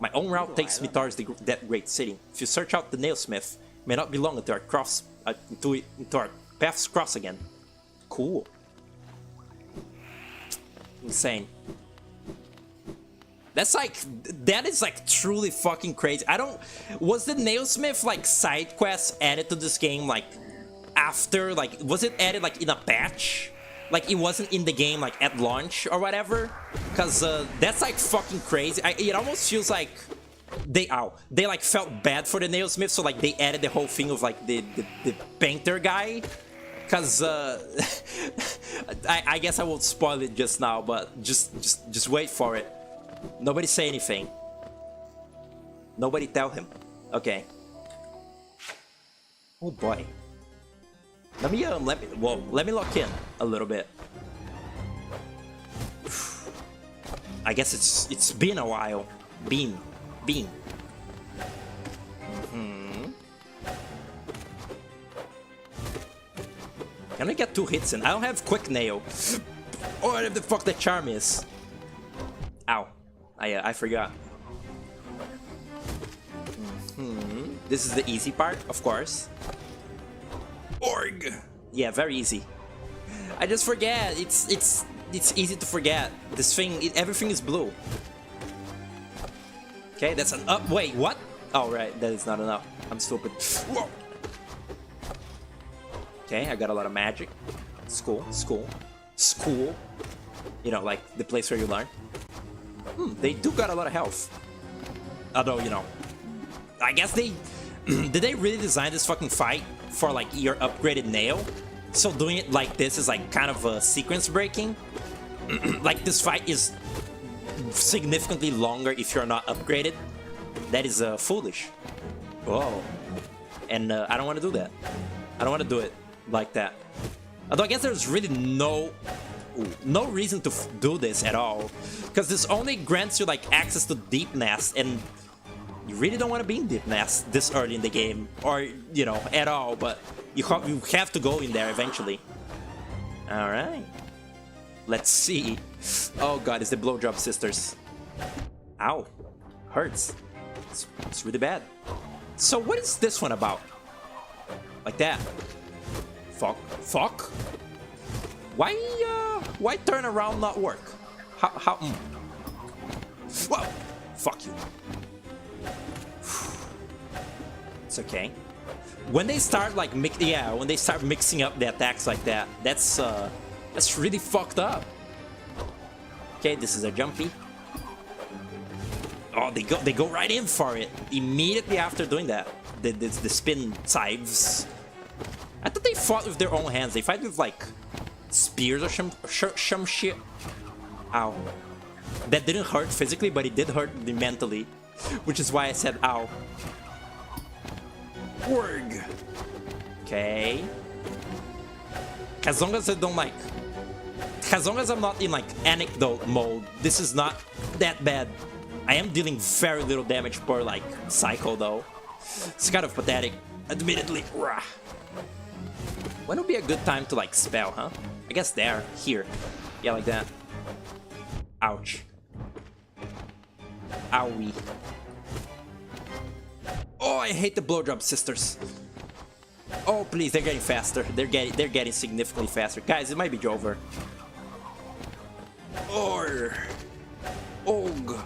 S1: My own route takes me towards that great city. If you search out the nailsmith, it may not be long until our paths cross again. Cool. Insane. That is like truly fucking crazy. Was the nailsmith like side quest added to this game like after, like, was it added like in a patch? Like it wasn't in the game like at launch or whatever? Cause that's like fucking crazy. It almost feels like they like felt bad for the nailsmith, so like they added the whole thing of like the painter guy. Cause I guess I won't spoil it just now, but just wait for it. Nobody say anything. Nobody tell him. Okay. Oh boy. Let me lock in a little bit. I guess it's been a while. Been. Can I get 2 hits in? I don't have quick nail. Or whatever the fuck that charm is. Ow. I forgot. This is the easy part, of course. Org. Yeah, very easy. I just forget. It's easy to forget. This thing, everything is blue. Okay, that's an up. Wait, what? Oh, right, that is not enough. I'm stupid. Whoa. Okay, I got a lot of magic. School. You know, like the place where you learn. They do got a lot of health. Although, you know, I guess they... Did they really design this fucking fight for, like, your upgraded nail? So doing it like this is, like, kind of a sequence breaking? Like, this fight is significantly longer if you're not upgraded? That is foolish. Whoa. And I don't want to do that. I don't want to do it like that. Although I guess there's really no reason to do this at all, because this only grants you like access to Deepnest, and you really don't want to be in Deepnest this early in the game, or you know, at all. But you have to go in there eventually. All right, let's see. Oh god, it's the blowjob sisters. Ow, hurts. It's really bad. So what is this one about? Like that? Fuck. Why turn around not work? How? Whoa! Fuck you. It's okay. When they start like when they start mixing up the attacks like that, that's really fucked up. Okay, this is a jumpy. Oh, they go right in for it immediately after doing that. The spin scythes. I thought they fought with their own hands. They fight with like spears or some shit. Ow. That didn't hurt physically, but it did hurt me mentally, which is why I said ow. Org. Okay. As long as I don't like... As long as I'm not in like anecdote mode, this is not that bad. I am dealing very little damage per like cycle though. It's kind of pathetic, admittedly. Rah. When would be a good time to like spell, huh? I guess there, here. Yeah, like that. Ouch. Owie. Oh, I hate the blowjob sisters. Oh, please, they're getting faster. They're getting significantly faster. Guys, it might be over. Or... Og.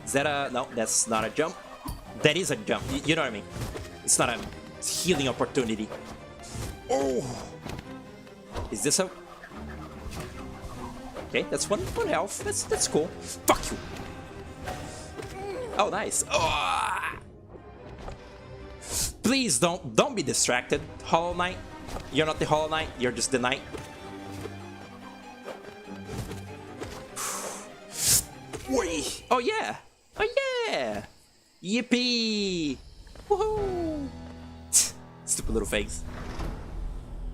S1: Is that a... No, that's not a jump. That is a jump. You know what I mean? It's not a healing opportunity. Oh! Is this a... Okay, that's one health. That's cool. Fuck you. Oh, nice. Oh. Please don't be distracted, Hollow Knight. You're not the Hollow Knight. You're just the Knight. Oh yeah. Oh yeah. Yippee. Woohoo. Stupid little things.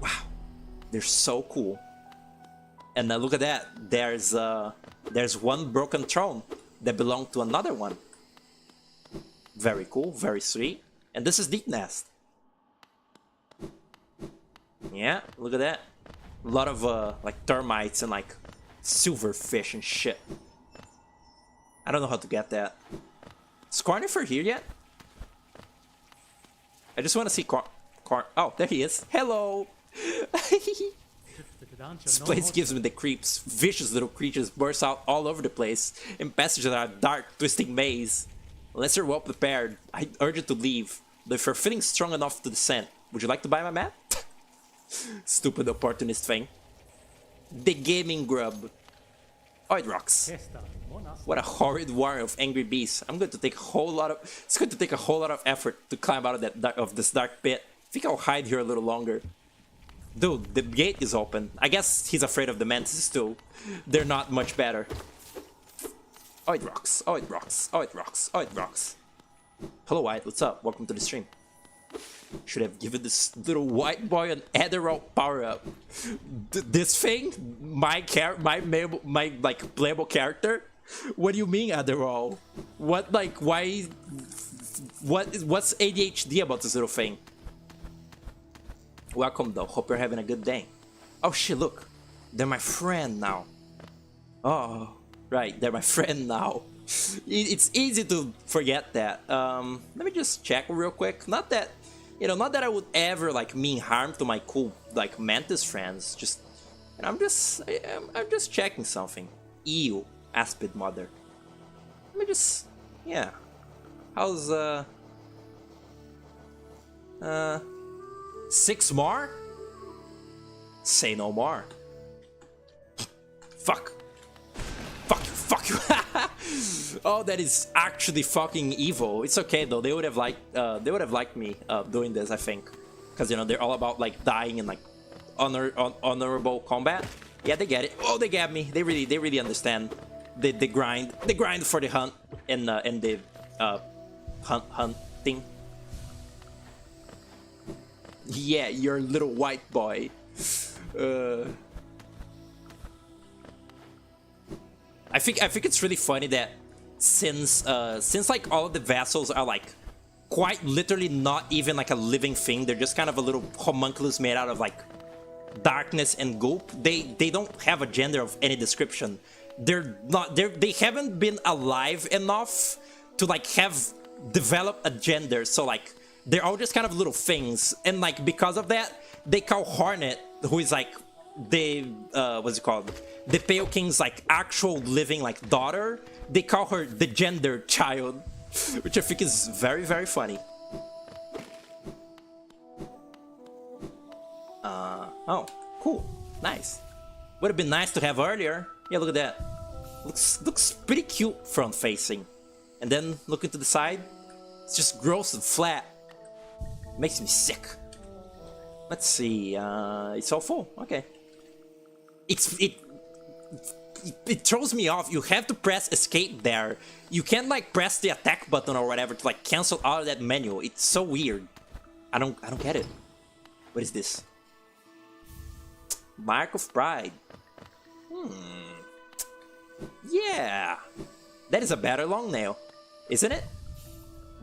S1: Wow. They're so cool. And look at that. There's one broken throne that belonged to another one. Very cool, very sweet. And this is Deepnest. Yeah, look at that. A lot of like termites and like silverfish and shit. I don't know how to get that. Is Cornifer here yet? I just want to see Oh, there he is. Hello. This place gives me the creeps. Vicious little creatures burst out all over the place in passages that are dark, twisting maze. Unless you're well prepared, I urge you to leave. But if you're feeling strong enough to descend, would you like to buy my map? Stupid opportunist thing. The gaming grub. Oh, it rocks. What a horrid war of angry beasts. I'm going to take a whole lot of... It's going to take a whole lot of effort to climb out of this dark pit. I think I'll hide here a little longer. Dude, the gate is open. I guess he's afraid of the mantises too. They're not much better. Oh, it rocks. Oh, it rocks. Oh, it rocks. Oh, it rocks. Hello, White. What's up? Welcome to the stream. Should have given this little white boy an Adderall power-up. This thing? My like, playable character? What do you mean, Adderall? What, like, why... What's ADHD about this little thing? Welcome, though. Hope you're having a good day. Oh, shit, look. They're my friend now. Oh, right. They're my friend now. It's easy to forget that. Let me just check real quick. Not that, you know, not that I would ever, like, mean harm to my cool, like, Mantis friends. Just, and I'm just checking something. Ew, Aspid Mother. Let me just, yeah. How's, 6 more? Say no more. Fuck. Fuck you, fuck you. Oh, that is actually fucking evil. It's okay though. They would have liked me doing this, I think. Because, you know, they're all about like dying and like honorable combat. Yeah, they get it. Oh, they get me. They really understand the grind. The grind for the hunt and the hunting. Yeah, you're a little white boy. I think it's really funny that since like all of the vassals are like quite literally not even like a living thing, they're just kind of a little homunculus made out of like darkness and goop. They don't have a gender of any description. They haven't been alive enough to like have developed a gender. So like they're all just kind of little things, and like because of that, they call Hornet, who is like the what's it called? The Pale King's like actual living like daughter. They call her the gender child, which I think is very, very funny. Oh, cool, nice. Would have been nice to have earlier. Yeah, look at that. Looks pretty cute front facing, and then looking to the side, it's just gross and flat. Makes me sick. Let's see. It's all full. Okay. It throws me off. You have to press escape there. You can't like press the attack button or whatever to like cancel out of that menu. It's so weird. I don't get it. What is this? Mark of Pride. Yeah. That is a better long nail, isn't it?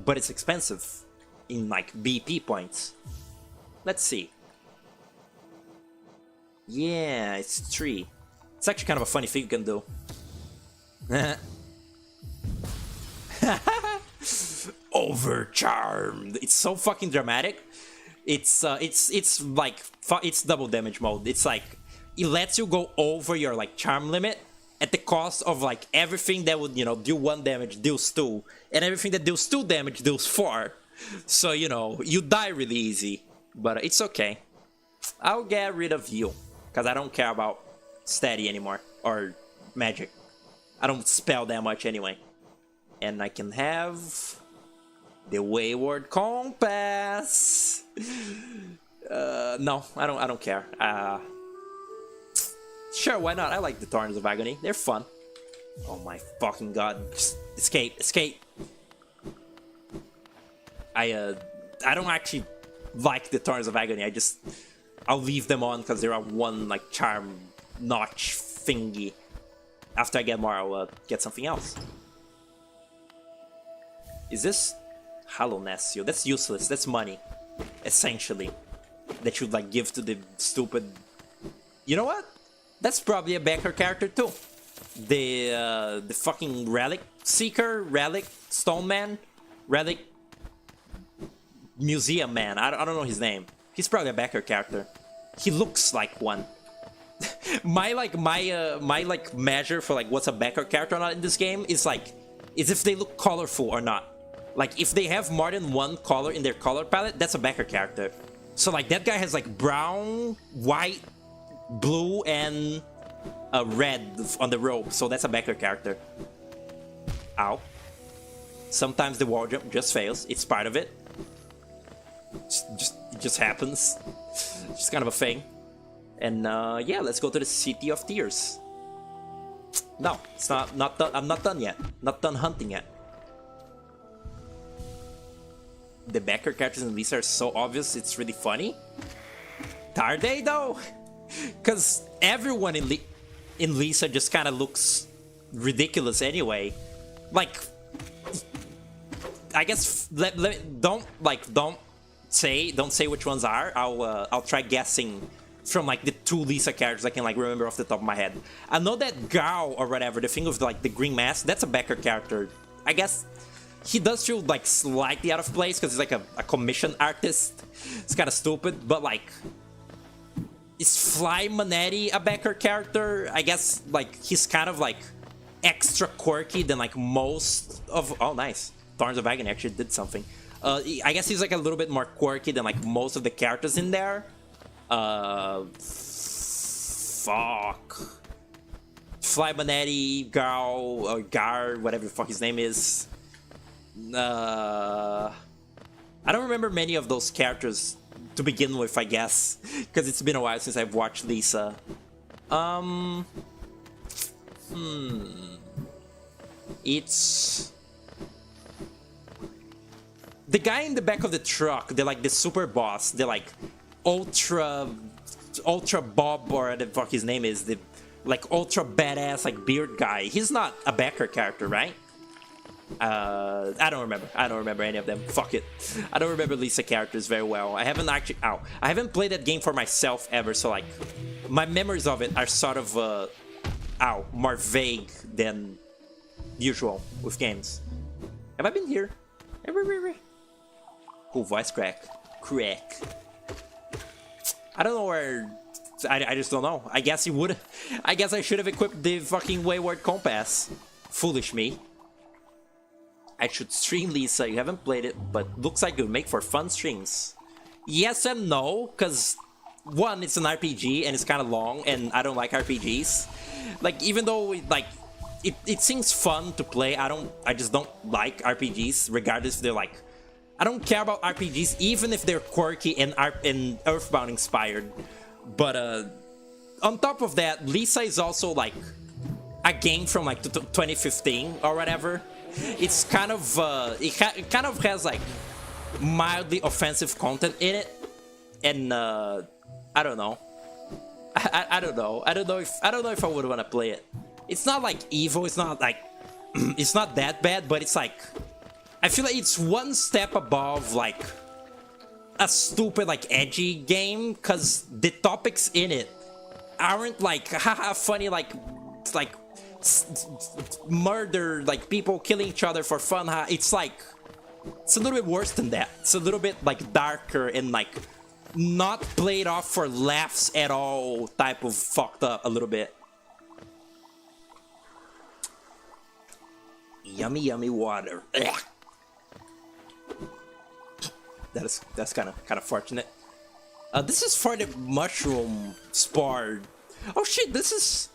S1: But it's expensive in like BP points. Let's see. Yeah, it's 3. It's actually kind of a funny thing you can do. Overcharmed. It's so fucking dramatic. It's like it's double damage mode. It's like it lets you go over your like charm limit at the cost of like everything that would, you know, deal 1 damage deals 2, and everything that deals 2 damage deals 4. So, you know, you die really easy, but it's okay. I'll get rid of you because I don't care about steady anymore, or magic. I don't spell that much anyway. And I can have the Wayward Compass. No, I don't care. Sure, why not? I like the Thorns of Agony. They're fun. Oh my fucking god. Just escape, escape. I don't actually like the Thorns of Agony. I'll leave them on because they're a one like charm notch thingy. After I get more, I'll get something else. Is this Hollowness Seal? That's useless. That's money, essentially, that you'd like give to the stupid. You know what? That's probably a backer character too. The fucking relic seeker, relic stone man, relic museum man. I don't know his name. He's probably a backer character. He looks like one. my measure for like what's a backer character or not in this game is if they look colorful or not. Like if they have more than one color in their color palette, that's a backer character. So like that guy has like brown, white, blue, and red on the robe, so that's a backer character. Ow. Sometimes the wall jump just fails. It's part of it. It just happens. It's just kind of a thing. And yeah, let's go to the City of Tears. No, it's not done. I'm not done yet. Not done hunting yet. The backer characters in Lisa are so obvious, it's really funny. Are they though? Because everyone in Lisa just kind of looks ridiculous anyway. Like, I guess don't say which ones are. I'll try guessing from like the two Lisa characters I can like remember off the top of my head. I know that Gao or whatever, the thing with like the green mask, that's a backer character. I guess he does feel like slightly out of place because he's like a commission artist. It's kind of stupid, but like, is Fly Manetti a backer character? I guess like he's kind of like extra quirky than like most of. Oh, nice. Thorns of Agony actually did something. I guess he's like a little bit more quirky than like most of the characters in there. Fuck. Fly Manetti, Gao, or Gar, whatever the fuck his name is. I don't remember many of those characters to begin with, I guess, because it's been a while since I've watched Lisa. It's the guy in the back of the truck. They're like the super boss. They're like ultra Bob, or whatever the fuck his name is. The like ultra badass like beard guy. He's not a backer character, right? I don't remember any of them. Fuck it. I don't remember Lisa characters very well. I haven't played that game for myself ever, so like my memories of it are sort of more vague than usual with games. Have I been here? Oh, voice crack. I don't know where. I just don't know. I guess I should have equipped the fucking Wayward Compass. Foolish me. I should stream Lisa. You haven't played it, but looks like it would make for fun streams. Yes and no, because one, it's an RPG and it's kind of long, and I don't like RPGs. Like, even though like it seems fun to play, I just don't like RPGs. Regardless if they're like, I don't care about RPGs even if they're quirky and Earthbound inspired. But on top of that, Lisa is also like a game from like 2015 or whatever. It's kind of it kind of has like mildly offensive content in it, and I don't know. I don't know. I don't know if I would want to play it. It's not like evil. It's not like it's not that bad, but it's like I feel like it's one step above like a stupid like edgy game, because the topics in it aren't like haha funny like murder, like people killing each other for fun. It's like it's a little bit worse than that. It's a little bit like darker and like not played off for laughs at all type of fucked up a little bit. Yummy water. Ugh. That's kind of fortunate. This is for the mushroom spore. Oh shit, this is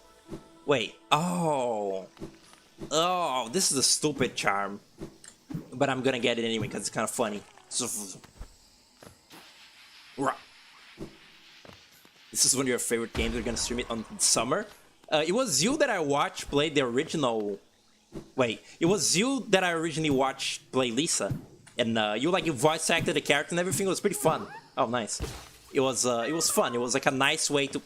S1: Wait. Oh. Oh, this is a stupid charm. But I'm gonna get it anyway because it's kind of funny. This is one of your favorite games. We're gonna stream it on summer. It was you that I watched play the original. Wait, it was you that I originally watched play Lisa, and you voice acted the character and everything. It was pretty fun. Oh, nice. It was fun. It was like a nice way to.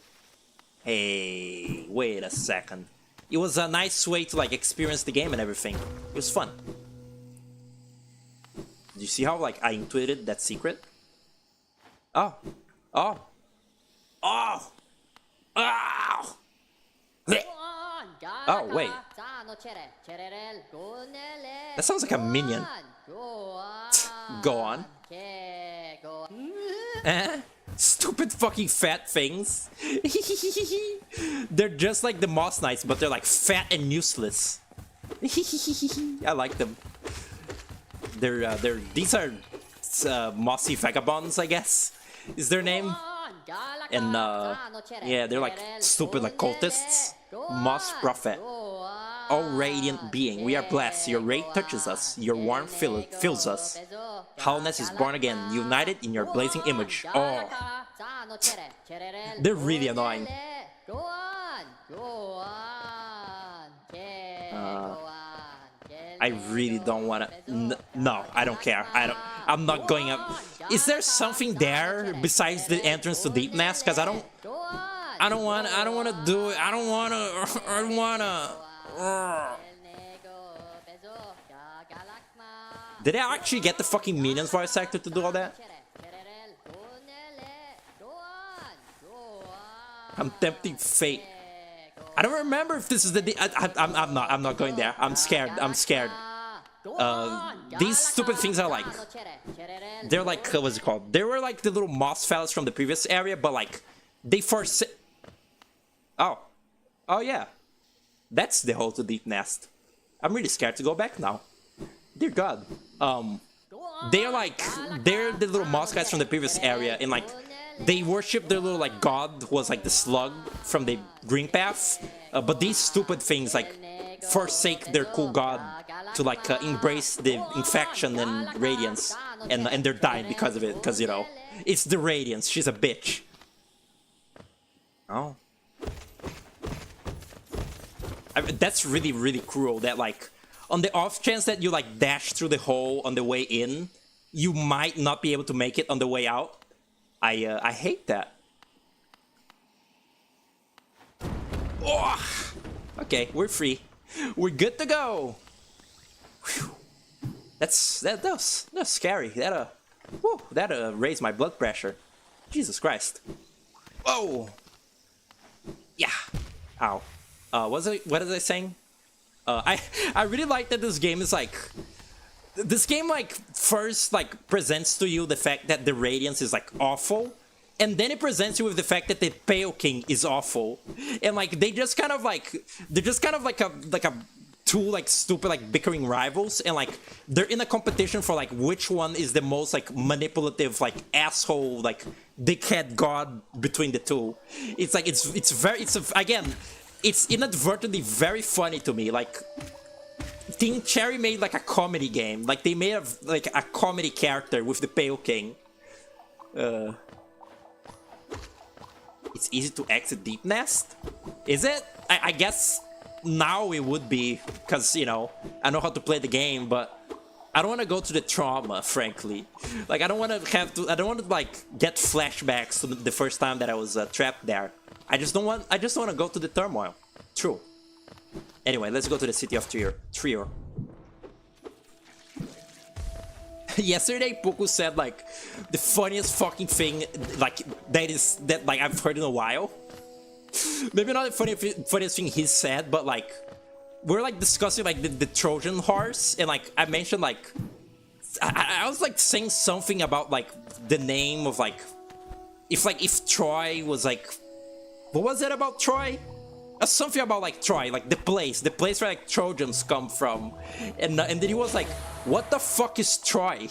S1: Hey, wait a second. It was a nice way to like experience the game and everything. It was fun. Do you see how like I intuited that secret? Oh, oh, oh, oh. Oh, wait. That sounds like a minion. Go on. Stupid fucking fat things. They're just like the Moss Knights, but they're like fat and useless. I like them. These are mossy vagabonds, I guess, is their name. And yeah, they're like stupid like cultists. Moss Prophet. Oh radiant being, we are blessed. Your ray touches us. Your warmth fills us. Howlness is born again, united in your blazing image. Oh, they're really annoying. I really don't wanna. No, I don't care. I'm not going up. Is there something there besides the entrance to Deepnest? Cause I don't wanna do it. I don't wanna. Did I actually get the fucking Minions voice actor to do all that? I'm tempting fate. I don't remember if this is the. I'm not going there. I'm scared. These stupid things are like. They're like what's it called? They were like the little moss fellas from the previous area, but like they force. Oh yeah, that's the hole to Deepnest. I'm really scared to go back now. Dear God. They're the little moss guys from the previous area, and like they worship their little like god was like the slug from the green path, but these stupid things like forsake their cool god to like embrace the infection and radiance, and they're dying because of it, because you know it's the radiance. She's a bitch. Oh, that's really cruel. That like on the off chance that you like dash through the hole on the way in, you might not be able to make it on the way out. I hate that. Oh, okay, we're free. We're good to go. Whew. That was scary. That raised my blood pressure. Jesus Christ. Whoa. Yeah. Ow. What was I saying? I really like that this game is like. This game like first like presents to you the fact that the Radiance is like awful, and then it presents you with the fact that the Pale King is awful, and like they're just kind of like a two like stupid like bickering rivals, and like they're in a competition for like which one is the most like manipulative like asshole like dickhead god between the two. It's like it's inadvertently very funny to me. Like Team Cherry made like a comedy game. Like they made like a comedy character with the Pale King. It's easy to exit Deepnest? Is it? I guess now it would be, because you know I know how to play the game, but I don't want to go to the trauma, frankly. Like I don't want to like get flashbacks to the first time that I was trapped there. I just want to go to the turmoil. True. Anyway, let's go to the city of Trier. Yesterday, Puku said like the funniest fucking thing like that I've heard in a while. Maybe not the funniest thing he said, but like we're like discussing like the Trojan horse, and like I mentioned like I was like saying something about like the name of like if Troy was like, what was it about Troy? Something about like Troy, like the place where like Trojans come from, and then he was like, "What the fuck is Troy?"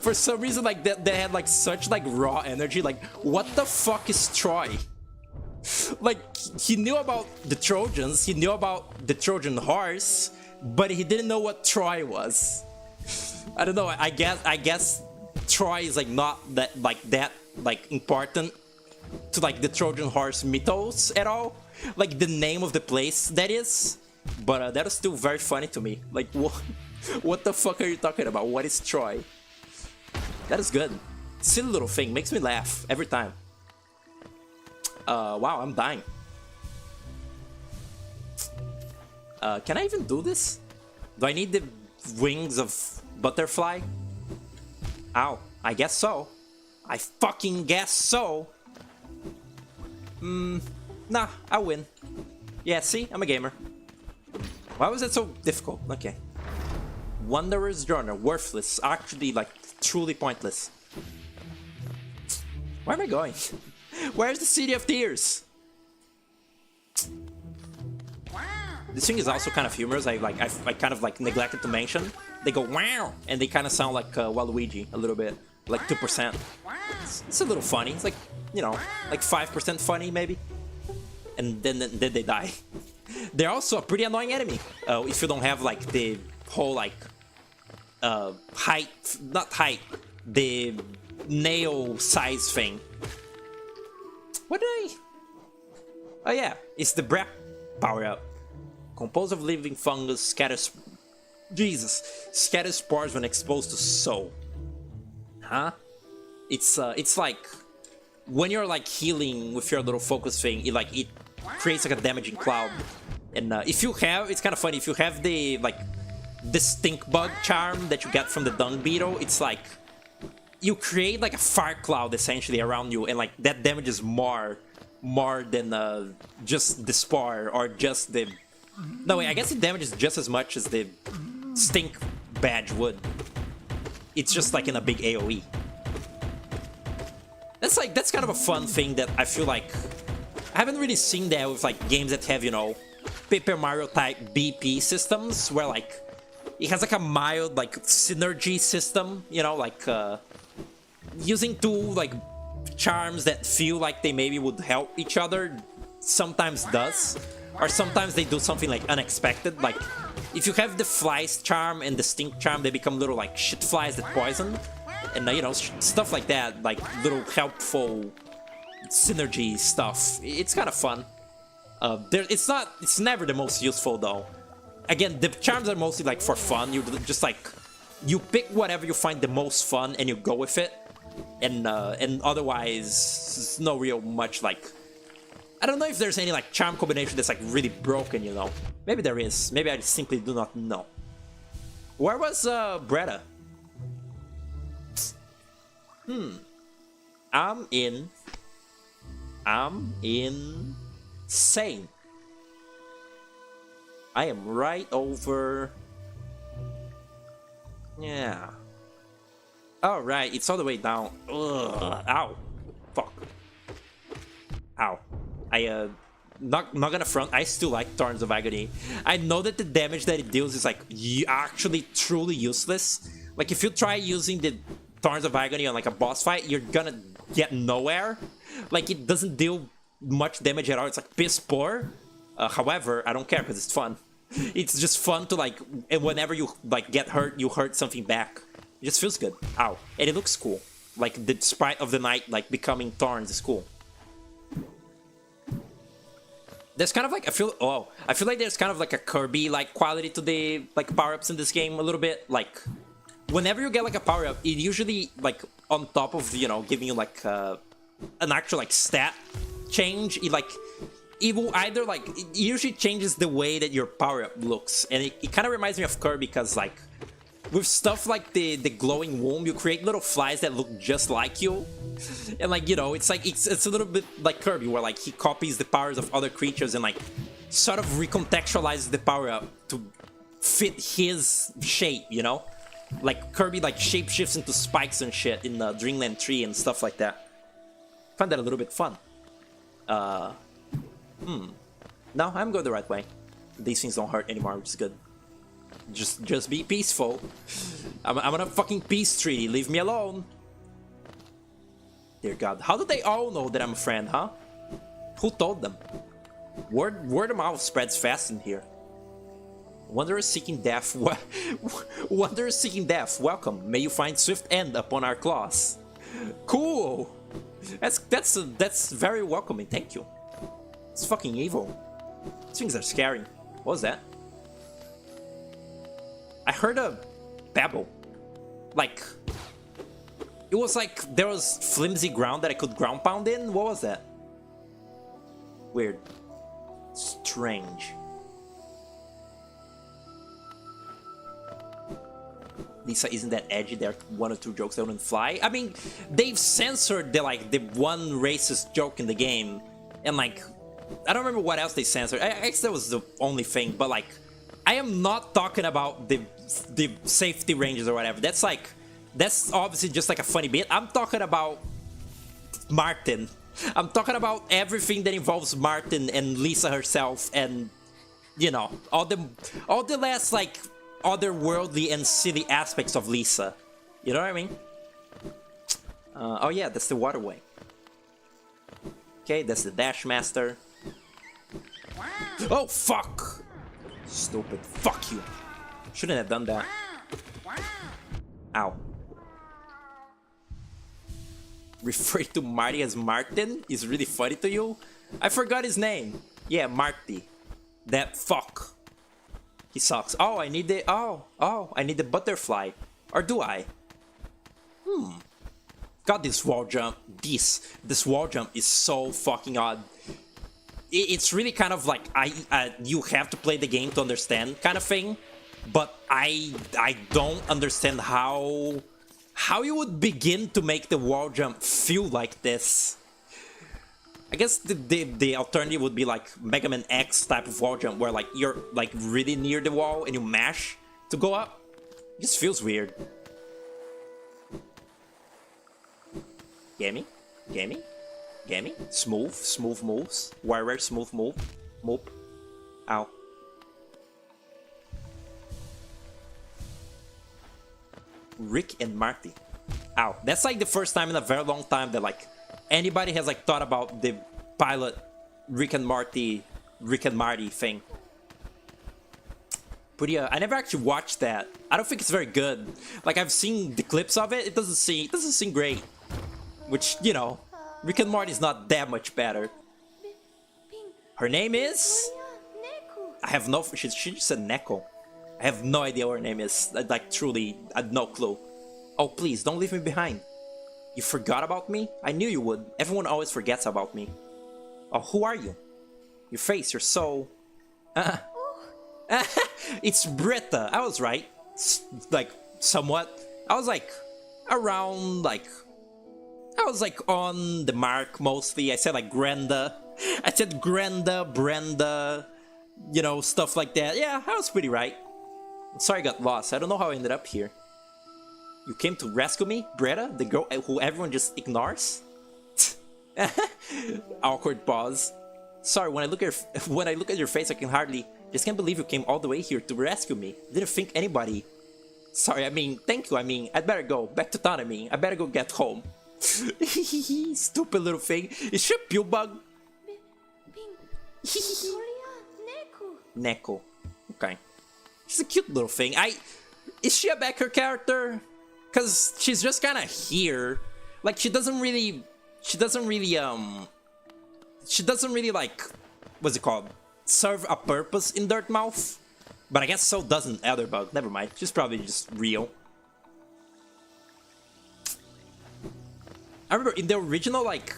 S1: For some reason, like they had like such like raw energy. Like, what the fuck is Troy? Like, he knew about the Trojans, he knew about the Trojan horse, but he didn't know what Troy was. I don't know, I guess Troy is like not that important to like the Trojan horse mythos at all. Like the name of the place, that is. But that is still very funny to me. Like, what the fuck are you talking about? What is Troy? That is good. Silly little thing, makes me laugh every time. Wow, I'm dying. Can I even do this? Do I need the wings of butterfly? Ow, I guess so. I fucking guess so. Nah, I win. Yeah, see? I'm a gamer. Why was that so difficult? Okay. Wanderer's Journal, worthless. Actually, like, truly pointless. Where am I going? Where's the City of Tears? This thing is also kind of humorous. I kind of like neglected to mention. They go wow, and they kind of sound like Waluigi a little bit, like 2%. It's a little funny. It's like, you know, like 5% funny maybe. And then they die. They're also a pretty annoying enemy if you don't have like the whole like the nail size thing. What did I? Oh yeah, it's the breath power up. Composed of living fungus, scatters spores when exposed to soul. Huh? It's like when you're like healing with your little focus thing, it creates like a damaging cloud. And if you have, it's kind of funny, if you have the stink bug charm that you get from the dung beetle, it's like you create like a fire cloud essentially around you, and like that damages more than just the spore or just the. No wait, I guess it damages just as much as the stink badge would. It's just like in a big AoE. That's kind of a fun thing that I feel like I haven't really seen that with like games that have, you know, Paper Mario type BP systems where like it has like a mild like synergy system, you know, like using two like charms that feel like they maybe would help each other sometimes does, or sometimes they do something like unexpected. Like if you have the flies charm and the stink charm, they become little like shit flies that poison, and you know, stuff like that, like little helpful synergy stuff. It's kind of fun. It's never the most useful though. Again, the charms are mostly like for fun. You just like you pick whatever you find the most fun and you go with it, and otherwise no real much like. I don't know if there's any like charm combination that's like really broken, you know. Maybe there is. Maybe I simply do not know. Where was Bretta? I'm insane. I am right over. Yeah. All right, it's all the way down. Ugh. Ow. Fuck. Ow. Not gonna front. I still like Thorns of Agony. I know that the damage that it deals is like actually truly useless. Like if you try using the Thorns of Agony on like a boss fight, you're gonna get nowhere. Like it doesn't deal much damage at all. It's like piss poor. However, I don't care because it's fun. It's just fun to like, and whenever you like get hurt, you hurt something back. It just feels good. Ow. And it looks cool. Like the sprite of the night like becoming thorns is cool. There's kind of like, I feel like there's kind of like a Kirby like quality to the like power-ups in this game a little bit. Like whenever you get like a power-up, it usually like on top of, you know, giving you like an actual like stat change, it will either like, it usually changes the way that your power-up looks. And it kind of reminds me of Kirby because like with stuff like the glowing womb, you create little flies that look just like you. And like, you know, it's like it's a little bit like Kirby where like he copies the powers of other creatures and like sort of recontextualizes the power-up to fit his shape, you know? Like Kirby like shapeshifts into spikes and shit in the Dreamland Tree and stuff like that. I find that a little bit fun. No, I'm going the right way. These things don't hurt anymore, which is good. Just be peaceful. I'm on a fucking peace treaty. Leave me alone. Dear God, how do they all know that I'm a friend, huh? Who told them? Word of mouth spreads fast in here. Wanderer seeking death. Wanderer seeking death. Welcome. May you find swift end upon our claws. Cool. That's very welcoming. Thank you. It's fucking evil. These things are scary. What was that? I heard a babble. Like, it was like there was flimsy ground that I could ground pound in. What was that? Weird. Strange. Lisa isn't that edgy. There are one or two jokes that wouldn't fly. I mean, they've censored the one racist joke in the game, and like, I don't remember what else they censored. I guess that was the only thing. But like, I am not talking about the safety ranges or whatever. That's obviously just like a funny bit. I'm talking about Martin. I'm talking about everything that involves Martin and Lisa herself, and you know, all the less like otherworldly and silly aspects of Lisa. You know what I mean? Oh yeah, that's the waterway. Okay, that's the Dash Master. Oh fuck! Stupid. Fuck you. Shouldn't have done that. Ow. Refer to Marty as Martin is really funny to you? I forgot his name. Yeah, Marty. That fuck. He sucks. Oh, I need the... Oh, I need the butterfly. Or do I? God, this wall jump. This wall jump is so fucking odd. It's really kind of like you have to play the game to understand kind of thing. But I don't understand how you would begin to make the wall jump feel like this. I guess the alternative would be like Mega Man X type of wall jump, where like you're like really near the wall and you mash to go up. It just feels weird. Gammy? Gammy? Gammy? Smooth moves. Warrior, smooth move. Move. Ow. Rick and Marty. Ow. That's like the first time in a very long time that like anybody has like thought about the pilot Rick and Marty thing. But yeah, I never actually watched that. I don't think it's very good. Like, I've seen the clips of it. It doesn't seem great. Which, you know, Rick and Morty's not that much better. Her name is... I have no... She just said Neko. I have no idea what her name is. Like, truly, I have no clue. Oh, please, don't leave me behind. You forgot about me? I knew you would. Everyone always forgets about me. Oh, who are you? Your face, you're so... It's Britta. I was right. Like, somewhat. I was like, around, like... I was like on the mark mostly. I said like Grenda. I said Grenda, Brenda, you know, stuff like that. Yeah, I was pretty right. I'm sorry I got lost. I don't know how I ended up here. You came to rescue me, Bretta, the girl who everyone just ignores? Awkward pause. Sorry, when I look at your face, I can hardly... Just can't believe you came all the way here to rescue me. Didn't think anybody... Sorry, I mean, thank you, I mean, I'd better go. Back to town, I mean. I better go get home. Stupid little thing. Is she a pill bug? Neko. Okay. She's a cute little thing. Is she a backer character? Cause she's just kinda here. Like, she doesn't really like, what's it called? Serve a purpose in Dirtmouth. But I guess so doesn't Elderbug. Never mind. She's probably just real. I remember in the original, like,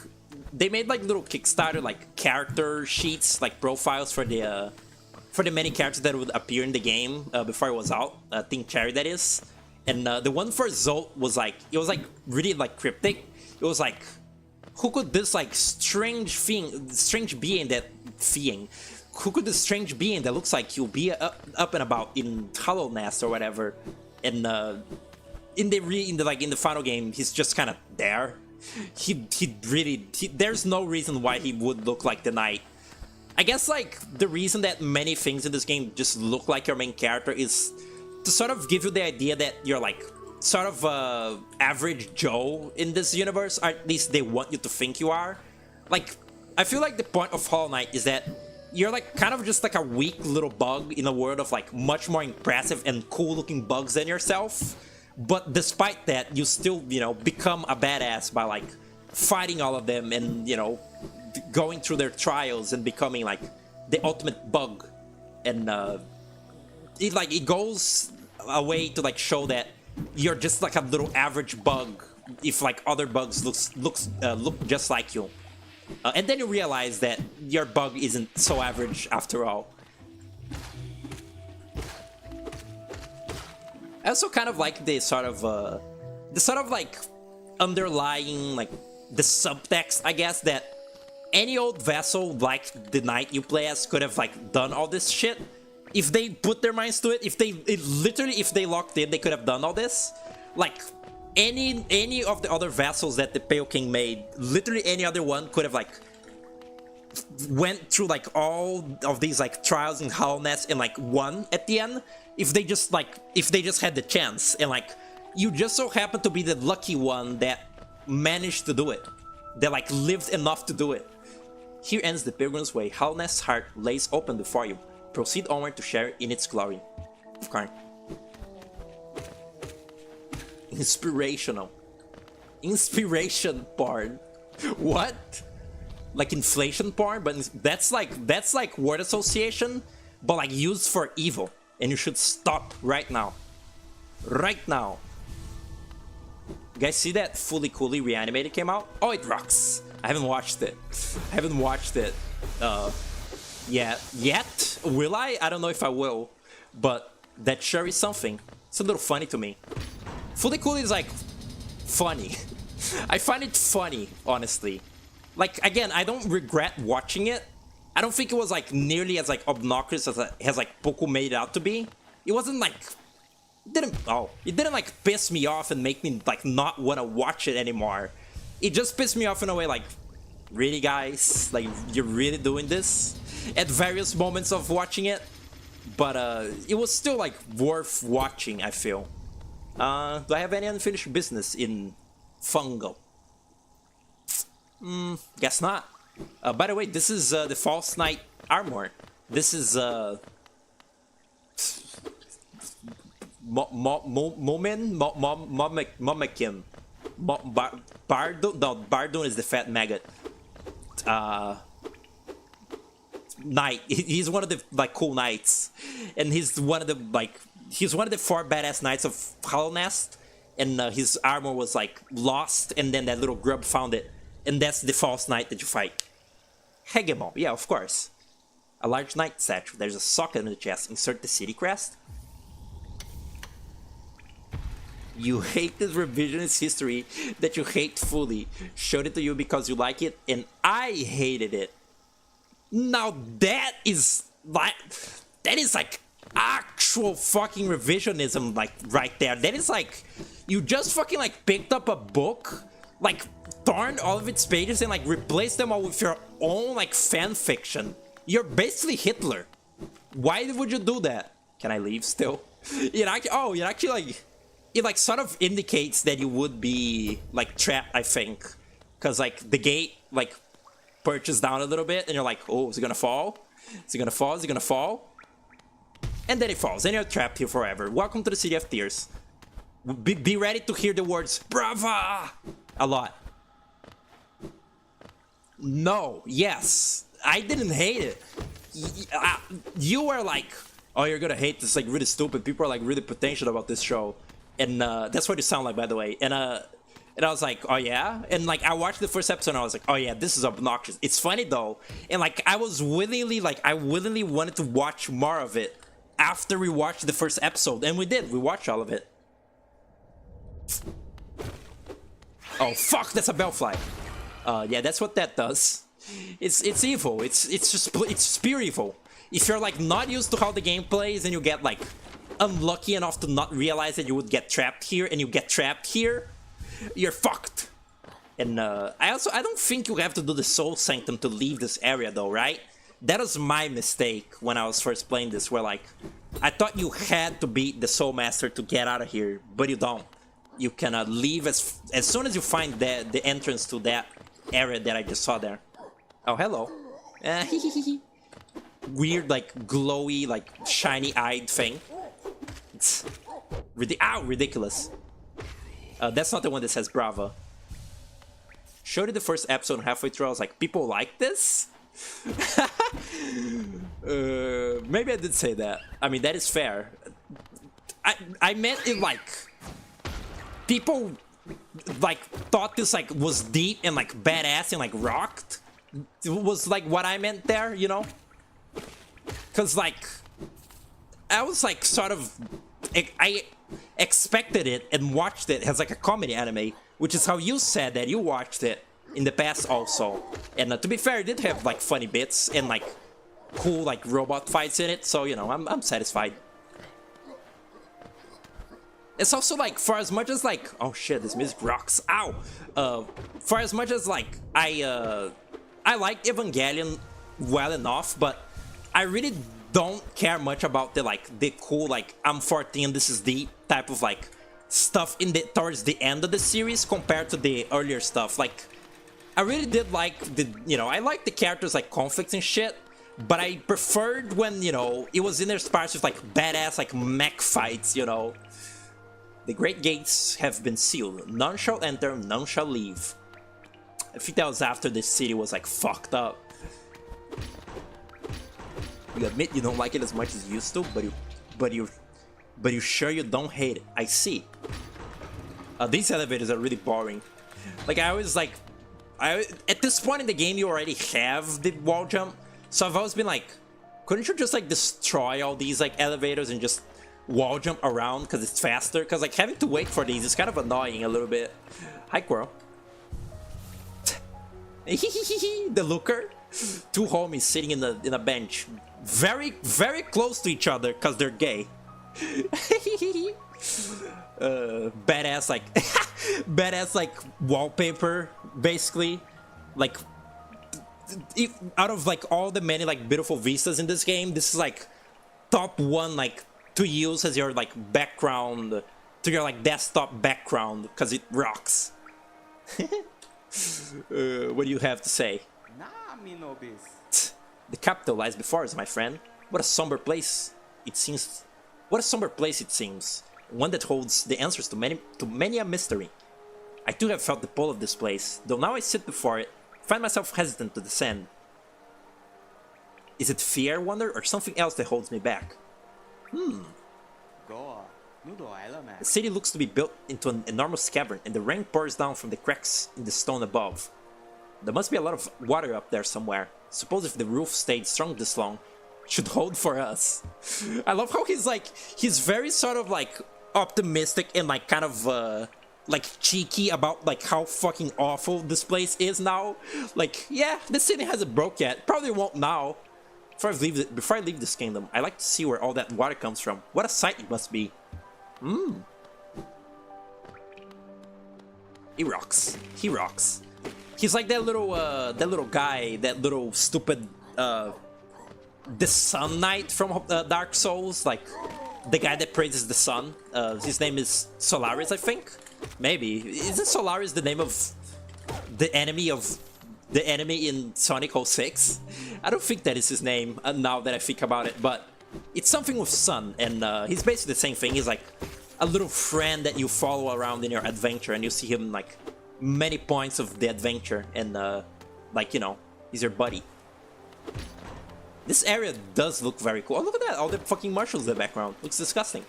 S1: they made like little Kickstarter like character sheets, like profiles for the many characters that would appear in the game before it was out. Team Cherry, that is. And the one for Zolt was like, it was like really like cryptic. It was like, who could this like strange being that who could this strange being that looks like he'll be up and about in Hollow Nest or whatever? And in the final game, he's just kind of there. There's no reason why he would look like the knight. I guess like the reason that many things in this game just look like your main character is to sort of give you the idea that you're like sort of average Joe in this universe, or at least they want you to think you are. Like, I feel like the point of Hollow Knight is that you're like kind of just like a weak little bug in a world of like much more impressive and cool looking bugs than yourself. But despite that, you still, you know, become a badass by like fighting all of them and, you know, going through their trials and becoming like the ultimate bug. And it goes a way to like show that you're just like a little average bug if like other bugs look just like you. And then you realize that your bug isn't so average after all. I also kind of like the sort of like underlying like the subtext, I guess, that any old vassal like the knight you play as could have like done all this shit if they put their minds to it. If they locked in, they could have done all this. Like any of the other vassals that the Pale King made, literally any other one could have like went through like all of these like trials and Hollowness and like won at the end if they just had the chance. And like you just so happen to be the lucky one that managed to do it, that like lived enough to do it. Here ends the Pilgrim's Way. Hollowness' heart lays open before you. Proceed onward to share in its glory. Of course. Inspirational. Inspiration porn. What? Like inflation porn? But that's like word association, but like used for evil. And you should stop right now. Right now. You guys see that Fully Coolly Reanimated came out? Oh, it rocks. I haven't watched it. Yet. Will I? I don't know if I will. But that sure is something. It's a little funny to me. Fully Coolly is like funny. I find it funny, honestly. Like, again, I don't regret watching it. I don't think it was like nearly as like obnoxious as like Poku made it out to be. It wasn't like it didn't like piss me off and make me like not want to watch it anymore. It just pissed me off in a way like, really guys, like you're really doing this at various moments of watching it. But it was still like worth watching, I feel. Do I have any unfinished business in Fungal? Guess not. By the way, this is the False Knight armor. This is Momekin. Bardun is the fat maggot. Knight. He's one of the like cool knights, and he's one of the 4 badass knights of Hollownest, and his armor was like lost, and then that little grub found it, and that's the False Knight that you fight. Hegemon, yeah, of course. A large knight statue. There's a socket in the chest. Insert the city crest. You hate this revisionist history that you hate fully. Showed it to you because you like it, and I hated it. Now that is like actual fucking revisionism, like right there. That is like, you just fucking like picked up a book, like torn all of its pages and like replaced them all with your own like fan fiction. You're basically Hitler. Why would you do that? Can I leave still? It like sort of indicates that you would be like trapped, I think, because like the gate like perches down a little bit and you're like, oh, is it gonna fall? Is it gonna fall? Is it gonna fall? And then it falls, and you're trapped here forever. Welcome to the City of Tears. Be ready to hear the words "Brava" a lot. No, yes, I didn't hate it. You were like, oh, you're gonna hate this, like really stupid. People are like really pretentious about this show, and that's what you sound like, by the way. And I was like, oh yeah? And like I watched the first episode and I was like, oh yeah, this is obnoxious. It's funny though. And like I willingly wanted to watch more of it after we watched the first episode. And we did. We watched all of it. Oh fuck, that's a bellfly. Yeah, that's what that does. It's evil. It's pure evil. If you're like not used to how the game plays and you get like unlucky enough to not realize that you would get trapped here and you get trapped here, you're fucked. And I don't think you have to do the Soul Sanctum to leave this area though, right? That was my mistake when I was first playing this, where like I thought you had to beat the Soul Master to get out of here, but you don't. You can leave as soon as you find the entrance to that area that I just saw there. Oh, hello. Weird, like, glowy, like, shiny-eyed thing. It's ridiculous. That's not the one that says Brava. Showed it the first episode and halfway through I was like, people like this? Maybe I did say that. I mean, that is fair. I meant it like... People, like, thought this, like, was deep and, like, badass and, like, rocked. It was, like, what I meant there, you know? Because, like... I was, like, sort of... I expected it and watched it as, like, a comedy anime. Which is how you said that you watched it in the past also. And to be fair, it did have, like, funny bits and, like, cool, like, robot fights in it. So, you know, I'm satisfied. It's also, like, for as much as, like... Oh, shit, this music rocks. Ow! For as much as, like, I like Evangelion well enough, but I really don't care much about the, like, the cool, like, I'm 14, this is the type of, like... stuff in the towards the end of the series compared to the earlier stuff. Like, I really did like the, you know, I like the characters, like, conflicts and shit, but I preferred when, you know, it was interspersed with, like, badass, like, mech fights, you know. The great gates have been sealed. None shall enter, none shall leave. I think that was after the city was, like, fucked up. You admit you don't like it as much as you used to, but you sure you don't hate it. I see. These elevators are really boring. Like, I always, like... at this point in the game, you already have the wall jump. So I've always been like, couldn't you just, like, destroy all these, like, elevators and just wall jump around because it's faster? Because, like, having to wait for these is kind of annoying a little bit. Hi, Quirrell. The looker. Two homies sitting in a bench. Very, very close to each other because they're gay. Badass, like badass, like, wallpaper, basically. Like, out of, like, all the many, like, beautiful vistas in this game, this is, like, top one, like, to use as your, like, background, to your, like, desktop background, because it rocks. What do you have to say? The capital lies before us, my friend. What a somber place it seems. What a somber place it seems. One that holds the answers to many a mystery. I too have felt the pull of this place, though now I sit before it, find myself hesitant to descend. Is it fear, wonder, or something else that holds me back? The city looks to be built into an enormous cavern, and the rain pours down from the cracks in the stone above. There must be a lot of water up there somewhere. Suppose if the roof stayed strong this long, it should hold for us. I love how he's very sort of, like, optimistic and, like, kind of, like, cheeky about, like, how fucking awful this place is now. Like, yeah, the city hasn't broke yet. Probably won't now. Before I leave this kingdom, I like to see where all that water comes from. What a sight it must be. He rocks. He rocks. He's like that little guy, that little stupid, the Sun Knight from Dark Souls, like, the guy that praises the sun. His name is Solaris, I think? Maybe. Isn't Solaris the name of the enemy in Sonic 06? I don't think that is his name, now that I think about it, but it's something with sun, and he's basically the same thing. He's like a little friend that you follow around in your adventure, and you see him, like, many points of the adventure, and like, you know, he's your buddy. This area does look very cool. Oh, look at that, all the fucking marshals in the background. Looks disgusting.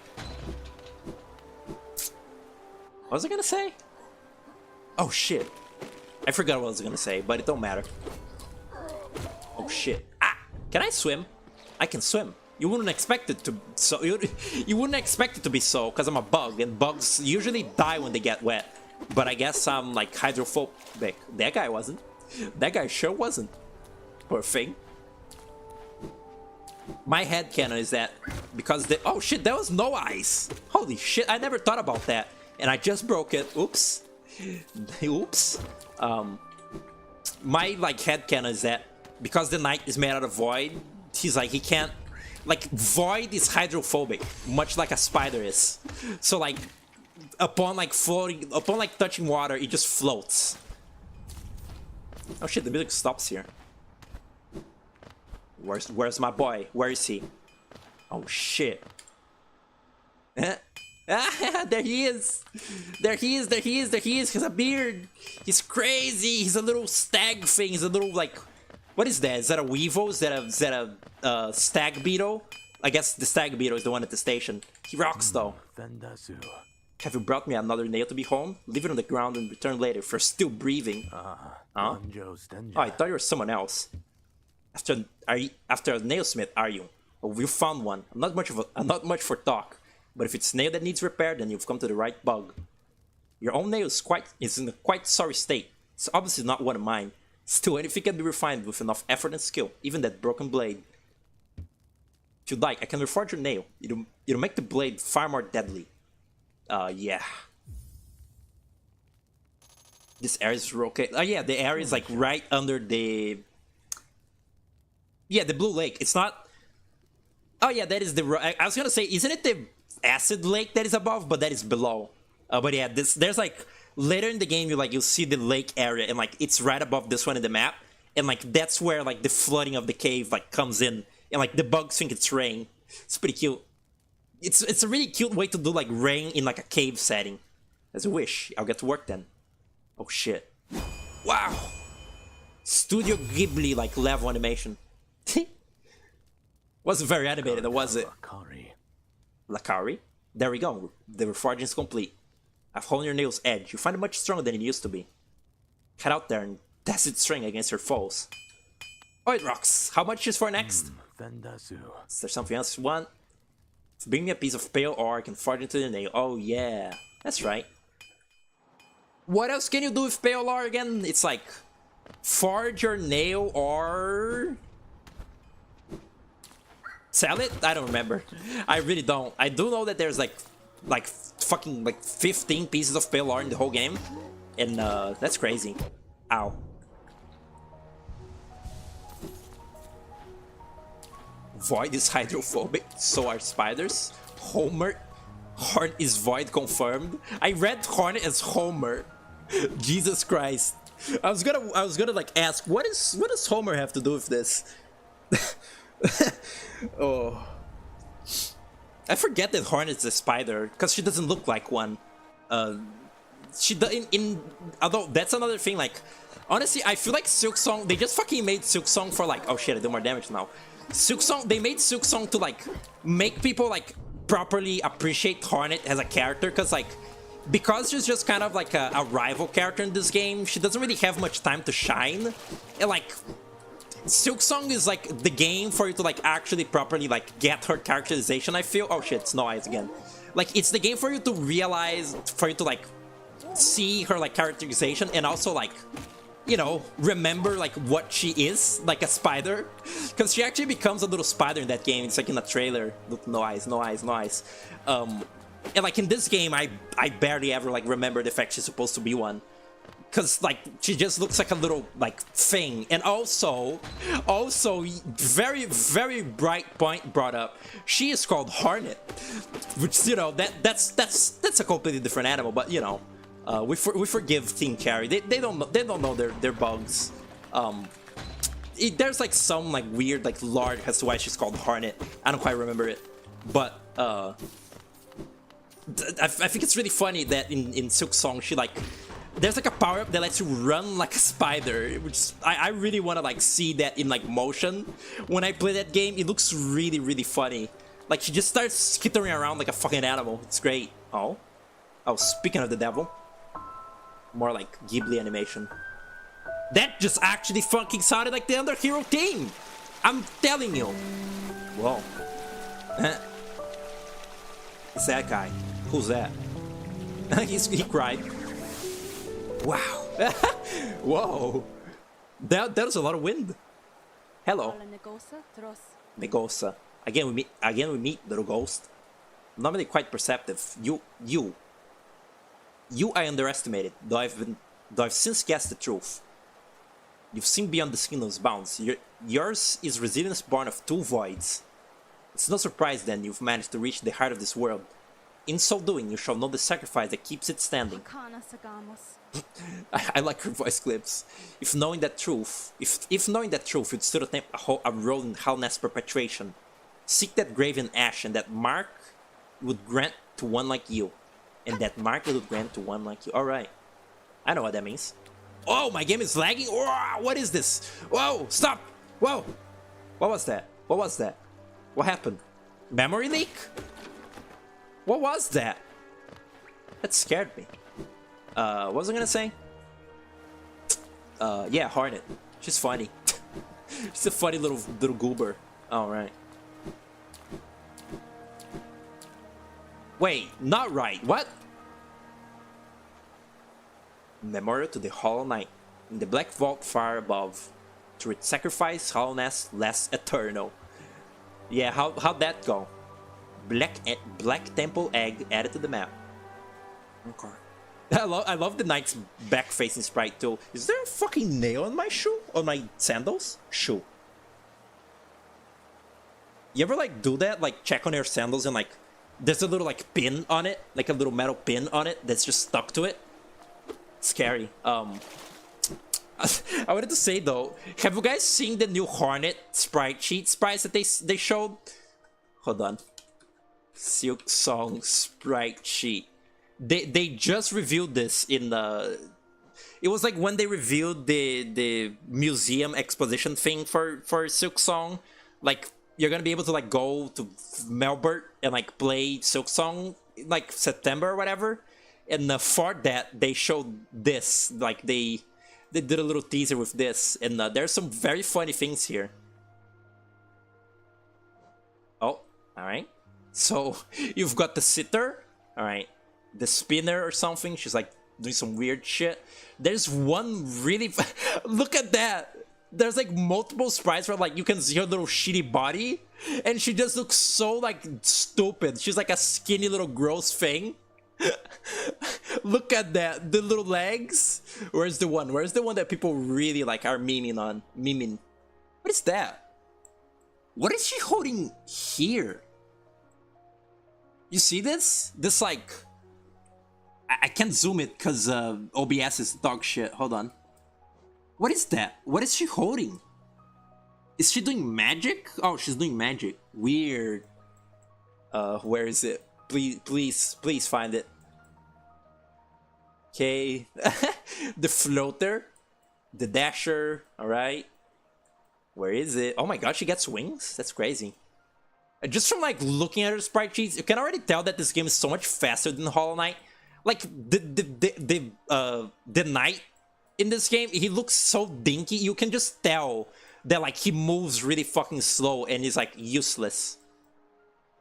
S1: What was I gonna say? Oh shit, I forgot what I was gonna say, but it don't matter. Oh shit. Ah, can I swim? I can swim. You wouldn't expect it to, so you wouldn't expect it to be so, because I'm a bug, and bugs usually die when they get wet. But I guess I'm, like, hydrophobic. That guy wasn't. That guy sure wasn't. Poor thing. My headcanon is that because the... Oh shit, that was no ice! Holy shit, I never thought about that. And I just broke it. Oops. Oops. My, like, headcanon is that because the knight is made out of void, he's like, he can't... Like, void is hydrophobic, much like a spider is. So, like, upon, like, touching water, it just floats. Oh shit, the music stops here. Where's my boy? Where is he? Oh shit. Ah, there he is. There he is. He has a beard. He's crazy. He's a little stag thing. He's a little like, what is that? Is that a weevil? Is that a stag beetle? I guess the stag beetle is the one at the station. He rocks though. Have you brought me another nail to be home? Leave it on the ground and return later if you're still breathing. Huh? Oh, I thought you were someone else. After a nailsmith, are you? Oh, you found one. I'm not much for talk. But if it's nail that needs repair, then you've come to the right bug. Your own nail is in a quite sorry state. It's obviously not one of mine. Still, anything can be refined with enough effort and skill, even that broken blade. If you'd like, I can reforge your nail. It'll make the blade far more deadly. Yeah. This area is okay. Oh yeah, the area is like right under the... Yeah, the blue lake. It's not... Oh yeah, that is the... I was gonna say, isn't it the acid lake that is above? But that is below. But yeah, there's like... Later in the game, you'll see the lake area, and like it's right above this one in the map. And like that's where like the flooding of the cave like comes in. And like the bugs think it's rain. It's pretty cute. It's a really cute way to do like rain in like a cave setting. As a wish. I'll get to work then. Oh shit. Wow. Studio Ghibli like level animation. Wasn't very animated, was it? Lakari? There we go. The reforging is complete. I've honed your nail's edge. You find it much stronger than it used to be. Head out there and test its strength against your foes. Oh, it rocks. How much is for next? Is there something else you want? Bring me a piece of pale ore, I can forge into the nail. Oh yeah, that's right. What else can you do with pale ore again? It's like forge your nail or sell it? I don't remember. I really don't. I do know that there's like fucking like 15 pieces of pale ore in the whole game, and that's crazy. Ow. Void is hydrophobic, so are spiders. Homer. Horn is void confirmed. I read Horn as Homer. Jesus Christ. I was gonna like ask, what does Homer have to do with this? Oh. I forget that Horn is a spider, because she doesn't look like one. She although that's another thing, like honestly I feel like Silksong, they just fucking made Silksong for like, oh shit, I do more damage now. Silksong, they made Silksong to like make people like properly appreciate Hornet as a character, because she's just kind of like a rival character in this game. She doesn't really have much time to shine, and like Silksong is like the game for you to like actually properly like get her characterization, I feel. Oh shit, Snow Eyes again. Like it's the game for you to realize, for you to like see her like characterization, and also like, you know, remember like what she is, like a spider, because she actually becomes a little spider in that game. It's like in a trailer. Look, no eyes. And like in this game, I barely ever like remember the fact she's supposed to be one, because like she just looks like a little like thing. And also very very bright point brought up, she is called Hornet, which, you know, that's a completely different animal, but you know. We forgive Team Carry. They don't know their bugs. There's like some like weird like lore as to why she's called Hornet. I don't quite remember it, but I think it's really funny that in Silksong she like, there's like a power up that lets you run like a spider, which I really want to like see that in like motion. When I play that game, it looks really really funny. Like she just starts skittering around like a fucking animal. It's great. Oh, speaking of the devil. More like Ghibli animation. That just actually fucking sounded like the Underhero team! I'm telling you! Whoa. It's that guy. Who's that? He cried. Wow. Whoa. That was a lot of wind. Hello. Negosa. Again we meet, little ghost. Normally quite perceptive. You I underestimated, though I've since guessed the truth. You've seen beyond the kingdom's bounds. Yours is resilience born of two voids. It's no surprise then you've managed to reach the heart of this world. In so doing, you shall know the sacrifice that keeps it standing. I like her voice clips. If knowing that truth, if knowing that truth, you'd still attempt a role in Halnest's perpetuation. Seek that grave in ash, and that mark would grant to one like you. And that mark would grant to one like you. Alright. I know what that means. Oh, my game is lagging? Oh, what is this? Whoa, stop! Whoa! What was that? What was that? What happened? Memory leak? What was that? That scared me. What was I gonna say? Yeah, Hornet. She's funny. She's a funny little goober. Alright. Wait, not right. What? Memorial to the Hollow Knight. In the black vault far above. To its sacrifice, Halnest lasts eternal. Yeah, how'd that go? Black temple egg added to the map. Okay. I love the knight's back-facing sprite too. Is there a fucking nail on my shoe? On my sandals? Shoe. You ever like do that? Like check on your sandals and like there's a little like pin on it, like a little metal pin on it that's just stuck to it. Scary. I wanted to say though, have you guys seen the new Hornet sprite sheet sprites that they showed? Hold on. Silk Song sprite sheet. They just revealed this in the. It was like when they revealed the museum exposition thing for Silk Song. Like you're gonna be able to like go to Melbourne and like play Silk Song in, like September or whatever. And for that they showed this. Like they did a little teaser with this, and there's some very funny things here. Oh, all right. So you've got the sitter, all right, the spinner or something. She's like doing some weird shit. There's one really look at that. There's like multiple sprites where like you can see her little shitty body, and she just looks so like stupid. She's like a skinny little gross thing. Look at that, the little legs. Where's the one? Where's the one that people really like are memeing on? Memeing. What is that? What is she holding here? You see this? This like... I can't zoom it because OBS is dog shit. Hold on. What is that? What is she holding? Is she doing magic? Oh, she's doing magic. Weird. Where is it? Please find it. Okay. The floater. The dasher. Alright. Where is it? Oh my god, she gets wings? That's crazy. Just from like looking at her sprite sheets, you can already tell that this game is so much faster than Hollow Knight. Like the knight in this game, he looks so dinky. You can just tell that like he moves really fucking slow and is like useless.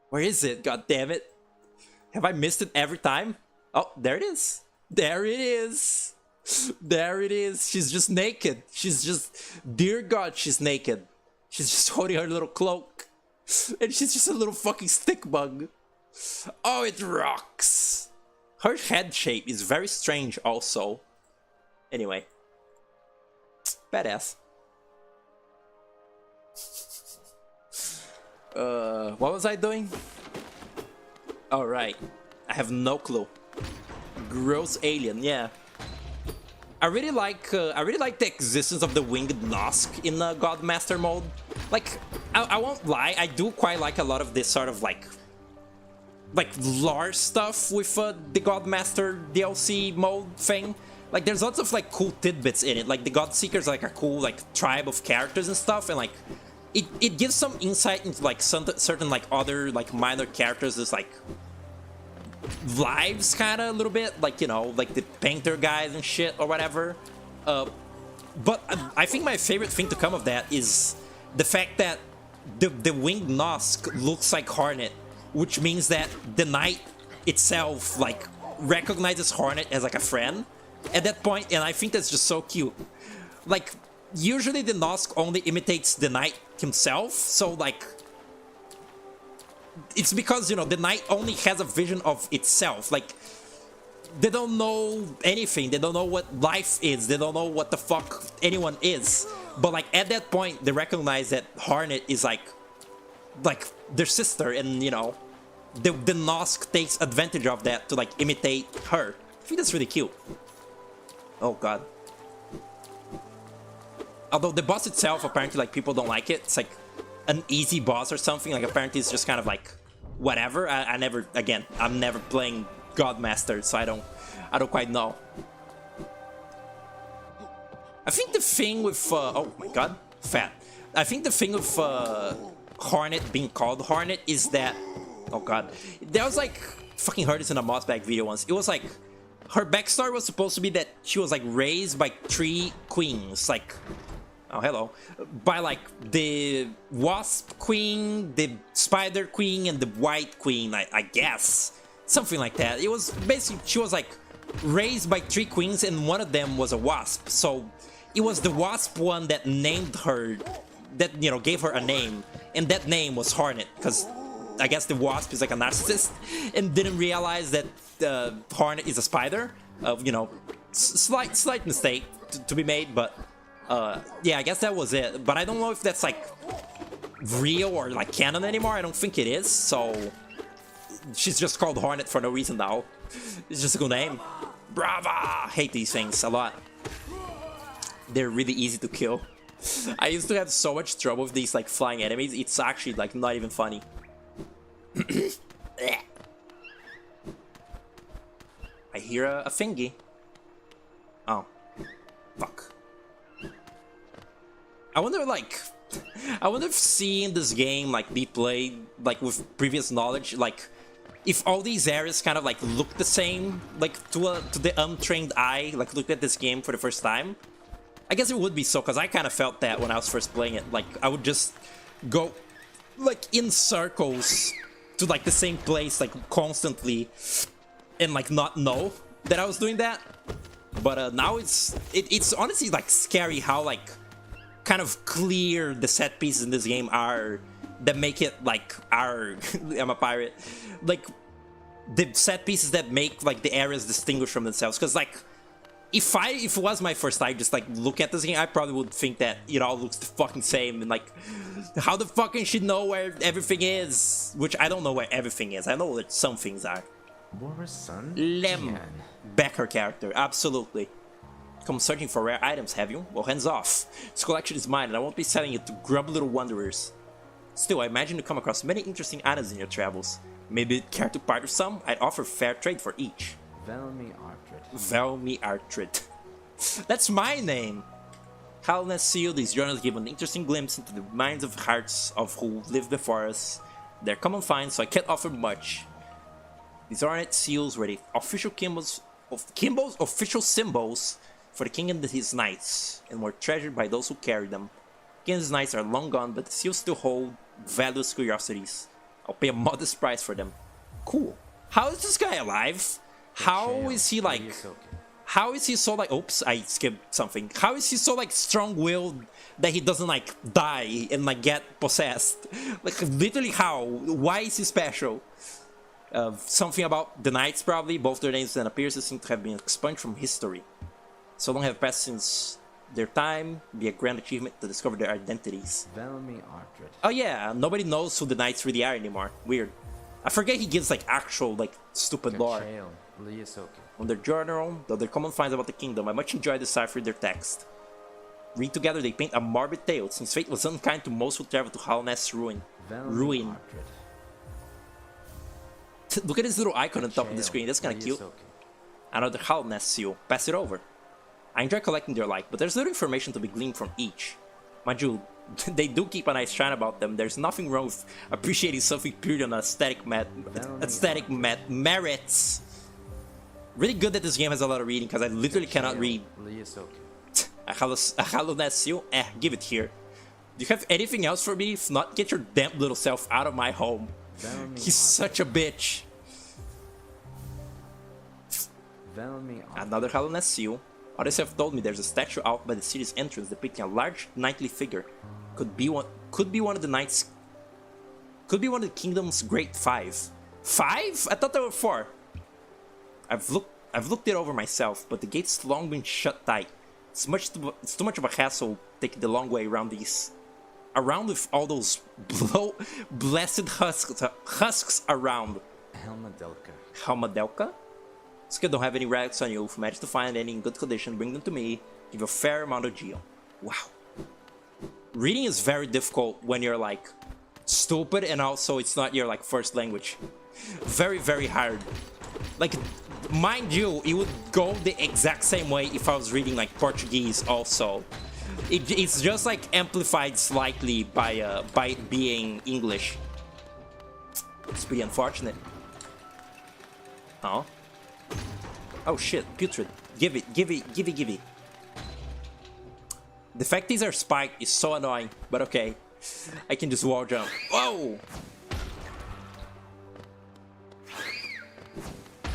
S1: Where is it? God damn it. Have I missed it every time? Oh, there it is. There it is. There it is. She's just naked. She's just... Dear God, she's naked. She's just holding her little cloak. And she's just a little fucking stick bug. Oh, it rocks. Her head shape is very strange also. Anyway. Badass. What was I doing? Alright. I have no clue. Gross alien, yeah. I really like the existence of the winged Nosk in the Godmaster mode. Like, I won't lie, I do quite like a lot of this sort of like lore stuff with the Godmaster DLC mode thing. Like, there's lots of like cool tidbits in it. Like, the Godseekers are like a cool like tribe of characters and stuff, and like it gives some insight into like certain like other like minor characters' just like lives, kind of a little bit, like, you know, like the painter guys and shit or whatever. But I think my favorite thing to come of that is the fact that the winged Nosk looks like Hornet, which means that the knight itself like recognizes Hornet as like a friend at that point, and I think that's just so cute. Like, usually the Nosk only imitates the knight himself, so like it's because, you know, the knight only has a vision of itself. Like, they don't know anything, they don't know what life is, they don't know what the fuck anyone is, but like at that point they recognize that Hornet is like their sister, and you know, the Nosk takes advantage of that to like imitate her. I think that's really cute. Oh god. Although the boss itself, apparently, like, people don't like it. It's like an easy boss or something. Like, apparently it's just kind of like whatever. I never, again, I'm never playing Godmaster, so I don't quite know. I think the thing with oh my god, fat. I think the thing with Hornet being called Hornet is that, oh god, there was like, fucking heard this in a Mossback video once. It was like, her backstory was supposed to be that she was like raised by 3 queens, like, oh hello, by like the Wasp Queen, the Spider Queen, and the White Queen, I guess, something like that. It was basically, she was like raised by 3 queens, and one of them was a wasp. So it was the wasp one that named her, that, you know, gave her a name, and that name was Hornet, because I guess the wasp is like a narcissist, and didn't realize that Hornet is a spider. You know, slight mistake to be made, but yeah, I guess that was it. But I don't know if that's like real or like canon anymore. I don't think it is, so she's just called Hornet for no reason now. It's just a good name. Brava! Hate these things a lot. They're really easy to kill. I used to have so much trouble with these like flying enemies. It's actually like not even funny. I hear a thingy. Oh, fuck. I wonder if seeing this game like be played like with previous knowledge, like if all these areas kind of like look the same, like to the untrained eye, like look at this game for the first time. I guess it would be so, because I kind of felt that when I was first playing it. Like, I would just go, like, in circles to, like, the same place, like, constantly, and, like, not know that I was doing that. But now it's honestly, like, scary how, like, kind of clear the set pieces in this game are, that make it, like, I'm a pirate. Like, the set pieces that make, like, the areas distinguish from themselves. Because, like, if it was my first time, just like look at this game, I probably would think that it all looks the fucking same, and like, how the fuck I should know where everything is? Which I don't know where everything is. I know that some things are. Lem, Becker character, absolutely. Come searching for rare items, have you? Well, hands off. This collection is mine, and I won't be selling it to grubby little wanderers. Still, I imagine you come across many interesting items in your travels. Maybe you'd care to part with some? I'd offer fair trade for each. Velmi Artrid. That's my name! Halness Seal, these journals give an interesting glimpse into the minds of hearts of who live before us. They're common finds, so I can't offer much. These ornate seals were the official Kimbo's official symbols for the king and his knights, and were treasured by those who carried them. King and his knights are long gone, but the seals still hold valuable curiosities. I'll pay a modest price for them. Cool. How is this guy alive? How is he like, how is he so like, oops, I skipped something. How is he so like strong-willed that he doesn't like die and like get possessed? Like literally how? Why is he special? Something about the knights probably, both their names and appearances seem to have been expunged from history. So long have passed since their time, be a grand achievement to discover their identities. Oh yeah, nobody knows who the knights really are anymore. Weird. I forget he gives like actual like stupid lore. On their journal, though they're common finds about the kingdom, I much enjoy deciphering their text. Read together, they paint a morbid tale, since fate was unkind to most who travel to Halnest's ruin. Look at this little icon on top of the screen, that's kinda cute. Another Halnest seal, pass it over. I enjoy collecting their like, but there's little information to be gleaned from each. Mind you, they do keep a nice shine about them. There's nothing wrong with appreciating something purely on aesthetic merits. Really good that this game has a lot of reading, because I literally cannot read. A Halonest seal? Give it here. Do you have anything else for me? If not, get your damn little self out of my home. He's such a bitch. Another Halonest seal. Others have told me there's a statue out by the city's entrance depicting a large knightly figure. Could be one of the knights. Could be one of the kingdom's great 5. 5? I thought there were 4. I've looked it over myself, but the gate's long been shut tight. It's too much of a hassle taking the long way around with all those blessed husks around. Helmadelka? Skill don't have any relics on you. If you manage to find any in good condition, bring them to me. Give you a fair amount of geo. Wow. Reading is very difficult when you're like stupid, and also it's not your like first language. Very, very hard. Like, mind you, it would go the exact same way if I was reading like Portuguese also. It's just like amplified slightly by it being English. It's pretty unfortunate. Oh. Oh shit, putrid. Give it, give it, give it, give it. The fact these are spiked is so annoying, but okay. I can just wall jump. Whoa!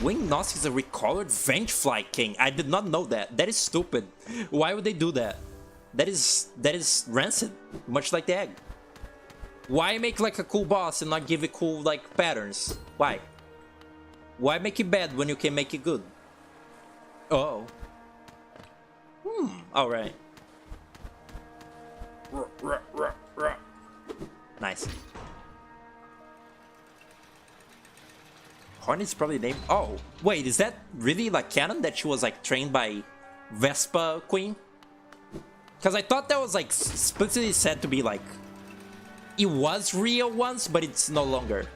S1: Wing Nos is a recolored Vengefly King. I did not know that. That is stupid. Why would they do that? That is rancid, much like the egg. Why make like a cool boss and not give it cool like patterns? Why? Why make it bad when you can make it good? Oh. Alright. Nice. Hornet's probably named... Oh, wait, is that really like canon that she was like trained by Vespa Queen? Because I thought that was like explicitly said to be like... It was real once, but it's no longer.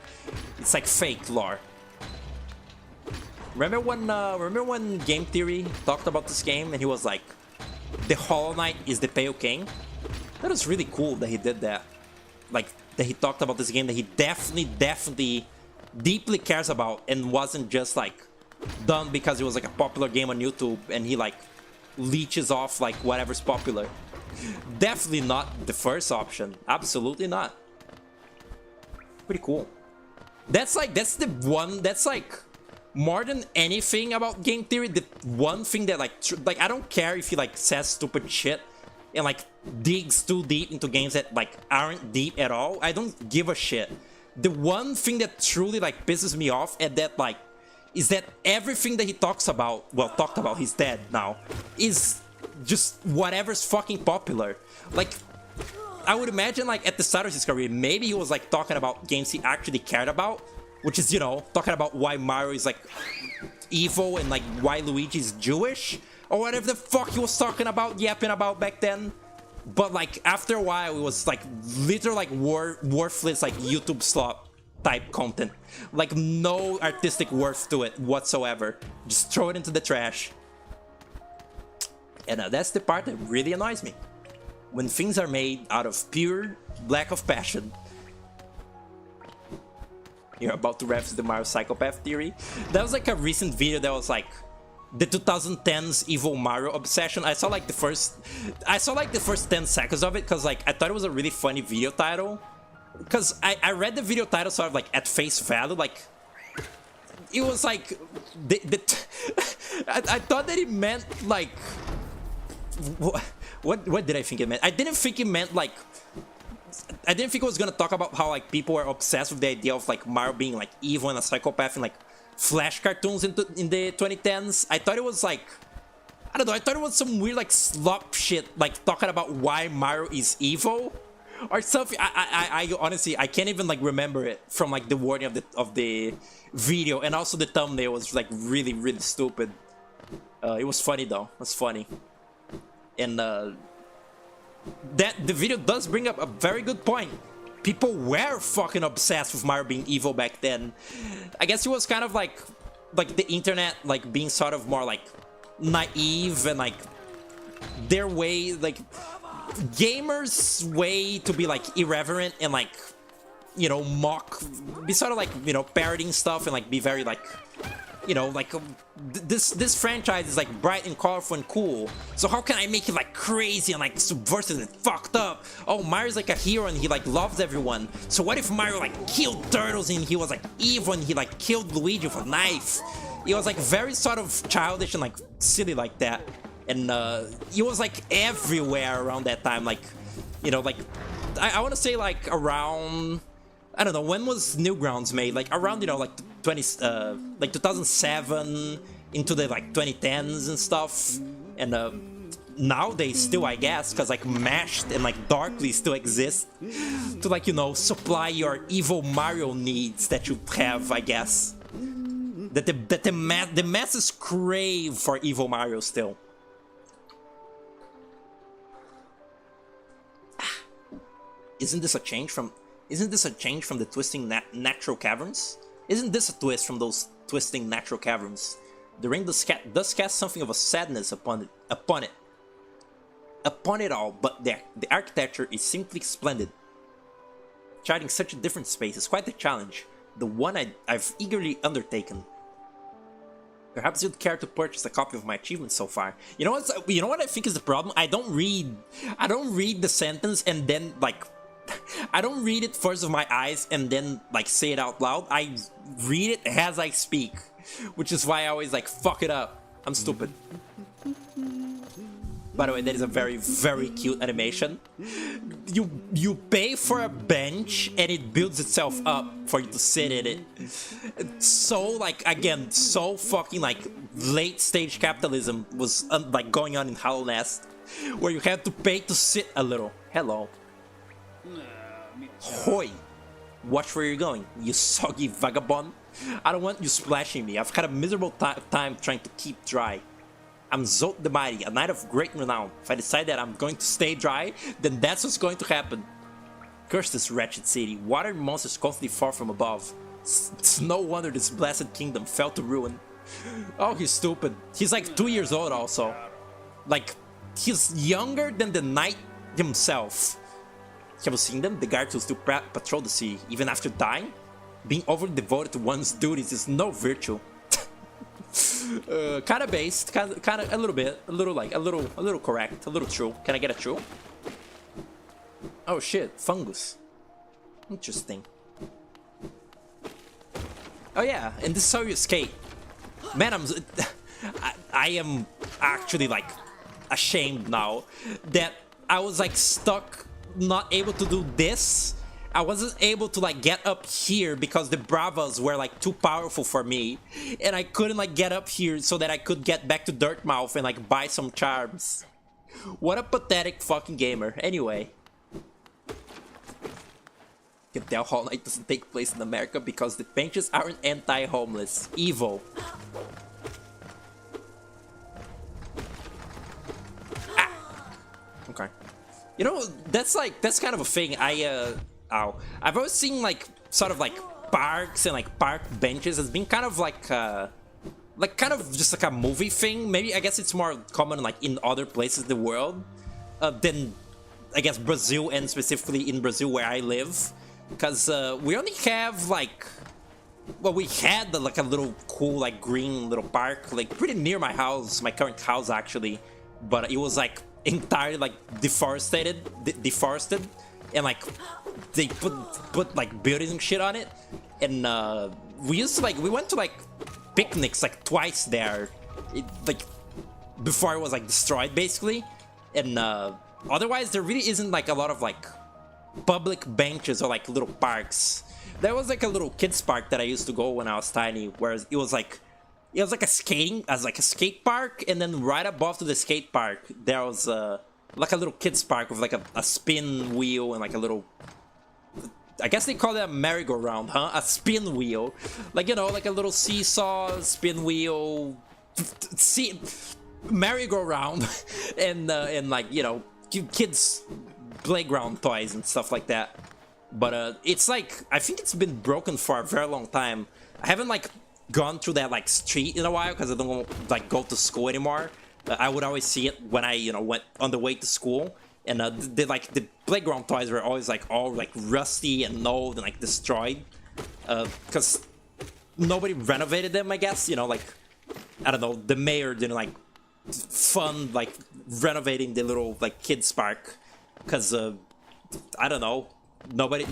S1: It's like fake lore. Remember when Game Theory talked about this game and he was like, the Hollow Knight is the Pale King? That was really cool that he did that. Like, that he talked about this game that he definitely deeply cares about and wasn't just like done because it was like a popular game on YouTube and he like leeches off like whatever's popular. Definitely not the first option. Absolutely not. Pretty cool. That's the one, that's like more than anything about Game Theory, the one thing that like I don't care if he like says stupid shit and like digs too deep into games that like aren't deep at all. I don't give a shit. The one thing that truly like pisses me off at that like is that everything that he talks about, he's dead now, is just whatever's fucking popular. Like, I would imagine like at the start of his career, maybe he was like talking about games he actually cared about, which is, you know, talking about why Mario is like evil and like why Luigi is Jewish or whatever the fuck he was talking about, yapping about back then. But like after a while, it was like literally like worthless like YouTube slop type content, like no artistic worth to it whatsoever. Just throw it into the trash. And that's the part that really annoys me, when things are made out of pure lack of passion. You're about to reference the Mario Psychopath theory. That was like a recent video that was like the 2010s evil Mario obsession. I saw like the first 10 seconds of it because like I thought it was a really funny video title. Because I read the video title sort of like at face value, like it was like I thought that it meant like what did I think it meant? I didn't think it meant like, I didn't think it was gonna talk about how like people were obsessed with the idea of like Mario being like evil and a psychopath and like Flash cartoons in the 2010s. I thought it was like, I don't know, I thought it was some weird like slop shit, like talking about why Mario is evil or something. I honestly, I can't even like remember it from like the wording of the video, and also the thumbnail was like really stupid. It was funny though. It was funny. And that the video does bring up a very good point. People were fucking obsessed with Mario being evil back then. I guess it was kind of like the internet like being sort of more like naive and like their way, like gamers' way to be like irreverent and like, you know, mock, be sort of like, you know, parodying stuff and like be very like, you know, like this franchise is like bright and colorful and cool, so how can I make it like crazy and like subversive and fucked up? Oh, Mario's like a hero and he like loves everyone, so what if Mario like killed turtles and he was like evil and he like killed Luigi with a knife? It was like very sort of childish and like silly like that. And it was like everywhere around that time, like, you know, like I want to say like around, I don't know, when was Newgrounds made? Like around, you know, like like 2007 into the like 2010s and stuff. And nowadays still, I guess, because like Mashed and like Darkly still exist to like, you know, supply your evil Mario needs that you have, I guess. that the masses crave for evil Mario still. Isn't this a change from the twisting natural caverns? Isn't this a twist from those twisting natural caverns? The ring does cast something of a sadness upon it all, but the architecture is simply splendid. Charting such a different space is quite a challenge, the one I've eagerly undertaken. Perhaps you'd care to purchase a copy of my achievement so far. You know what I think is the problem? I don't read the sentence and then like I don't read it first with my eyes and then like say it out loud. I read it as I speak, which is why I always like fuck it up. I'm stupid. By the way, that is a very, very cute animation. You pay for a bench and it builds itself up for you to sit in it. It's so like, again, so fucking like late stage capitalism was like going on in Hollow Nest, where you had to pay to sit a little. Hello. Hoi! Watch where you're going, you soggy vagabond. I don't want you splashing me. I've had a miserable time trying to keep dry. I'm Zot the Mighty, a knight of great renown. If I decide that I'm going to stay dry, then that's what's going to happen. Curse this wretched city. Water monsters constantly fall from above. It's no wonder this blessed kingdom fell to ruin. Oh, he's stupid. He's like 2 years old also. Like, he's younger than the knight himself. Have you seen them? The guards who still patrol the sea, even after dying? Being overly devoted to one's duties is no virtue. Kind of based, kind of a little bit, a little correct, a little true. Can I get a true? Oh shit, fungus. Interesting. Oh yeah, and this is how you escape. Man, I am actually like ashamed now that I was like stuck, not able to do this. I wasn't able to like get up here because the Bravas were like too powerful for me, and I couldn't like get up here so that I could get back to Dirtmouth and like buy some charms. What a pathetic fucking gamer. Anyway, you can tell Hollow Knight doesn't take place in America because the benches aren't anti-homeless. Evil. Ah. Okay. You know, that's kind of a thing. I've always seen like sort of like parks and like park benches as being kind of like kind of just like a movie thing. Maybe I guess it's more common like in other places in the world than I guess Brazil, and specifically in Brazil where I live, because we only have like, well, we had like a little cool like green little park like pretty near my house, my current house actually, but it was like entirely like deforested, and like they put like buildings and shit on it, and we went to like picnics like twice there, like before it was like destroyed basically, and otherwise there really isn't like a lot of like public benches or like little parks. There was like a little kids park that I used to go when I was tiny, where it was like a skate park, and then right above to the skate park there was like a little kids park with like a spin wheel and like a little, I guess they call it a merry-go-round, huh? A spin wheel, like, you know, like a little seesaw, spin wheel, merry-go-round, and like, you know, kids playground toys and stuff like that. But it's like, I think it's been broken for a very long time. I haven't like gone through that like street in a while because I don't like go to school anymore. I would always see it when I, you know, went on the way to school, and the playground toys were always like all like rusty and old and like destroyed, because nobody renovated them, I guess. You know, like, I don't know, the mayor didn't like fund like renovating the little like kids park, because I don't know,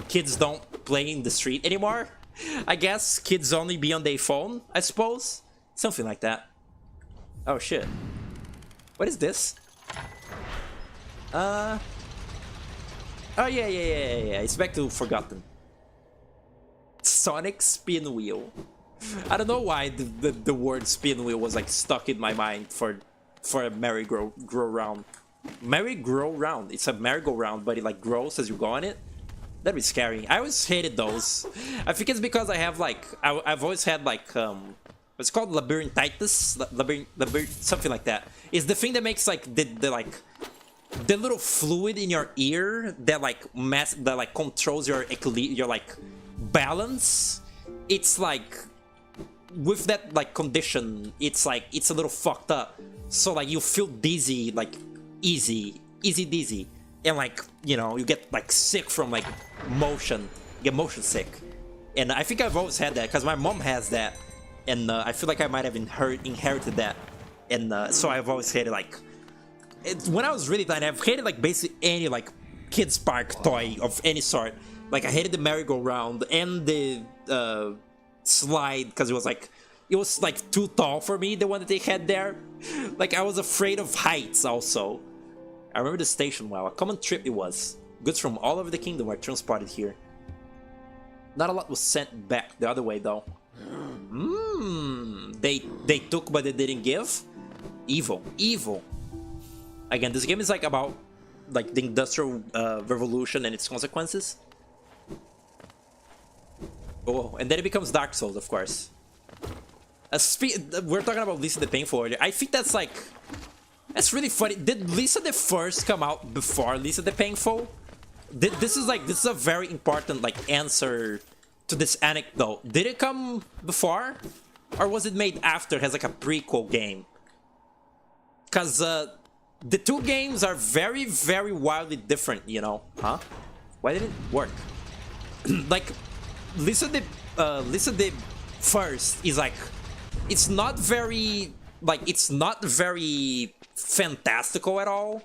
S1: kids don't play in the street anymore. I guess kids only be on their phone, I suppose, something like that. Oh shit. What is this? Oh yeah. It's back to Forgotten. Sonic Spin Wheel. I don't know why the word spin wheel was like stuck in my mind for a merry-go-round. Merry-go-round. It's a merry-go-round, but it like grows as you go on it. That'd be scary. I always hated those. I think it's because I have like I've always had like It's called labyrinthitis, labyrinth, something like that. It's the thing that makes like the little fluid in your ear that like controls your like balance. It's like with that like condition, it's like it's a little fucked up. So like you feel dizzy, like easy dizzy, and like you know you get like sick from like motion, you get motion sick. And I think I've always had that because my mom has that. And I feel like I might have inherited that, and so I've always hated like when I was really tiny. I've hated like basically any like kids park toy of any sort. Like I hated the merry-go-round and the slide because it was like too tall for me. The one that they had there, like I was afraid of heights. Also, I remember the station well. A common trip it was. Goods from all over the kingdom were transported here. Not a lot was sent back the other way though. They took but they didn't give. Evil. Again, this game is like about like the industrial revolution and its consequences. Oh, and then it becomes Dark Souls, of course. We're talking about Lisa the Painful earlier. I think that's really funny. Did Lisa the First come out before Lisa the Painful? This is a very important like answer to this anecdote. Did it come before, or was it made after as like a prequel game? Because the two games are very, very wildly different, you know? Huh? Why didn't it work? Like, Lisa the First is like, it's not very fantastical at all.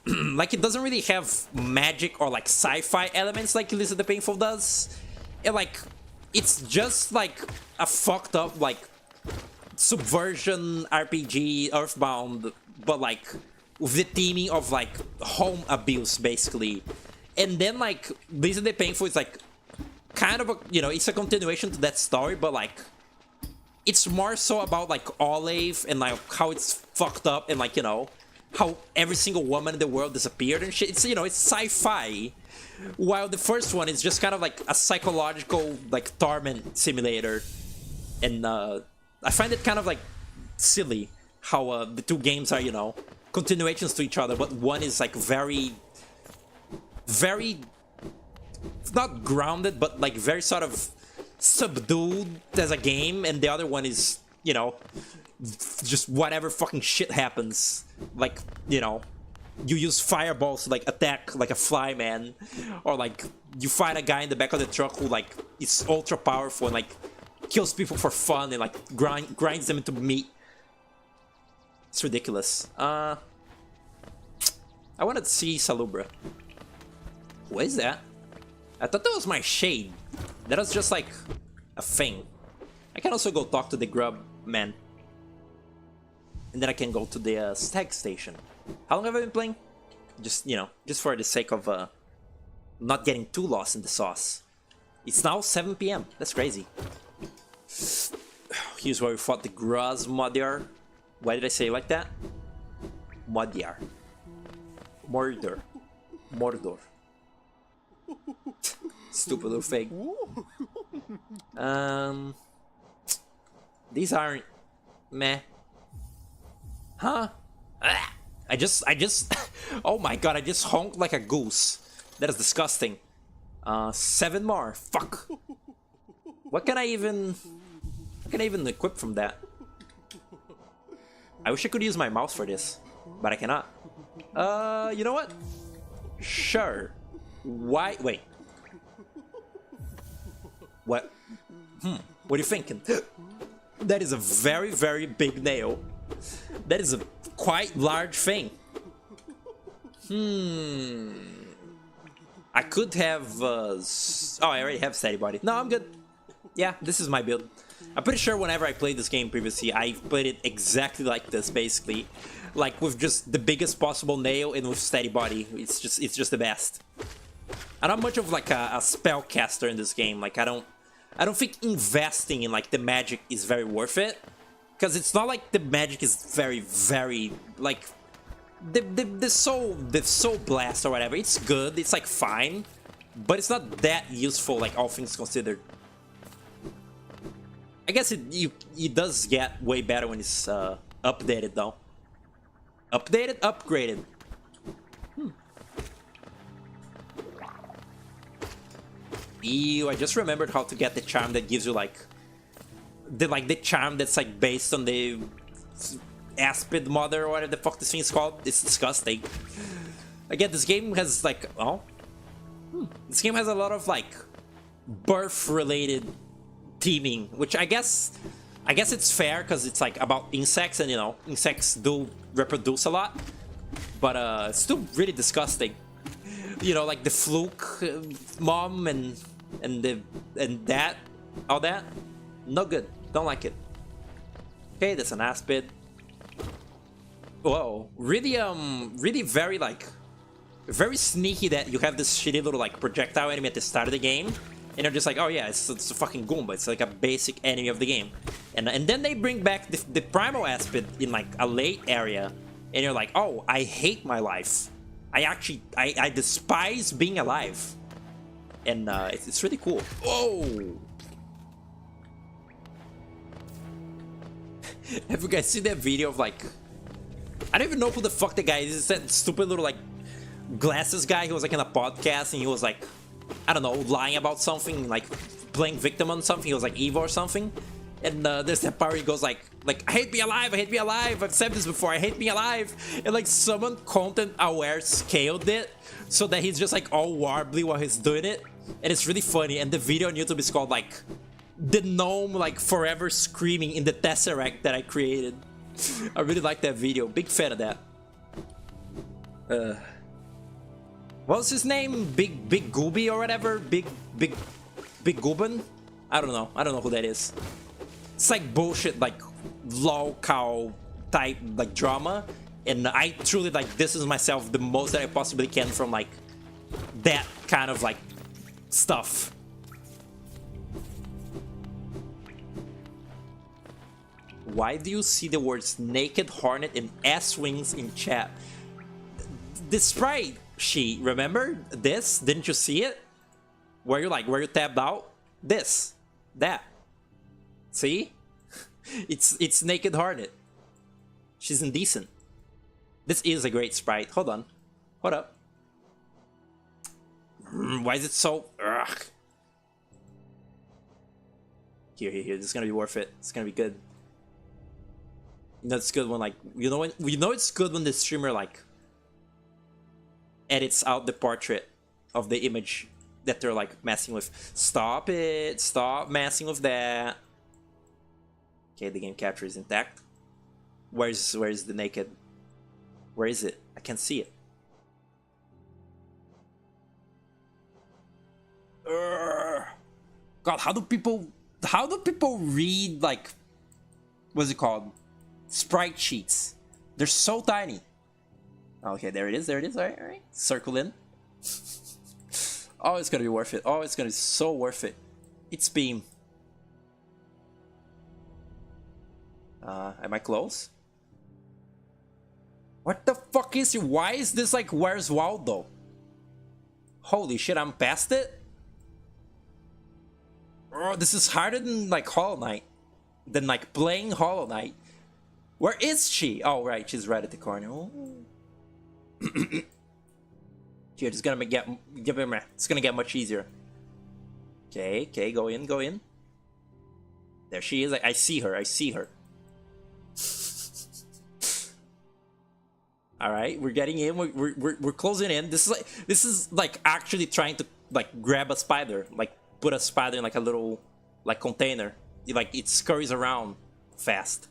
S1: Like, it doesn't really have magic or like sci-fi elements like Lisa the Painful does. And like, it's just like a fucked up like subversion RPG Earthbound, but like with the theming of like home abuse basically. And then like Lisa the Painful is like kind of a, you know, it's a continuation to that story, but like it's more so about like Olive and like how it's fucked up and like, you know, how every single woman in the world disappeared and shit. It's, you know, it's sci-fi. While the first one is just kind of like a psychological like torment simulator. And I find it kind of like silly how the two games are, you know, continuations to each other, but one is like very not grounded, but like very sort of subdued as a game, and the other one is, you know, just whatever fucking shit happens. Like, you know, you use fireballs to like attack like a fly man, or like you fight a guy in the back of the truck who like is ultra powerful and like kills people for fun and like grinds them into meat. It's ridiculous. I wanted to see Salubra. What is that? I thought that was my shade. That was just like a thing. I can also go talk to the grub man. And then I can go to the stag station. How long have I been playing? Just, you know, just for the sake of not getting too lost in the sauce. It's now 7 PM. That's crazy. Here's where we fought the Graz Modiar. Why did I say it like that? Modiar. Mordor. Stupid little fake. These aren't meh. Huh? I just oh my god, I just honked like a goose. That is disgusting. 7 more. Fuck. What can I even equip from that? I wish I could use my mouse for this, but I cannot. You know what? Sure. Why? Wait. What? What are you thinking? That is a very, very big nail. That is a quite large thing. I could have... oh, I already have Steady Body. No, I'm good. Yeah, this is my build. I'm pretty sure whenever I played this game previously, I played it exactly like this, basically. Like, with just the biggest possible nail and with Steady Body. It's just the best. I'm not much of like a spellcaster in this game. Like, I don't think investing in like the magic is very worth it. Because it's not like the magic is very, very, like, the soul blast or whatever. It's good, it's like fine, but it's not that useful, like all things considered. I guess it does get way better when it's updated though. Updated, upgraded. Ew, I just remembered how to get the charm that gives you like the charm that's like based on the Aspid mother or whatever the fuck this thing is called. It's disgusting. Again, this game has like this game has a lot of like birth related theming, which I guess it's fair because it's like about insects, and you know, insects do reproduce a lot, but it's still really disgusting. You know, like the fluke mom and that, all that, no good. Don't like it. Okay, that's an Aspid. Whoa, really really very like very sneaky that you have this shitty little like projectile enemy at the start of the game, and you're just like, oh yeah, it's a fucking Goomba. It's like a basic enemy of the game, and then they bring back the primal Aspid in like a late area, and you're like, oh, I hate my life. I despise being alive, and it's really cool. Whoa! Have you guys seen that video of like, I don't even know who the fuck the guy is. It's that stupid little like glasses guy. He was like in a podcast and he was like, I don't know, lying about something, like playing victim on something. He was like Evo or something. And there's that part where he goes like I hate being alive, I hate being alive, I've said this before, I hate being alive. And like someone content aware scaled it so that he's just like all warbly while he's doing it. And it's really funny. And the video on YouTube is called like the gnome like forever screaming in the Tesseract that I created. I really like that video, big fan of that. What was his name? Big Gooby or whatever? Big Gooban? I don't know who that is. It's like bullshit, like lol cow type like drama, and I truly like distance myself the most that I possibly can from like that kind of like stuff. Why do you see the words naked hornet and ass wings in chat? The sprite, remember this? Didn't you see it? Where you tabbed out? This, that. See? It's naked hornet. She's indecent. This is a great sprite. Hold on. Hold up. Why is it so... Ugh. Here. This is gonna be worth it. It's gonna be good. You know it's good when like... You know it's good when the streamer like... edits out the portrait of the image that they're like messing with. Stop it. Stop messing with that. Okay, the game capture is intact. Where's the naked? Where is it? I can't see it. God, how do people read like, what's it called? Sprite sheets. They're so tiny. Okay, there it is. All right. Circle in. Oh, it's gonna be worth it. Oh, it's gonna be so worth it. It's Beam. Am I close? What the fuck is it? Why is this like, where's Waldo? Holy shit, I'm past it? Oh, this is harder than like Hollow Knight. Than like playing Hollow Knight. Where is she? Oh, right, she's right at the corner. Oh. Here, it's gonna get much easier. Okay, go in. There she is. I see her. All right, we're getting in. We're closing in. This is like actually trying to like grab a spider, like put a spider in like a little like container. It scurries around fast.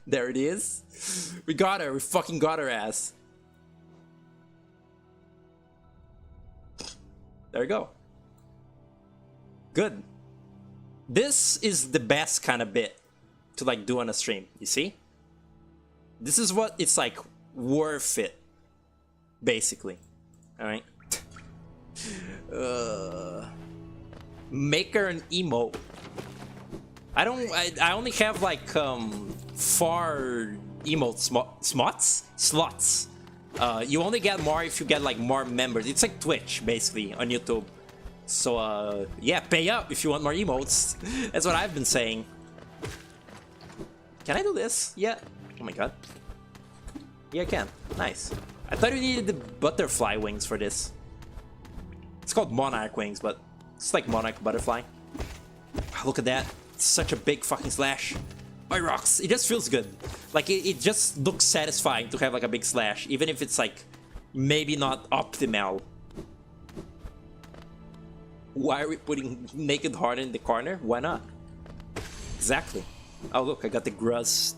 S1: There it is. We got her. We fucking got her ass. There we go. Good. This is the best kind of bit to like do on a stream. You see? This is what it's like worth it, basically. All right. Make her an emote. I only have like 4 emote slots. You only get more if you get like more members. It's like Twitch basically on YouTube. So, yeah, pay up if you want more emotes. That's what I've been saying. Can I do this? Yeah. Oh my god. Yeah, I can. Nice. I thought you needed the butterfly wings for this. It's called monarch wings, but it's like monarch butterfly. Look at that. It's such a big fucking slash. Oh, rocks. It just feels good. Like, it just looks satisfying to have like a big slash, even if it's like maybe not optimal. Why are we putting Naked Heart in the corner? Why not? Exactly. Oh, look, I got the Gruz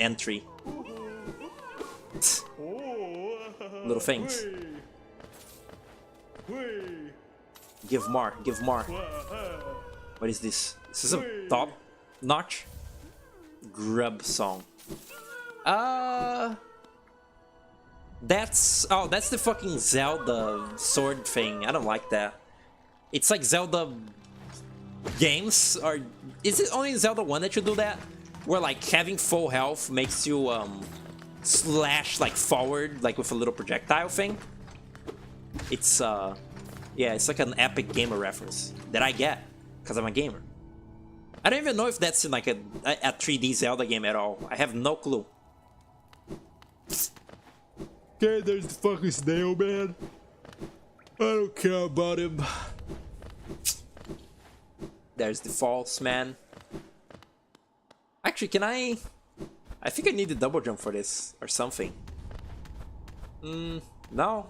S1: entry. Little things. Give more, give more. What is this? This is a top notch grub song. That's the fucking Zelda sword thing. I don't like that. It's like Zelda games, or is it only Zelda 1 that you do that? Where like having full health makes you slash like forward, like with a little projectile thing. It's yeah, it's like an epic gamer reference that I get because I'm a gamer. I don't even know if that's in like a 3D Zelda game at all. I have no clue. Okay, there's the fucking snail man. I don't care about him. There's the false man. Actually, can I think I need a double jump for this or something. No.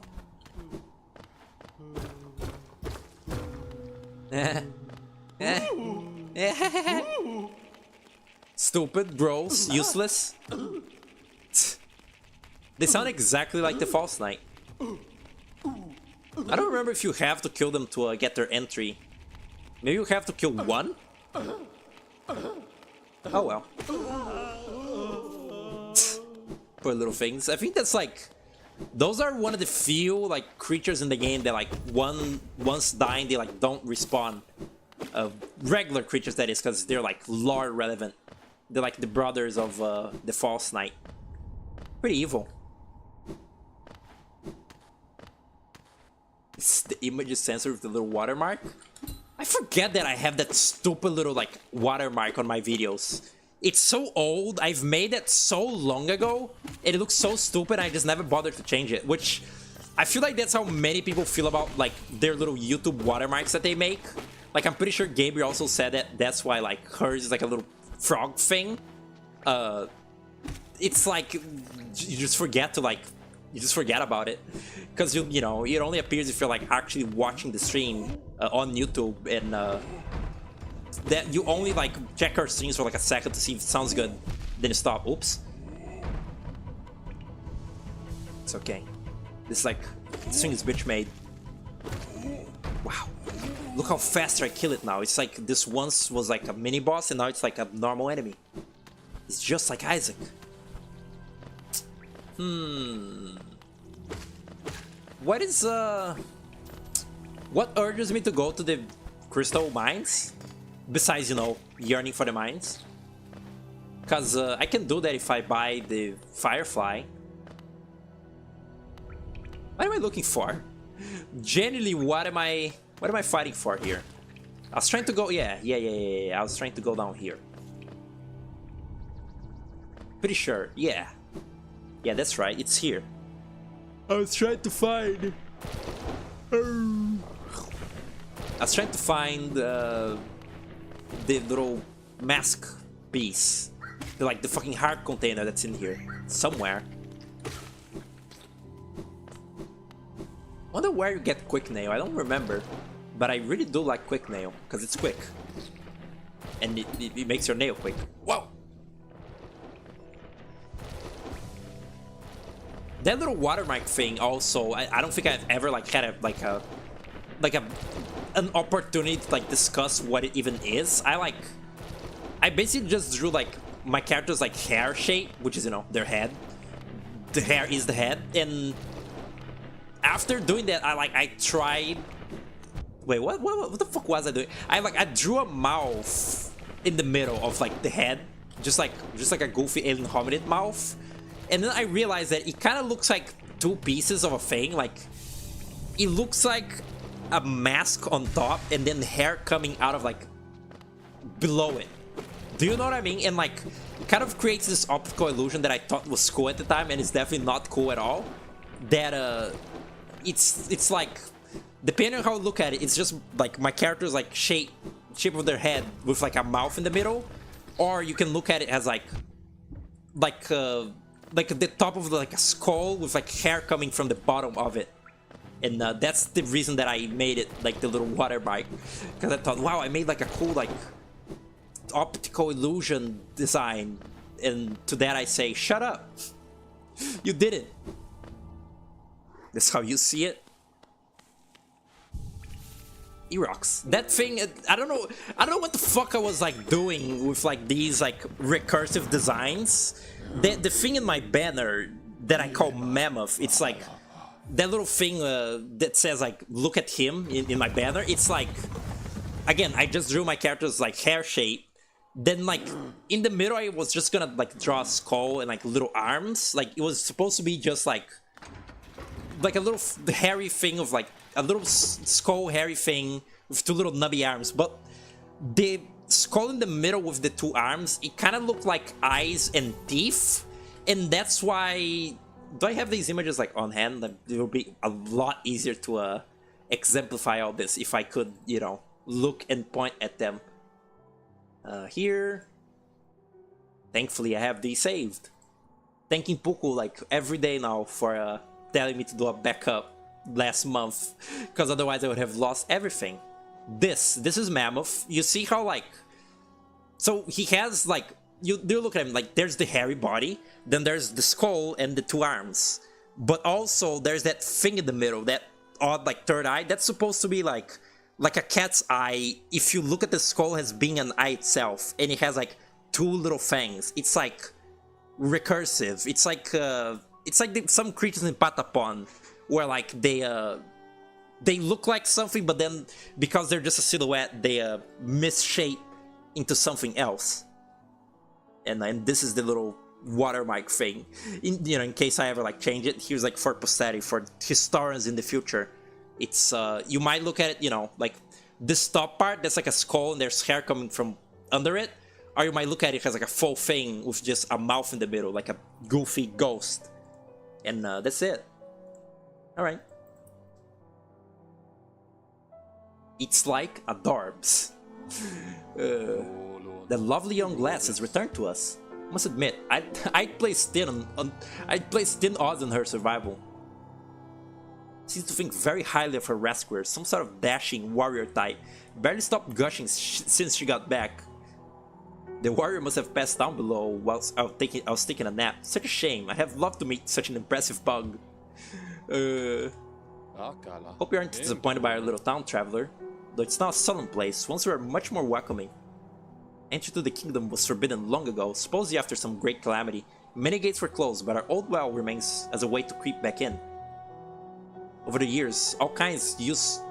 S1: Stupid bros, useless. They sound exactly like the false knight. I don't remember if you have to kill them to get their entry. Maybe you have to kill one? Oh well. Poor little things. I think that's like... Those are one of the few like creatures in the game that like once dying they like don't respawn. Regular creatures, that is, because they're like lore relevant. They're like the brothers of the false knight. Pretty evil. It's the image sensor with the little watermark. I forget that I have that stupid little like watermark on my videos. It's so old, I've made it so long ago, and it looks so stupid, I just never bothered to change it, which I feel like that's how many people feel about like their little YouTube watermarks that they make. Like, I'm pretty sure Gabriel also said that that's why like hers is like a little frog thing. It's like you just forget to like about it, because you know it only appears if you're like actually watching the stream on YouTube, and that you only like check our streams for like a second to see if it sounds good, then you stop. Oops. It's okay. This thing is bitch made. Wow. Look how fast I kill it now. It's like this once was like a mini boss, and now it's like a normal enemy. It's just like Isaac. What is what urges me to go to the crystal mines? Besides, you know, yearning for the mines. Because I can do that if I buy the Firefly. What am I looking for? Generally, what am I fighting for here? I was trying to go, yeah. I was trying to go down here. Pretty sure, yeah. Yeah, that's right, it's here. I was trying to find... the little mask piece. Like the fucking heart container that's in here. Somewhere. Wonder where you get quick nail, I don't remember. But I really do like quick nail, because it's quick. And it makes your nail quick. Whoa! That little watermark thing also, I don't think I've ever like had an opportunity to like discuss what it even is. I basically just drew like my character's like hair shape, which is, you know, their head. The hair is the head, and after doing that, I tried. Wait, what the fuck was I doing? I drew a mouth in the middle of like the head, just like a goofy alien hominid mouth, and then I realized that it kind of looks like two pieces of a thing. Like, it looks like a mask on top and then hair coming out of like below it. Do you know what I mean? And like it kind of creates this optical illusion that I thought was cool at the time, and it's definitely not cool at all. That it's like, depending on how I look at it, it's just like my character's like shape of their head with like a mouth in the middle, or you can look at it as like the top of like a skull with like hair coming from the bottom of it. And that's the reason that I made it like the little water bike, because I thought, wow, I made like a cool like optical illusion design. And to that I say, shut up. You didn't. That's how you see it. Erox. That thing, I don't know what the fuck I was like doing with like these like recursive designs. The thing in my banner that I call Mammoth, it's like that little thing that says like look at him in my banner. It's like, again, I just drew my character's like hair shape. Then like in the middle I was just gonna like draw a skull and like little arms. Like it was supposed to be just like a little hairy thing of like a little skull hairy thing with two little nubby arms. But the skull in the middle with the two arms, it kind of looked like eyes and teeth. And that's why, do I have these images like on hand? Like, it would be a lot easier to exemplify all this if I could, you know, look and point at them. Here, thankfully I have these saved. Thanking Puku like every day now for telling me to do a backup last month, because otherwise I would have lost everything. This is Mammoth. You see how like, so he has like, you look at him, like there's the hairy body, then there's the skull and the two arms, but also there's that thing in the middle, that odd like third eye that's supposed to be like a cat's eye if you look at the skull as being an eye itself, and it has like two little fangs. It's like recursive. It's like some creatures in Patapon where like they look like something, but then because they're just a silhouette, they misshape into something else. And this is the little watermark thing. In case I ever like change it, here's like for posterity, for historians in the future. It's you might look at it, you know, like this top part that's like a skull and there's hair coming from under it, or you might look at it as like a full thing with just a mouth in the middle, like a goofy ghost. And that's it. All right. It's like a Darbs. The lovely young lass has returned to us. I must admit, I'd placed thin odds on her survival. Seems to think very highly of her rescuer, some sort of dashing warrior type. Barely stopped gushing since she got back. The warrior must have passed down below whilst I was taking a nap. Such a shame. I have loved to meet such an impressive bug. Hope you aren't disappointed by our little town, traveler. Though it's now a sullen place, once we were much more welcoming. Entry to the kingdom was forbidden long ago, supposedly after some great calamity. Many gates were closed, but our old well remains as a way to creep back in. Over the years, all kinds used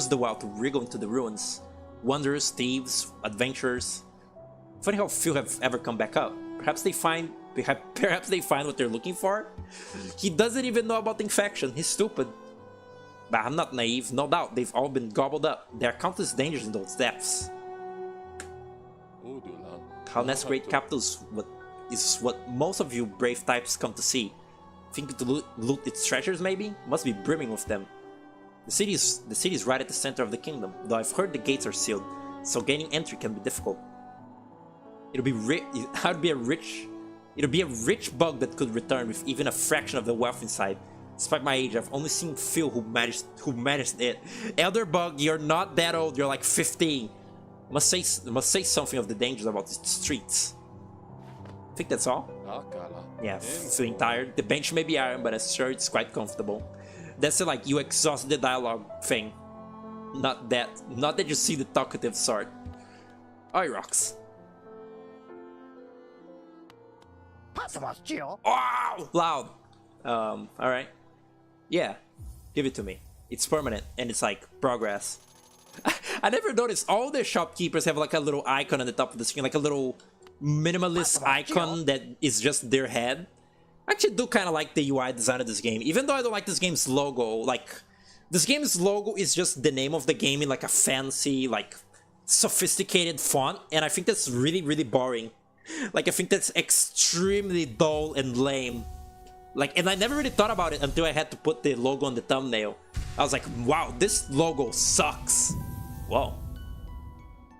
S1: the well to wriggle into the ruins. Wanderers, thieves, adventurers. Funny how few have ever come back up. Perhaps they find what they're looking for? He doesn't even know about the infection, he's stupid. But I'm not naive, no doubt they've all been gobbled up. There are countless dangers in those depths. Halnest's great capital is what most of you brave types come to see. Thinking to loot its treasures maybe? Must be brimming with them. The city is right at the center of the kingdom, though I've heard the gates are sealed, so gaining entry can be difficult. It'll be a rich bug that could return with even a fraction of the wealth inside. Despite my age, I've only seen few who managed it. Elder bug, you're not that old, you're like 15. Must say something of the dangers about the streets. I think that's all. Yeah, feeling tired. The bench may be iron, but I'm sure it's quite comfortable. That's like you exhausted the dialogue thing. Not that you see the talkative sort. Oi, rocks. Wow, loud. Alright. Yeah, give it to me. It's permanent and it's like progress. I never noticed all the shopkeepers have like a little icon on the top of the screen, like a little minimalist icon that is just their head. I actually do kind of like the UI design of this game, even though I don't like this game's logo. Like This game's logo is just the name of the game in like a fancy, like sophisticated font, and I think that's really, really boring. Like, I think that's extremely dull and lame. Like, and I never really thought about it until I had to put the logo on the thumbnail. I was like, wow, this logo sucks. Whoa.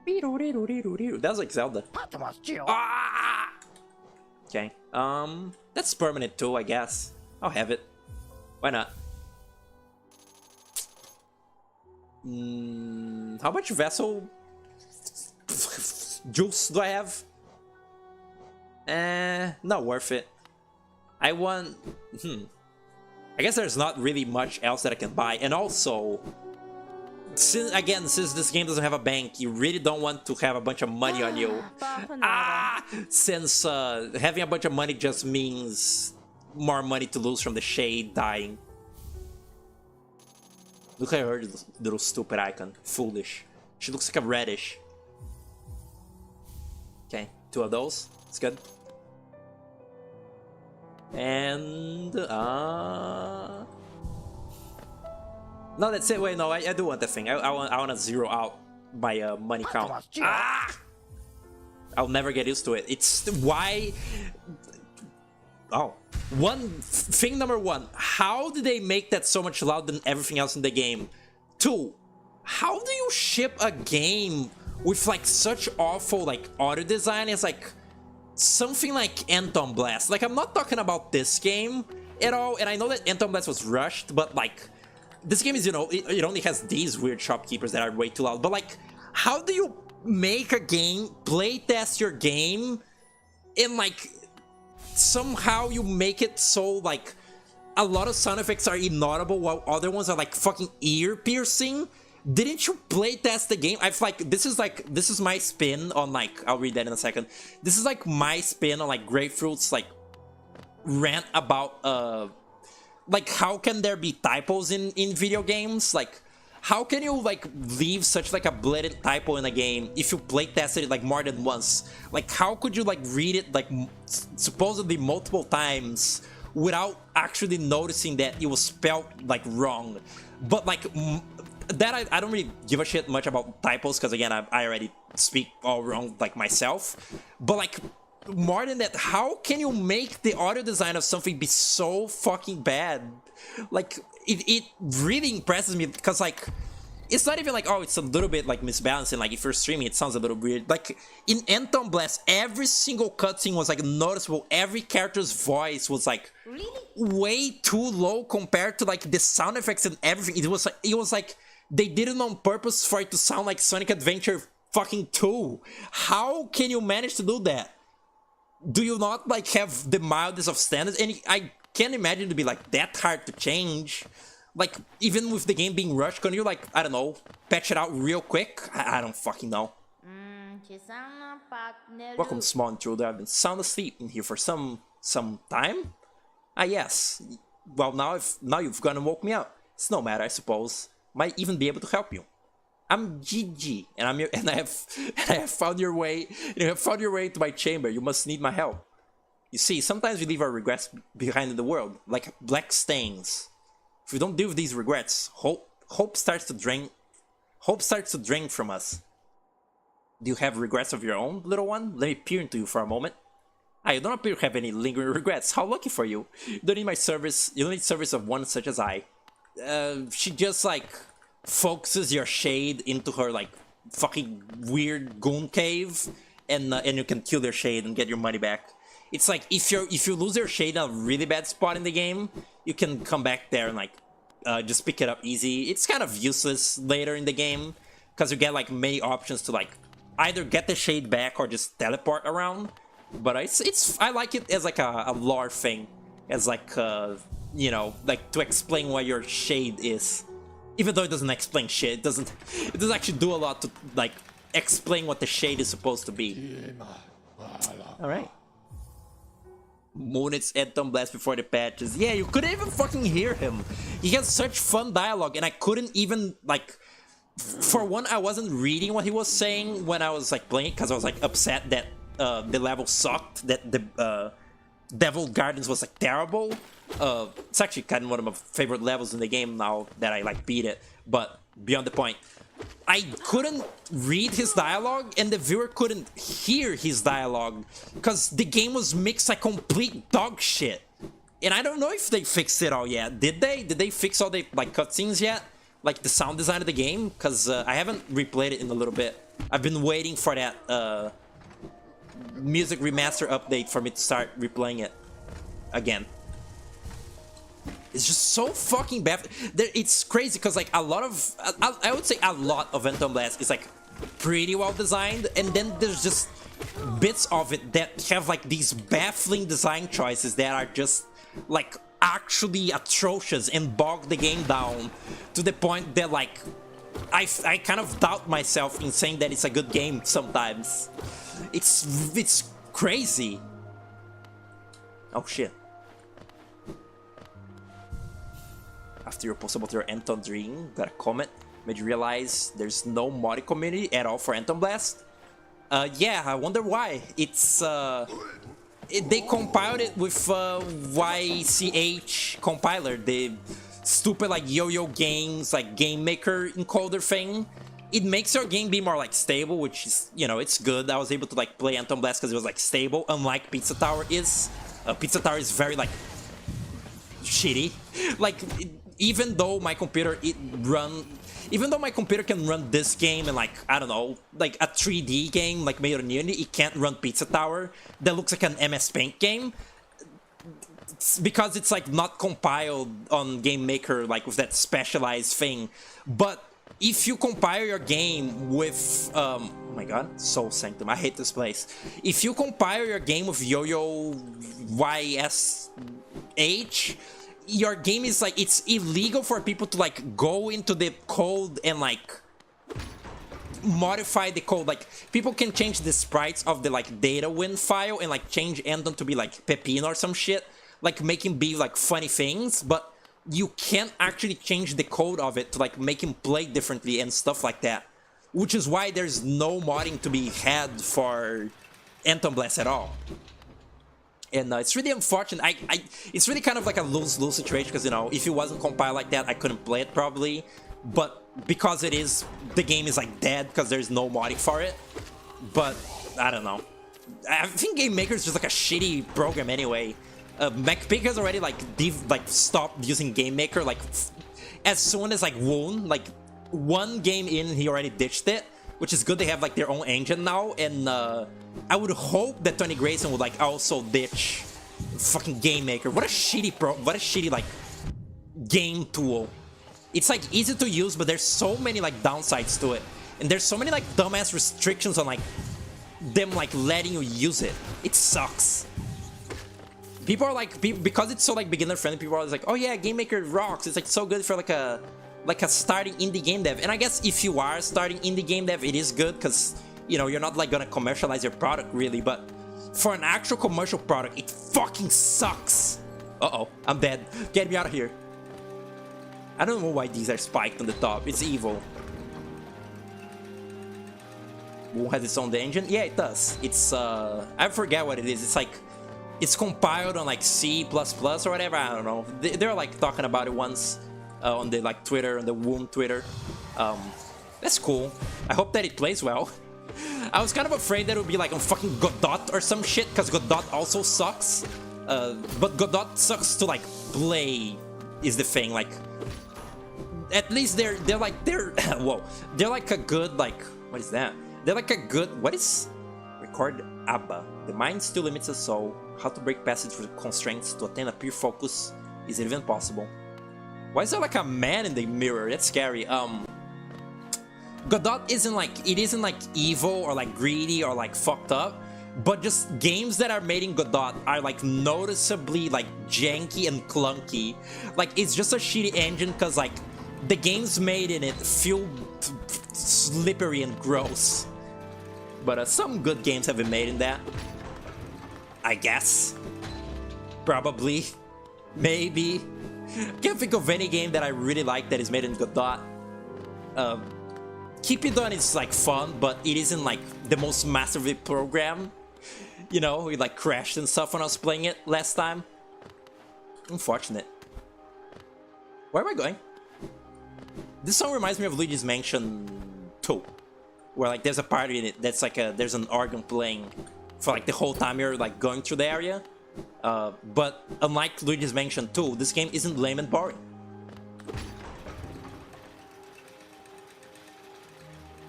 S1: That was like Zelda. Ah! Okay. That's permanent too, I guess. I'll have it. Why not? How much vessel juice do I have? Not worth it. I want... I guess there's not really much else that I can buy. And also, since this game doesn't have a bank, you really don't want to have a bunch of money on you. Since having a bunch of money just means more money to lose from the shade dying. Look at her little stupid icon. Foolish. She looks like a radish. Okay, 2 of those. It's good. And no, that's it. Wait, no, I do want the thing. I want to zero out my money count. I'll never get used to it. It's why. Oh, thing number 1. How did they make that so much louder than everything else in the game? 2. How do you ship a game with like such awful like audio design? It's like something like Anton Blast. Like, I'm not talking about this game at all, and I know that Anton Blast was rushed, but like, this game is, you know, it only has these weird shopkeepers that are way too loud. But like, how do you make a game, playtest your game, and like, somehow you make it so like, a lot of sound effects are inaudible while other ones are like fucking ear-piercing? Didn't you playtest the game? I've like, this is my spin on like, I'll read that in a second. This is like my spin on like Grapefruit's like rant about like, how can there be typos in video games? Like, how can you like leave such like a blatant typo in a game if you playtested it like more than once? Like, how could you like read it like supposedly multiple times without actually noticing that it was spelled like wrong? But like, that I don't really give a shit much about typos, because again, I already speak all wrong like myself. But like, more than that, how can you make the audio design of something be so fucking bad? Like, it really impresses me, because like, it's not even like, oh, it's a little bit like misbalancing. Like, if you're streaming, it sounds a little weird. Like, in Anton Blast, every single cutscene was like noticeable. Every character's voice was like way too low compared to like the sound effects and everything. It was like they did it on purpose for it to sound like Sonic Adventure fucking 2. How can you manage to do that? Do you not like have the mildest of standards? And I can't imagine it to be like that hard to change. Like, even with the game being rushed, can you like, I don't know, patch it out real quick? I don't fucking know. Welcome, small intruder. I've been sound asleep in here for some time. Ah, yes. Well, now you've gone and woke me up. It's no matter, I suppose. Might even be able to help you. I'm GG, and I have found your way. You have found your way to my chamber. You must need my help. You see, sometimes we leave our regrets behind in the world, like black stains. If we don't deal with these regrets, hope starts to drain. Hope starts to drain from us. Do you have regrets of your own, little one? Let me peer into you for a moment. You don't appear to have any lingering regrets. How lucky for you! You don't need my service. You don't need service of one such as I. She just like focuses your shade into her like fucking weird goon cave, and you can kill their shade and get your money back. It's like if you lose your shade in a really bad spot in the game, you can come back there and like just pick it up easy. It's kind of useless later in the game because you get like many options to like either get the shade back or just teleport around. But I like it as like a lore thing, as like you know, like to explain what your shade is. Even though it doesn't explain shit, it doesn't actually do a lot to like explain what the shade is supposed to be. All right. Moonit's Anton Blast before the patches. Yeah, you couldn't even fucking hear him. He has such fun dialogue, and I couldn't even like. For one, I wasn't reading what he was saying when I was like playing it because I was like upset that the level sucked. That the Devil Gardens was like terrible. It's actually kind of one of my favorite levels in the game now that I like beat it, but beyond the point. I couldn't read his dialogue and the viewer couldn't hear his dialogue because the game was mixed like complete dog shit. And I don't know if they fixed it all yet. Did they? Did they fix all the like cutscenes yet? Like the sound design of the game? Because I haven't replayed it in a little bit. I've been waiting for that music remaster update for me to start replaying it again. It's just so fucking bad. It's crazy because like a lot of, I would say a lot of Phantom Blast is like pretty well designed, and then there's just bits of it that have like these baffling design choices that are just like actually atrocious and bog the game down to the point that like I kind of doubt myself in saying that it's a good game sometimes. It's crazy. Oh shit. After your post about your Anton Dream, got a comment, made you realize there's no modding community at all for Anton Blast. Yeah, I wonder why. It's they compiled it with YCH compiler, the stupid like Yo-Yo Games like game maker encoder thing. It makes your game be more like stable, which is, you know, it's good. I was able to like play Anton Blast because it was like stable, unlike Pizza Tower is. Pizza Tower is very like shitty. Like even though my computer can run this game and like, I don't know, like a 3D game like made on Unity, it can't run Pizza Tower that looks like an MS Paint game. It's because it's like not compiled on Game Maker like with that specialized thing. But if you compile your game with oh my god, Soul Sanctum, I hate this place. If you compile your game with Yo-Yo YSH, your game is like, it's illegal for people to like go into the code and like modify the code. Like people can change the sprites of the like data win file and like change Endon to be like Pepino or some shit, like make him be like funny things, but you can't actually change the code of it to like make him play differently and stuff like that, which is why there's no modding to be had for Anton Blast at all. And it's really unfortunate. It's really kind of like a lose-lose situation because, you know, if it wasn't compiled like that, I couldn't play it probably. But because it is, the game is like dead because there's no modding for it. But I don't know. I think Game Maker is just like a shitty program anyway. MacPig has already like stopped using Game Maker like as soon as like Woon, like one game in, he already ditched it. Which is good, they have like their own engine now, and I would hope that Tony Grayson would like also ditch fucking Game Maker. What a shitty like game tool. It's like easy to use, but there's so many like downsides to it, and there's so many like dumbass restrictions on like them like letting you use it. It sucks. People are like, because it's so like beginner friendly, people are always like, oh yeah, Game Maker rocks. It's like so good for like a starting indie game dev. And I guess if you are starting indie game dev, it is good because, you know, you're not like gonna commercialize your product really, but for an actual commercial product, it fucking sucks. Uh-oh, I'm dead. Get me out of here. I don't know why these are spiked on the top. It's evil. Who has its own engine? Yeah, it does. It's I forget what it is. It's like, it's compiled on like C++ or whatever. I don't know. They're like talking about it once. On the like Twitter, on the Womb Twitter. That's cool. I hope that it plays well. I was kind of afraid that it would be like on fucking Godot or some shit, because Godot also sucks. But Godot sucks to like play is the thing. Like, at least they're whoa, they're like a good like, what is that? They're like a good, what is record ABBA? The mind still limits us, so how to break passage through constraints to attain a pure focus? Is it even possible? Why is there like a man in the mirror? That's scary. Godot isn't like evil or like greedy or like fucked up, but just games that are made in Godot are like noticeably like janky and clunky. Like it's just a shitty engine because like the games made in it feel slippery and gross. But some good games have been made in that. I guess. Probably. Maybe. Can't think of any game that I really like that is made in Godot. Keep It Done is like fun, but it isn't like the most massively programmed. You know, we like crashed and stuff when I was playing it last time. Unfortunate. Where am I going? This song reminds me of Luigi's Mansion 2, where like there's a part in it that's like there's an organ playing for like the whole time you're like going through the area. But unlike Luigi's Mansion 2, this game isn't lame and boring.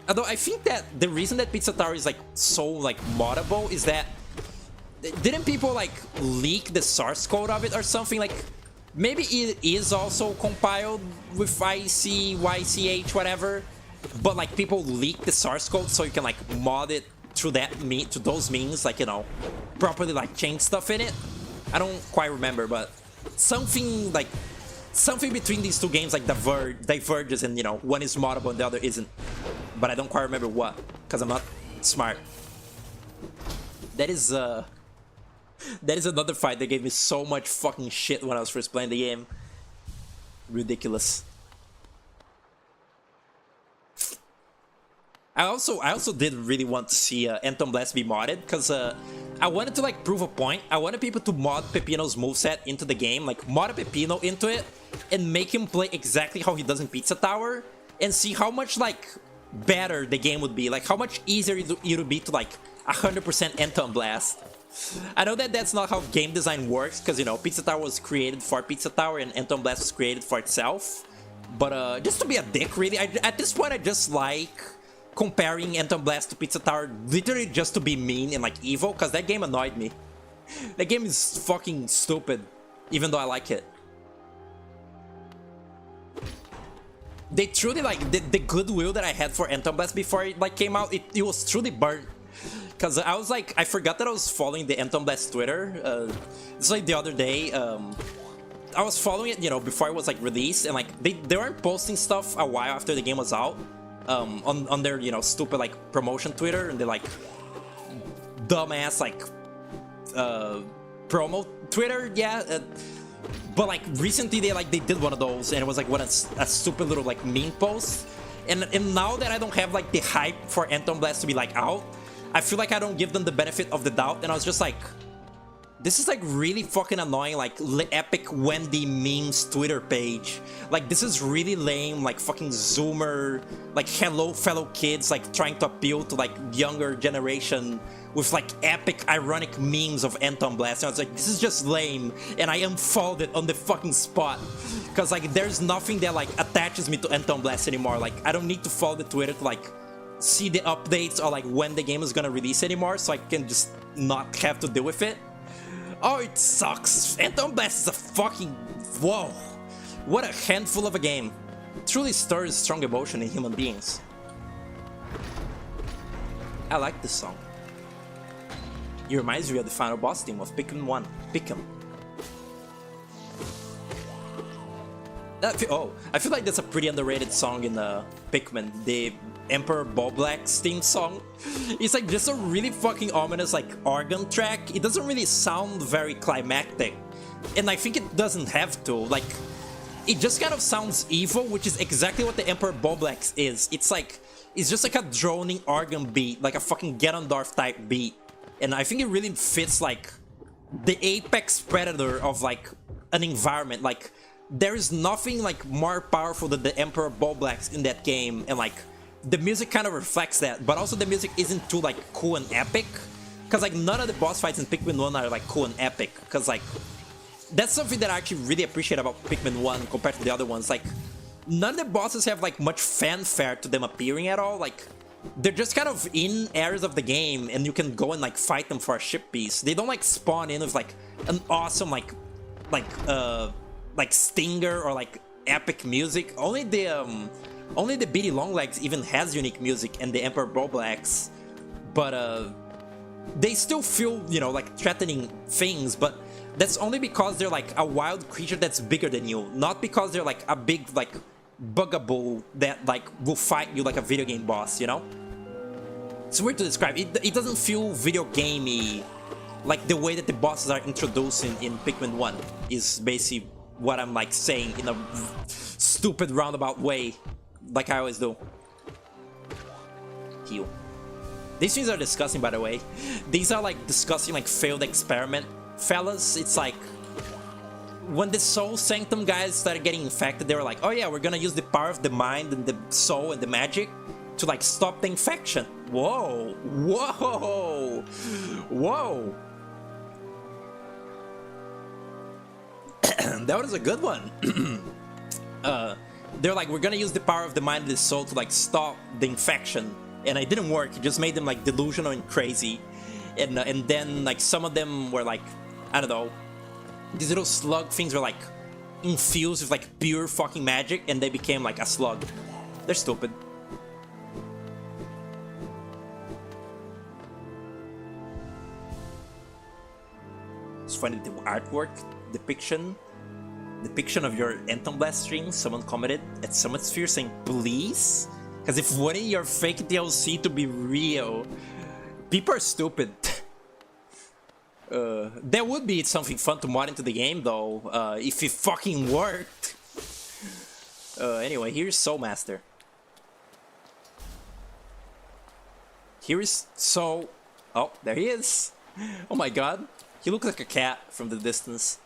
S1: Although I think that the reason that Pizza Tower is like so like moddable is that didn't people like leak the source code of it or something? Like maybe it is also compiled with YCH whatever, but like people leak the source code so you can like mod it through that to those means, like, you know, properly like change stuff in it. I don't quite remember, but something between these two games like diverges, and you know, one is moddable and the other isn't. But I don't quite remember what, because I'm not smart. That is another fight that gave me so much fucking shit when I was first playing the game. Ridiculous. I also did really want to see Anthem Blast be modded, because I wanted to like prove a point. I wanted people to mod Peppino's moveset into the game, like mod Peppino into it, and make him play exactly how he does in Pizza Tower, and see how much like better the game would be, like how much easier it would be to like 100% Anthem Blast. I know that that's not how game design works, because you know, Pizza Tower was created for Pizza Tower and Anthem Blast was created for itself. But just to be a dick, really, at this point I just like comparing Anthem Blast to Pizza Tower literally just to be mean and like evil, because that game annoyed me. That game is fucking stupid, even though I like it. They truly like the goodwill that I had for Anthem Blast before it like came out, it was truly burnt. Because I was like, I forgot that I was following the Anthem Blast Twitter. It's like the other day, I was following it, you know, before it was like released, and like they weren't posting stuff a while after the game was out on their, you know, stupid like promotion Twitter, and they're like dumbass like promo Twitter, yeah. But like recently they did one of those, and it was like a stupid little like meme post. And now that I don't have like the hype for Anthem Blast to be like out, I feel like I don't give them the benefit of the doubt, and I was just like, this is like really fucking annoying, like epic Wendy memes Twitter page. Like this is really lame, like fucking Zoomer, like hello fellow kids, like trying to appeal to like younger generation with like epic ironic memes of Anthem Blast. And I was like, this is just lame, and I unfollowed it on the fucking spot. Cause like there's nothing that like attaches me to Anthem Blast anymore. Like I don't need to follow the Twitter to like see the updates or like when the game is gonna release anymore, so I can just not have to deal with it. Oh, it sucks. Anthem Blast is a fucking... whoa. What a handful of a game. Truly stirs strong emotion in human beings. I like this song. It reminds me of the final boss theme of Pikmin 1. Pikmin. I feel like that's a pretty underrated song in Pikmin. The Emperor Boblak's theme song. It's like just a really fucking ominous like organ track. It doesn't really sound very climactic, and I think it doesn't have to. Like, it just kind of sounds evil, which is exactly what the Emperor Boblak's is. It's just like a droning organ beat, like a fucking Ganondorf type beat, and I think it really fits like the apex predator of like an environment. Like, there is nothing like more powerful than the Emperor Boblak's in that game, and like the music kind of reflects that, but also the music isn't too like cool and epic, because like none of the boss fights in Pikmin 1 are like cool and epic, because like that's something that I actually really appreciate about Pikmin 1 compared to the other ones. Like none of the bosses have like much fanfare to them appearing at all. Like they're just kind of in areas of the game, and you can go and like fight them for a ship piece. They don't like spawn in with like an awesome like stinger or like epic music. Only the Beady Longlegs even has unique music, and the Emperor Boblak's, but they still feel, you know, like threatening things, but that's only because they're like a wild creature that's bigger than you, not because they're like a big like bugaboo that like will fight you like a video game boss, you know? It's weird to describe. It doesn't feel video gamey like the way that the bosses are introduced in Pikmin 1 is basically what I'm like saying in a stupid roundabout way, like I always do. Heal. These things are disgusting, by the way. These are like disgusting, like failed experiment, fellas. It's like when the Soul Sanctum guys started getting infected, they were like, oh yeah, we're gonna use the power of the mind and the soul and the magic to like stop the infection. Whoa, whoa, whoa. That was a good one. They're like, we're gonna use the power of the mind and the soul to like stop the infection, and it didn't work. It just made them like delusional and crazy, and then like some of them were like, I don't know, these little slug things were like infused with like pure fucking magic, and they became like a slug. They're stupid. It's funny, the artwork depiction of your Anthem Blast stream, someone commented at Summit Sphere saying, please? Because if wanting your fake DLC to be real, people are stupid. There would be something fun to mod into the game though, if it fucking worked. Anyway, here's Soul Master. Here is Soul. Oh, there he is. Oh my god. He looks like a cat from the distance.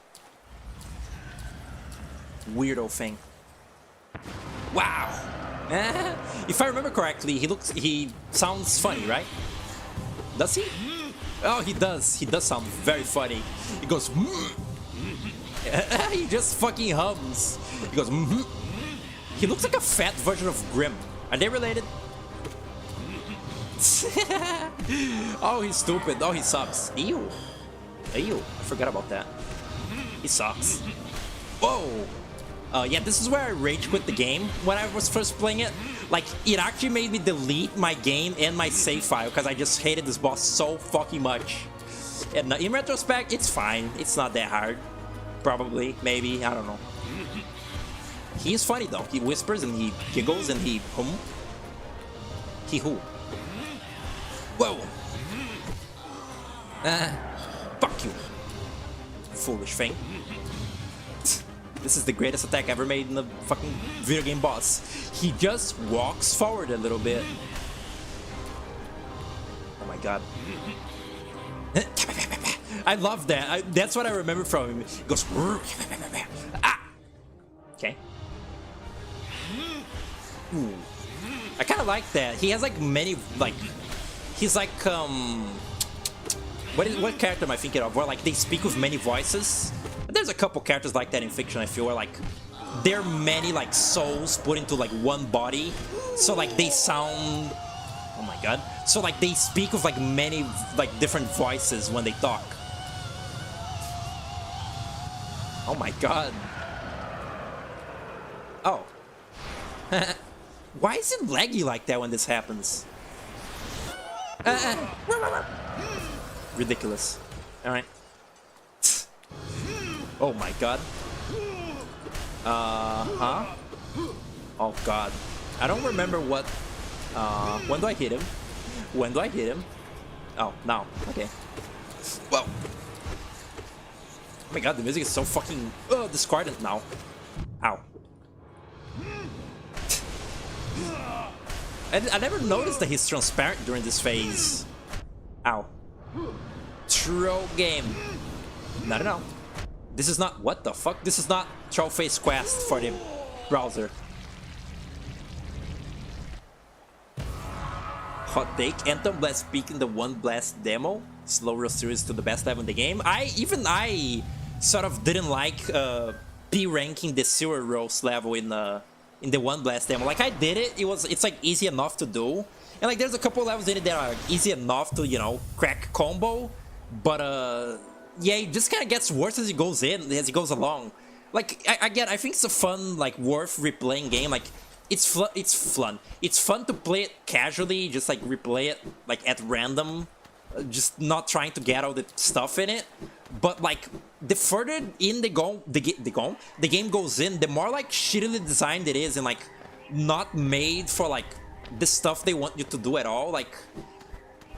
S1: Weirdo thing. Wow. If I remember correctly, he sounds funny, right? Does he? Oh, he does. He does sound very funny. He goes. He just fucking hums. He goes. He looks like a fat version of Grim. Are they related? Oh, he's stupid. Oh, he sucks. Ew. Ew. I forgot about that. He sucks. Whoa. Yeah, this is where I rage quit the game when I was first playing it. Like, it actually made me delete my game and my save file because I just hated this boss so fucking much. And in retrospect, it's fine. It's not that hard. Probably, maybe, I don't know. He is funny though. He whispers and he giggles and he hum. He who? Whoa! Fuck you. Foolish thing. This is the greatest attack ever made in the fucking video game boss. He just walks forward a little bit. Oh my god. I love that. That's what I remember from him. He goes. Ah! Okay. Ooh. I kind of like that. He has like many, like, he's like, what character am I thinking of? Where like they speak with many voices. There's a couple characters like that in fiction, I feel, where like there are many like souls put into like one body, so like they sound, oh my god, so like they speak with like many like different voices when they talk. Oh my god. Oh. Why is it laggy like that when this happens? Ridiculous. Alright. Oh my god. Huh? Oh god. I don't remember what... when do I hit him? When do I hit him? Oh, now. Okay. Whoa. Oh my god, the music is so fucking discordant now. Ow. I never noticed that he's transparent during this phase. Ow. Troll game. No, no, no. This is not... What the fuck? This is not Troll Face Quest for the browser. Hot take. Anthem Blast peak in the One Blast demo. Slow roll series to the best level in the game. I sort of didn't like P-ranking the Zero Rolls level in the One Blast demo. Like, I did it. It's like easy enough to do. And like there's a couple levels in it that are easy enough to, you know, crack combo. But yeah, it just kind of gets worse as it goes along. Like, I think it's a fun, like, worth replaying game. Like, it's fun. It's fun to play it casually, just like replay it like at random, just not trying to get all the stuff in it. But like, the further in the game goes in, the more like shittily designed it is, and like not made for like the stuff they want you to do at all. Like,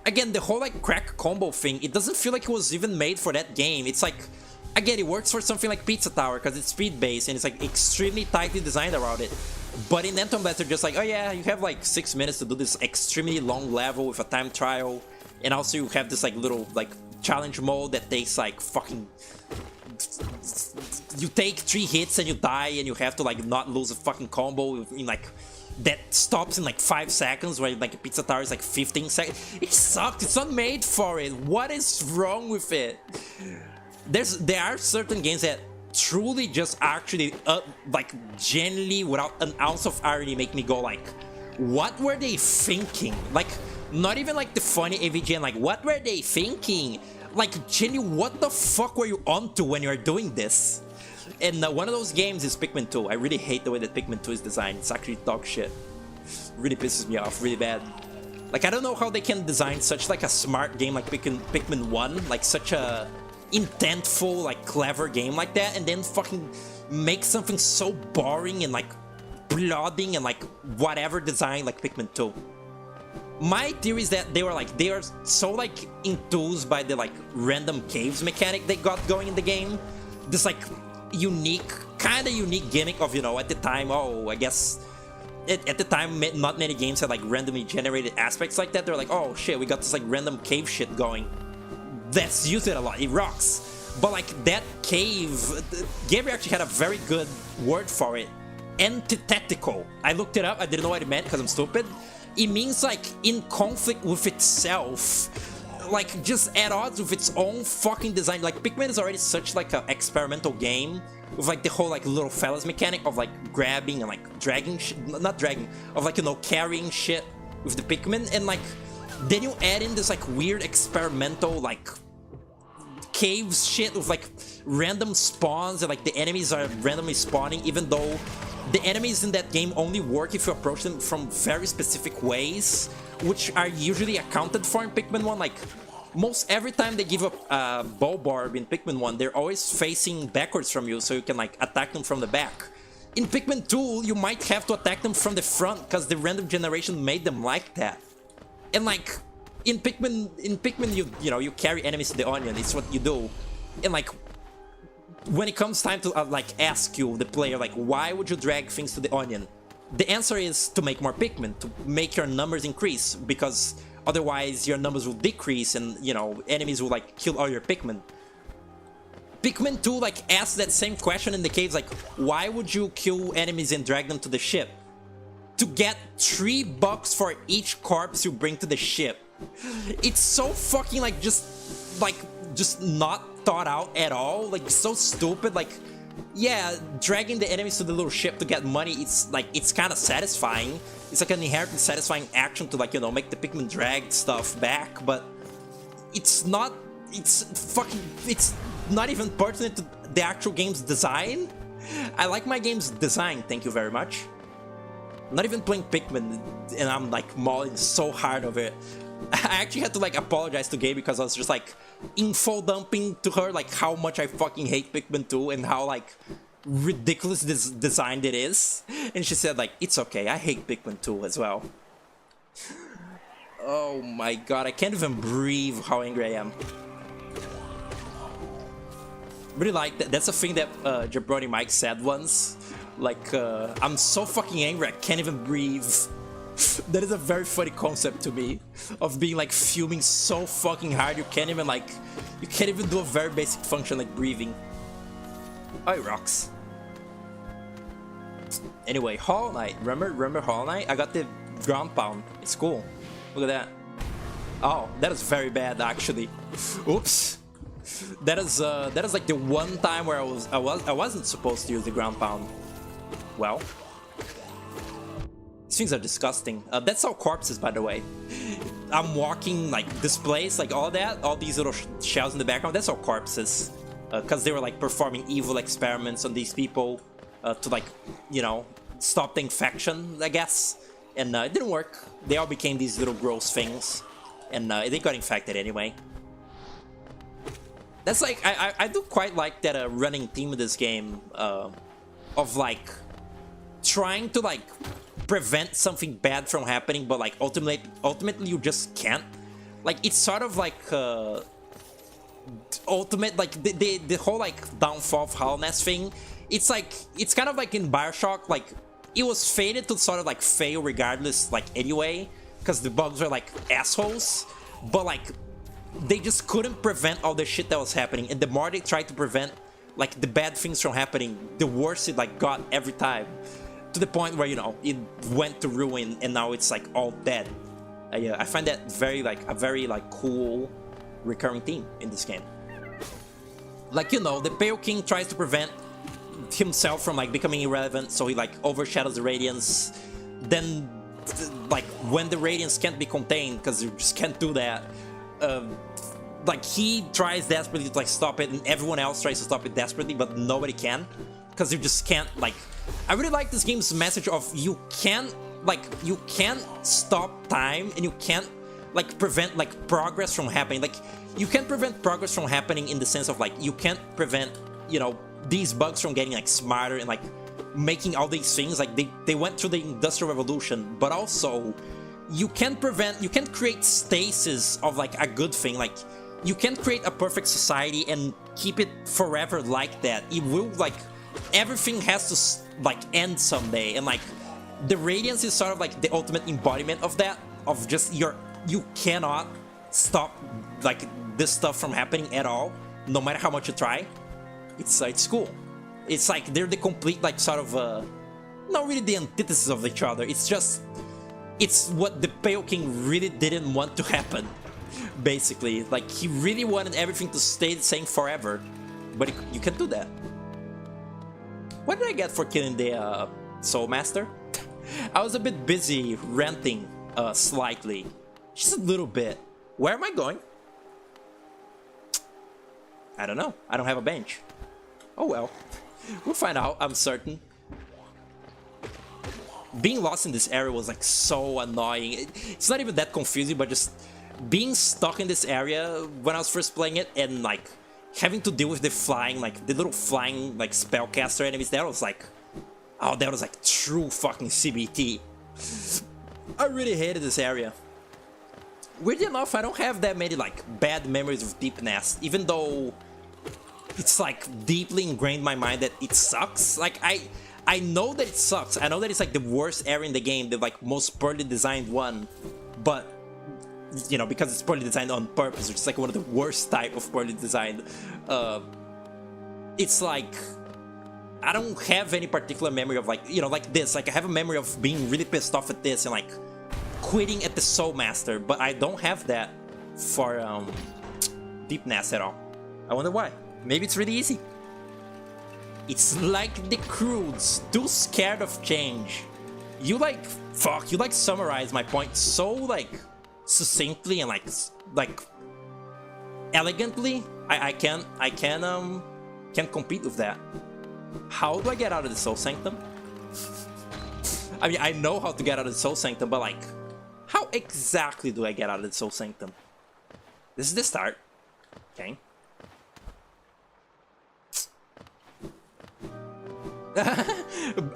S1: again, the whole like crack combo thing, it doesn't feel like it was even made for that game. It's like, again, it works for something like Pizza Tower because it's speed based and it's like extremely tightly designed around it. But in Anthem Blast, they're just like, oh yeah, you have like 6 minutes to do this extremely long level with a time trial, and also you have this like little like challenge mode that takes like fucking, you take 3 hits and you die, and you have to like not lose a fucking combo in like that stops in like 5 seconds, where like a pizza tower is like 15 seconds. It sucks. It's not made for it. What is wrong with it? There are certain games that truly just actually like genuinely without an ounce of irony make me go like, what were they thinking? Like, not even like the funny AVG and like, what were they thinking? Like, genuinely, what the fuck were you onto when you're doing this? And one of those games is Pikmin 2. I really hate the way that Pikmin 2 is designed. It's actually dog shit. Really pisses me off, really bad. Like, I don't know how they can design such like a smart game like Pikmin 1, like such a intentful, like clever game like that, and then fucking make something so boring and like plodding and like whatever design like Pikmin 2. My theory is that they are so like enthused by the like random caves mechanic they got going in the game. This like kinda unique gimmick of, you know, at the time, oh, I guess at the time not many games had like randomly generated aspects like that. They're like, oh shit, we got this like random cave shit going. Let's use it a lot, it rocks. But like that cave, Gabriel actually had a very good word for it. Antithetical. I looked it up, I didn't know what it meant because I'm stupid. It means like in conflict with itself, like just at odds with its own fucking design. Like Pikmin is already such like an experimental game with like the whole like little fellas mechanic of like grabbing and like dragging not dragging, of like, you know, carrying shit with the Pikmin, and like then you add in this like weird experimental like caves shit with like random spawns, and like the enemies are randomly spawning, even though the enemies in that game only work if you approach them from very specific ways, which are usually accounted for in Pikmin 1. Like, most every time they give up a Bulbarb in Pikmin 1, they're always facing backwards from you, so you can like attack them from the back. In Pikmin 2, you might have to attack them from the front, because the random generation made them like that. And like, in Pikmin you know, you carry enemies to the onion, it's what you do. And like, when it comes time to like ask you, the player, like, why would you drag things to the onion? The answer is to make more Pikmin, to make your numbers increase, because otherwise your numbers will decrease and, you know, enemies will like kill all your Pikmin. Pikmin 2 like asks that same question in the caves, like, why would you kill enemies and drag them to the ship? To get $3 for each corpse you bring to the ship. It's so fucking like just not thought out at all, like so stupid. Like, yeah, dragging the enemies to the little ship to get money, it's like, it's kind of satisfying. It's like an inherently satisfying action to, like, you know, make the Pikmin drag stuff back, but it's not even pertinent to the actual game's design. I like my game's design, thank you very much. I'm not even playing Pikmin and I'm like mauling so hard of it. I actually had to like apologize to Gabe because I was just like info dumping to her like how much I fucking hate Pikmin 2 and how like ridiculous this designed it is. And she said like, it's okay, I hate Pikmin 2 as well. Oh my god, I can't even breathe how angry I am. Really like that. That's a thing that Jabroni Mike said once. Like, I'm so fucking angry I can't even breathe. That is a very funny concept to me, of being like fuming so fucking hard you can't even do a very basic function like breathing. Oh, it rocks. Anyway, Hollow Knight. Remember Hollow Knight? I got the ground pound. It's cool. Look at that. Oh, that is very bad actually. Oops. That is like the one time where I wasn't supposed to use the ground pound. Well, these things are disgusting. That's all corpses, by the way. I'm walking like this place, like all that, all these little shells in the background. That's all corpses, because they were like performing evil experiments on these people to like, you know, stop the infection, I guess. And it didn't work. They all became these little gross things, and they got infected anyway. That's like, I do quite like that running theme of this game, of like trying to like prevent something bad from happening, but like ultimately you just can't. Like, it's sort of like ultimate, like the whole like downfall of Hollowness thing. It's like, it's kind of like in Bioshock, like it was fated to sort of like fail regardless, like anyway, because the bugs are like assholes, but like they just couldn't prevent all the shit that was happening, and the more they tried to prevent like the bad things from happening, the worse it like got every time, to the point where, you know, it went to ruin and now it's like all dead. Yeah, I find that very like a very like cool recurring theme in this game. Like, you know, the Pale King tries to prevent himself from like becoming irrelevant, so he like overshadows the Radiance. Then like when the Radiance can't be contained, because you just can't do that, like he tries desperately to like stop it, and everyone else tries to stop it desperately, but nobody can, because you just can't. Like, I really like this game's message of you can't stop time, and you can't like prevent like progress from happening. Like, you can't prevent progress from happening in the sense of like you can't prevent, you know, these bugs from getting like smarter and like making all these things. Like they went through the Industrial Revolution, but also you can't create stasis of like a good thing. Like, you can't create a perfect society and keep it forever like that. It will, like, everything has to like end someday, and like the Radiance is sort of like the ultimate embodiment of that, of just you cannot stop like this stuff from happening at all, no matter how much you try. It's cool. It's like they're the complete like sort of not really the antithesis of each other. It's what the Pale King really didn't want to happen, basically. Like, he really wanted everything to stay the same forever, but you can't do that. What did I get for killing the Soul Master? I was a bit busy ranting slightly, just a little bit. Where am I going? I don't know. I don't have a bench. Oh well, we'll find out, I'm certain. Being lost in this area was like so annoying. It's not even that confusing, but just being stuck in this area when I was first playing it, and like having to deal with the flying, like the little flying like spellcaster enemies, that was like, oh, that was like true fucking CBT. I really hated this area. Weirdly enough, I don't have that many like bad memories of Deepnest, even though it's like deeply ingrained in my mind that it sucks. Like, I know that it sucks. I know that it's like the worst area in the game, the like most poorly designed one, but you know, because it's poorly designed on purpose, it's like one of the worst type of poorly designed. It's like I don't have any particular memory of like, you know, like this. Like, I have a memory of being really pissed off at this and like quitting at the Soul Master, but I don't have that for Deepnest at all. I wonder why. Maybe it's really easy. It's like the Crudes, too scared of change. You like summarize my point so like succinctly and like elegantly. I can't compete with that. How do I get out of the Soul Sanctum? I mean, I know how to get out of the Soul Sanctum, but like, how exactly do I get out of the Soul Sanctum? This is the start. Okay.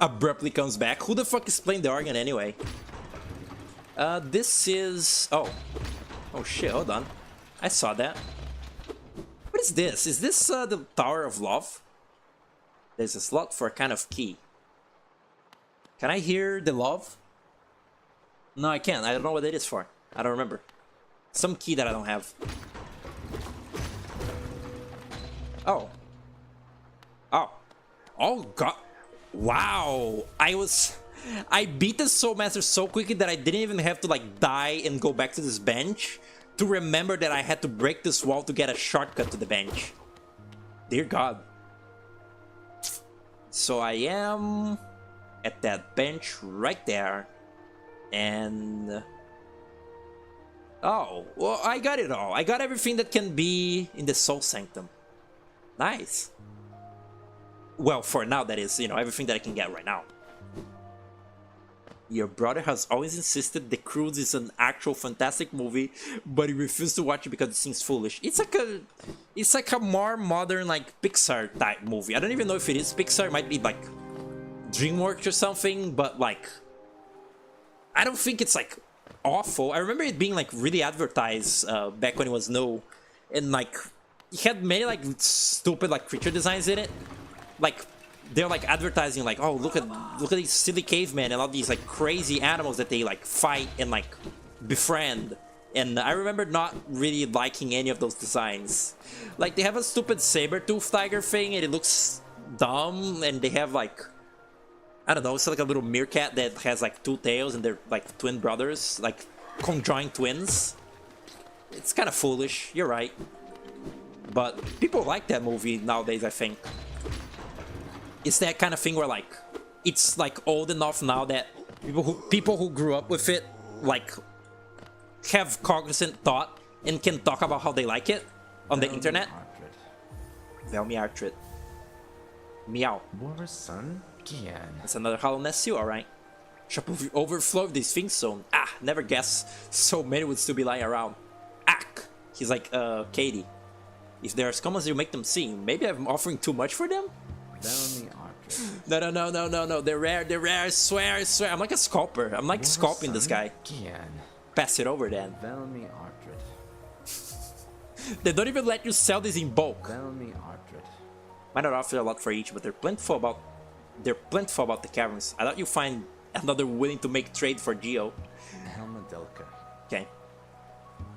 S1: Abruptly comes back. Who the fuck is playing the organ anyway? This is... Oh shit, hold on. I saw that. What is this? Is this the Tower of Love? There's a slot for a kind of key. Can I hear the love? No, I can't. I don't know what it is for. I don't remember. Some key that I don't have. Oh. Oh. Oh god. Wow. I beat the Soul Master so quickly that I didn't even have to like die and go back to this bench to remember that I had to break this wall to get a shortcut to the bench. Dear God. So I am at that bench right there, and oh, well, I got it all. I got everything that can be in the Soul Sanctum. Nice. Well, for now, that is, you know, everything that I can get right now. Your brother has always insisted The Cruise is an actual fantastic movie, but he refused to watch it because it seems foolish. It's like a more modern, like, Pixar type movie. I don't even know if it is Pixar. It might be like DreamWorks or something, but like, I don't think it's like awful. I remember it being like really advertised back when it was new, and like it had many like stupid like creature designs in it. Like, they're like advertising like, oh, look at these silly cavemen and all these like crazy animals that they like fight and like befriend. And I remember not really liking any of those designs. Like, they have a stupid saber-tooth tiger thing and it looks dumb, and they have like, I don't know, it's like a little meerkat that has like 2 tails and they're like twin brothers, like conjoined twins. It's kind of foolish, you're right. But people like that movie nowadays, I think. It's that kind of thing where like, it's like old enough now that people who grew up with it, like, have cognizant thought and can talk about how they like it on the internet. Velmi Artrit. Meow.
S2: More sun? Gian.
S1: That's another Hollow Nest seal, alright. Shop overflow of these things soon. Ah, never guess so many would still be lying around. Ack! He's like, Katie. If there are commons, you make them sing. Maybe I'm offering too much for them?
S2: Velmi Artrit.
S1: No. They're rare, I swear. I'm like a scalper. I'm like
S2: More
S1: scalping this guy.
S2: Gian.
S1: Pass it over then.
S2: Velmi Artrit.
S1: They don't even let you sell this in bulk.
S2: Velmi Artrit.
S1: Might not offer a lot for each, but they're plentiful about the caverns. I thought you'd find another willing to make trade for Geo.
S2: Helmadelka.
S1: Okay.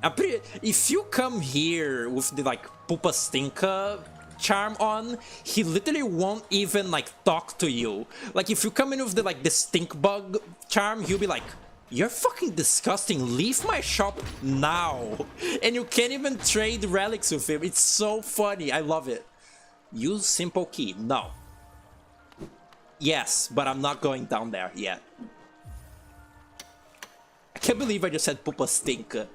S1: I'm pretty. If you come here with the like Pupa Stinka charm on, he literally won't even like talk to you. Like if you come in with the like the stink bug charm, he'll be like, "You're fucking disgusting, leave my shop now." And you can't even trade relics with him. It's so funny, I love it. Use simple key, no. Yes, but I'm not going down there yet. I can't believe I just said Pupa Stinka.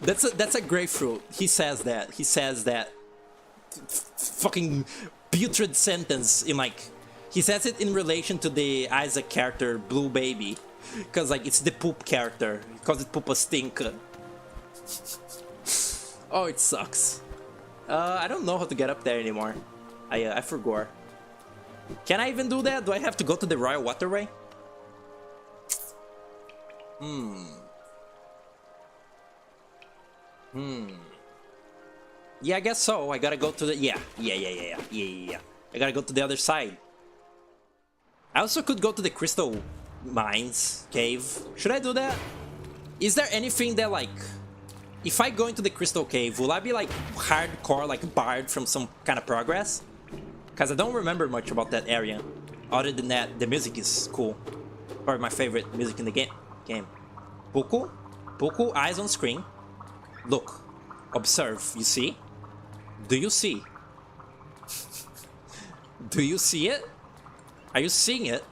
S1: That's a grapefruit. He says that. He says that fucking putrid sentence in like, he says it in relation to the Isaac character Blue Baby. Because like it's the poop character. He calls it Pupa Stinka. Oh, it sucks. I don't know how to get up there anymore. I forgot. Can I even do that? Do I have to go to the Royal Waterway? Yeah, I guess so. I gotta go to the... Yeah. I gotta go to the other side. I also could go to the Crystal Mines Cave. Should I do that? Is there anything that, like... If I go into the Crystal Cave, will I be, like, hardcore, like, barred from some kind of progress? Because I don't remember much about that area. Other than that, the music is cool. Probably my favorite music in the game. Puku? Puku, eyes on screen. Look. Observe. You see? Do you see? Do you see it? Are you seeing it?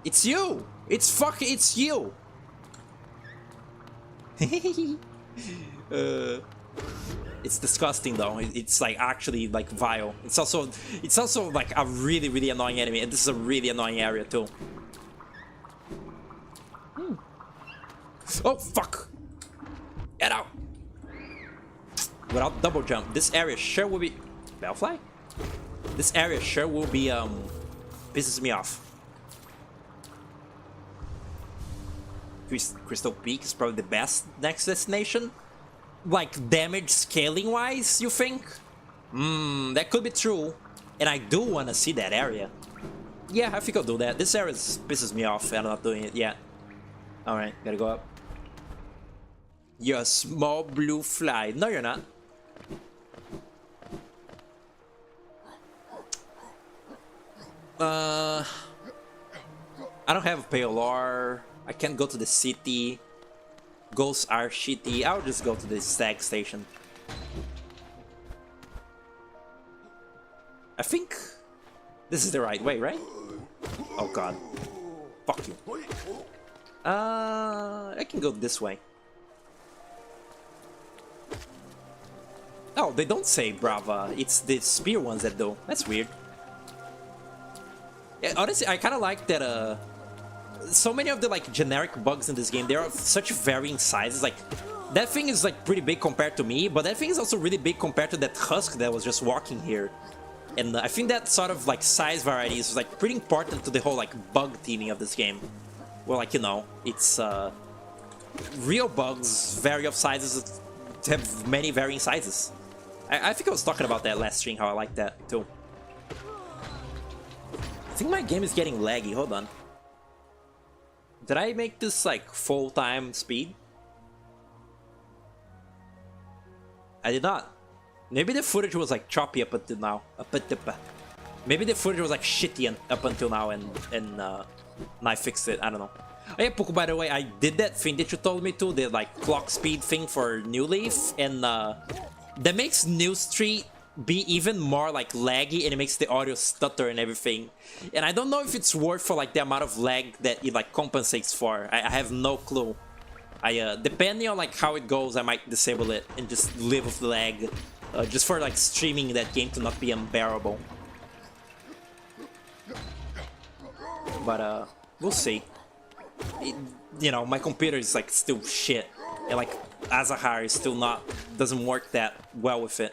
S1: It's you! It's you! It's disgusting though. It's like actually like vile. It's also like a really annoying enemy, and this is a really annoying area too. Oh fuck! Get out! Without double jump, this area sure will be... Bellfly? This area sure will be pisses me off. Crystal Peak is probably the best next destination. Like damage scaling wise, you think? That could be true. And I do want to see that area. Yeah, I think I'll do that. This area pisses me off and I'm not doing it yet. Alright, gotta go up. You're a small blue fly. No, you're not. I don't have a Payolar. I can't go to the city. Ghosts are shitty. I'll just go to the stag station. I think this is the right way, right? Oh god. Fuck you. I can go this way. Oh, they don't say Brava. It's the spear ones that do. That's weird. Yeah, honestly, I kind of like that, so many of the, like, generic bugs in this game, they are of such varying sizes. Like, that thing is, like, pretty big compared to me, but that thing is also really big compared to that husk that was just walking here. And I think that sort of, like, size variety is, like, pretty important to the whole, like, bug theming of this game. Where, like, you know, it's, real bugs vary of sizes, have many varying sizes. I think I was talking about that last stream, how I like that, too. think my game is getting laggy. Hold on. Did I make this like full-time speed? I did not. Maybe the footage was like choppy up until now. Maybe the footage was like shitty up until now and I fixed it. I don't know. Oh yeah, Puku, by the way, I did that thing that you told me to, the like clock speed thing for New Leaf, and that makes New Street be even more like laggy, and it makes the audio stutter and everything. And I don't know if it's worth for like the amount of lag that it like compensates for. I have no clue. Depending on like how it goes, I might disable it and just live with the lag, just for like streaming that game to not be unbearable. But we'll see. You know, my computer is like still shit, and like Azahar is still doesn't work that well with it.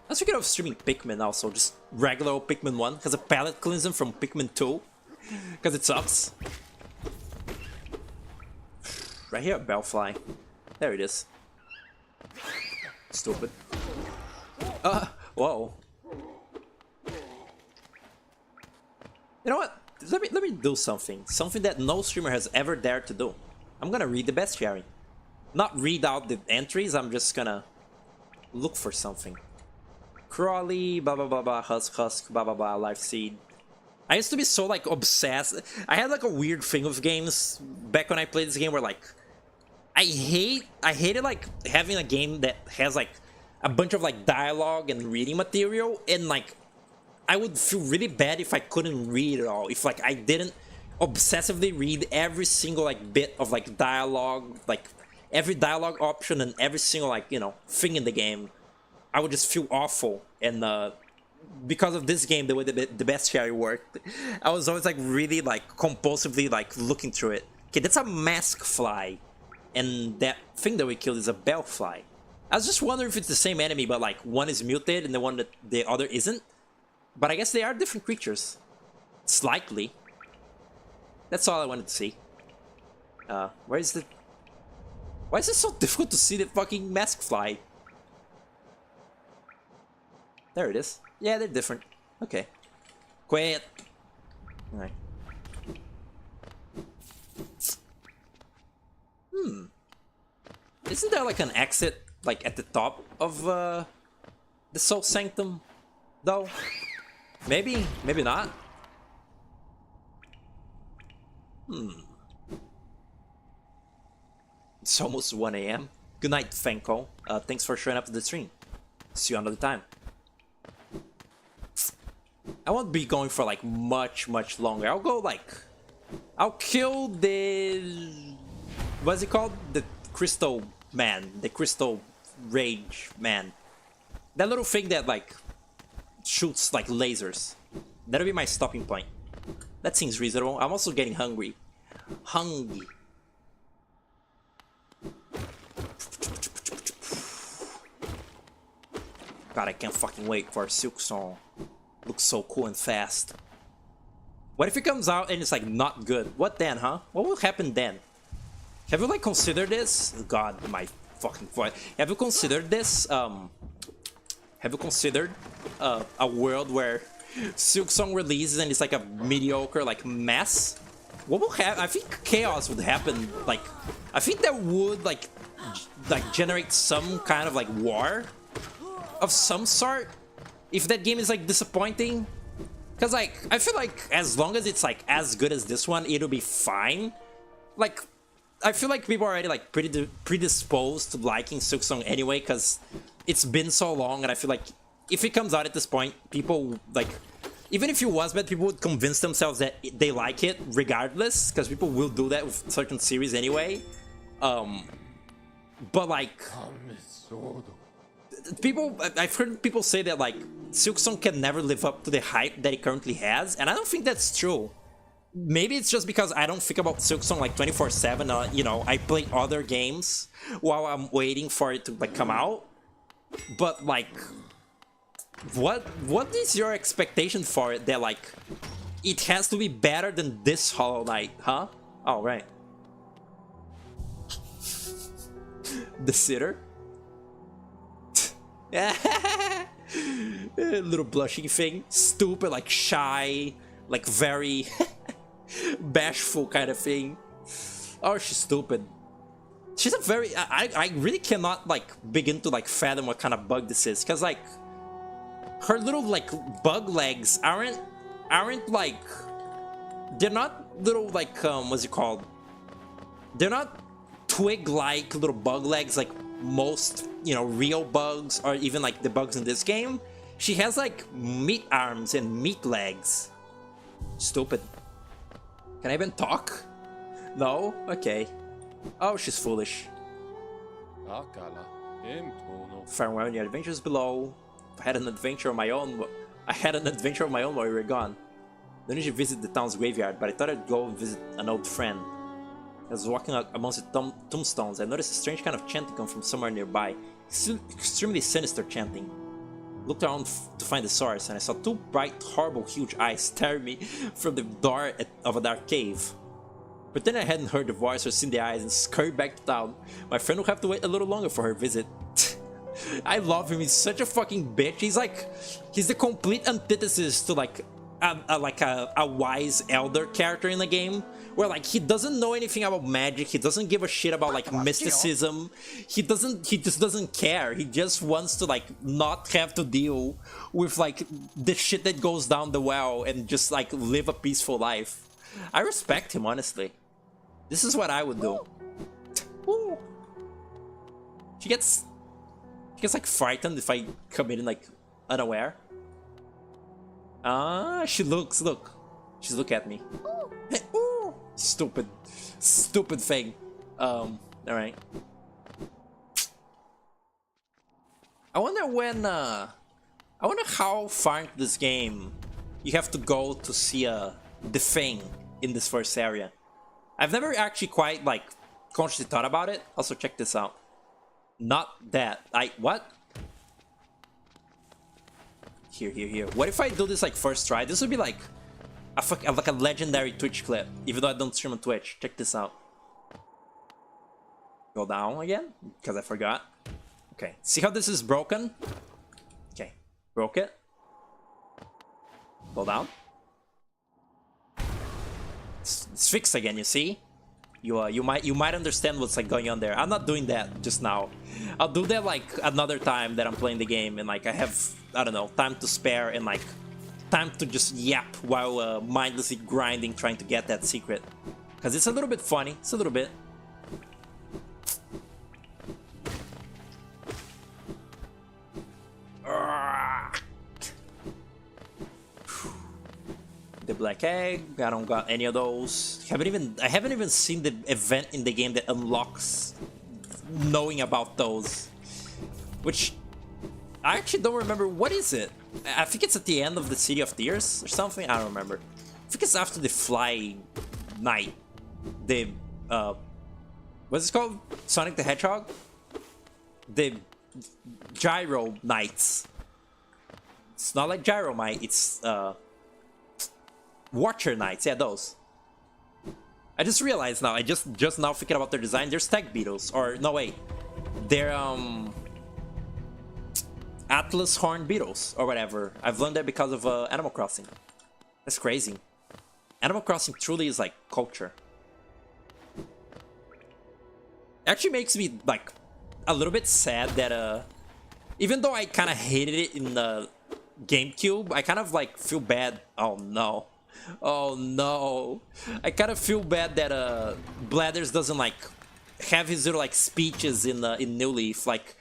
S1: I was thinking of streaming Pikmin also, just regular old Pikmin 1, because a palette cleanser from Pikmin 2, because it sucks. Right here, Bellfly. There it is. Stupid. Whoa. You know what? Let me do something. Something that no streamer has ever dared to do. I'm gonna read the bestiary. Not read out the entries, I'm just gonna look for something. Crawley, blah blah blah blah, Husk, blah blah blah, Life Seed. I used to be so like obsessed. I had like a weird thing with games back when I played this game where like I hated like having a game that has like a bunch of like dialogue and reading material, and like I would feel really bad if I couldn't read it all. If like I didn't obsessively read every single like bit of like dialogue, like every dialogue option and every single like, you know, thing in the game, I would just feel awful. And because of this game, the way the bestiary worked, I was always like really like compulsively like looking through it. Okay, that's a mask fly, and that thing that we killed is a bellfly. I was just wondering if it's the same enemy, but like one is mutated and the other isn't. But I guess they are different creatures. Slightly. That's all I wanted to see. Where is the... Why is it so difficult to see the fucking mask fly? There it is. Yeah, they're different. Okay. Quiet. Alright. Isn't there like an exit like at the top of the Soul Sanctum though? Maybe, maybe not. It's almost 1 AM. Good night, Fenko. Thanks for showing up to the stream. See you another time. I won't be going for like much longer. I'll go like... I'll kill the... What's it called? The Crystal Man. The Crystal Rage Man. That little thing that like... shoots like lasers. That'll be my stopping point. That seems reasonable. I'm also getting hungry. God, I can't fucking wait for Silk Song. Looks so cool and fast. What if it comes out and it's like not good? What then, huh? What will happen then? Have you like considered this? God, my fucking voice. Have you considered this? Have you considered a world where Silk Song releases and it's like a mediocre like mess? What will happen? I think chaos would happen. Like, I think that would like generate some kind of like war of some sort if that game is like disappointing. Cause like I feel like as long as it's like as good as this one, it'll be fine. Like I feel like people are already like predisposed to liking Silk Song anyway, cause it's been so long, and I feel like if it comes out at this point, people like, even if it was bad, people would convince themselves that they like it regardless, because people will do that with certain series anyway. But like, I've heard people say that like Silk Song can never live up to the hype that it currently has, and I don't think that's true. Maybe it's just because I don't think about Silk Song like 24/7. You know, I play other games while I'm waiting for it to like come out. But like, what is your expectation for it? That like, it has to be better than this Hollow Knight, huh? Oh right. The sitter. Little blushing thing. Stupid, like shy, like very bashful kind of thing. Oh, she's stupid. She's a very... I really cannot, like, begin to, like, fathom what kind of bug this is. Because, like, her little, like, bug legs aren't, like... They're not little, like, what's it called? They're not twig-like little bug legs like most, you know, real bugs or even, like, the bugs in this game. She has, like, meat arms and meat legs. Stupid. Can I even talk? No? Okay. Oh, she's foolish. Farewell in your adventures below. I had an adventure of my own while you were gone. Don't usually visit the town's graveyard, but I thought I'd go and visit an old friend. I was walking amongst the tombstones. I noticed a strange kind of chanting come from somewhere nearby. Extremely sinister chanting. Looked around to find the source, and I saw two bright, horrible, huge eyes stare at me from the door of a dark cave. But then I hadn't heard the voice or seen the eyes and scurried back to town. My friend will have to wait a little longer for her visit. I love him. He's such a fucking bitch. He's the complete antithesis to like a wise elder character in the game, where like he doesn't know anything about magic. He doesn't give a shit about like mysticism. He just doesn't care. He just wants to like not have to deal with like the shit that goes down the well and just like live a peaceful life. I respect him, honestly. This is what I would do. Ooh. She gets like frightened if I come in like unaware. She's look at me. Ooh. Stupid thing. Alright. I wonder how far into this game you have to go to see the thing in this first area. I've never actually quite like consciously thought about it. Also, check this out. Not that. What? Here. What if I do this like first try? This would be like a legendary Twitch clip, even though I don't stream on Twitch. Check this out. Go down again, because I forgot. Okay, see how this is broken? Okay, broke it. Go down. It's fixed again, you see? You might understand what's like going on there. I'm not doing that just now. I'll do that like another time that I'm playing the game and like I have, I don't know, time to spare and like time to just yap while mindlessly grinding trying to get that secret. Because it's a little bit funny. It's a little bit. The black egg, I don't got any of those. I haven't even seen the event in the game that unlocks knowing about those. Which I actually don't remember. What is it? I think it's at the end of the City of Tears or something. I don't remember. I think it's after the Fly Night. The what's it called? Sonic the Hedgehog? The Gyro Nights. It's not like Gyromite, it's Watcher Knights, yeah, those. I just realized now, I just now thinking about their design, they're stag beetles, or no wait, they're Atlas horn beetles, or whatever. I've learned that because of Animal Crossing. That's crazy. Animal Crossing truly is like culture. It actually makes me like a little bit sad that even though I kind of hated it in the GameCube, I kind of like feel bad. Oh no. Oh no. I kind of feel bad that Blathers doesn't like have his little like speeches in New Leaf. Like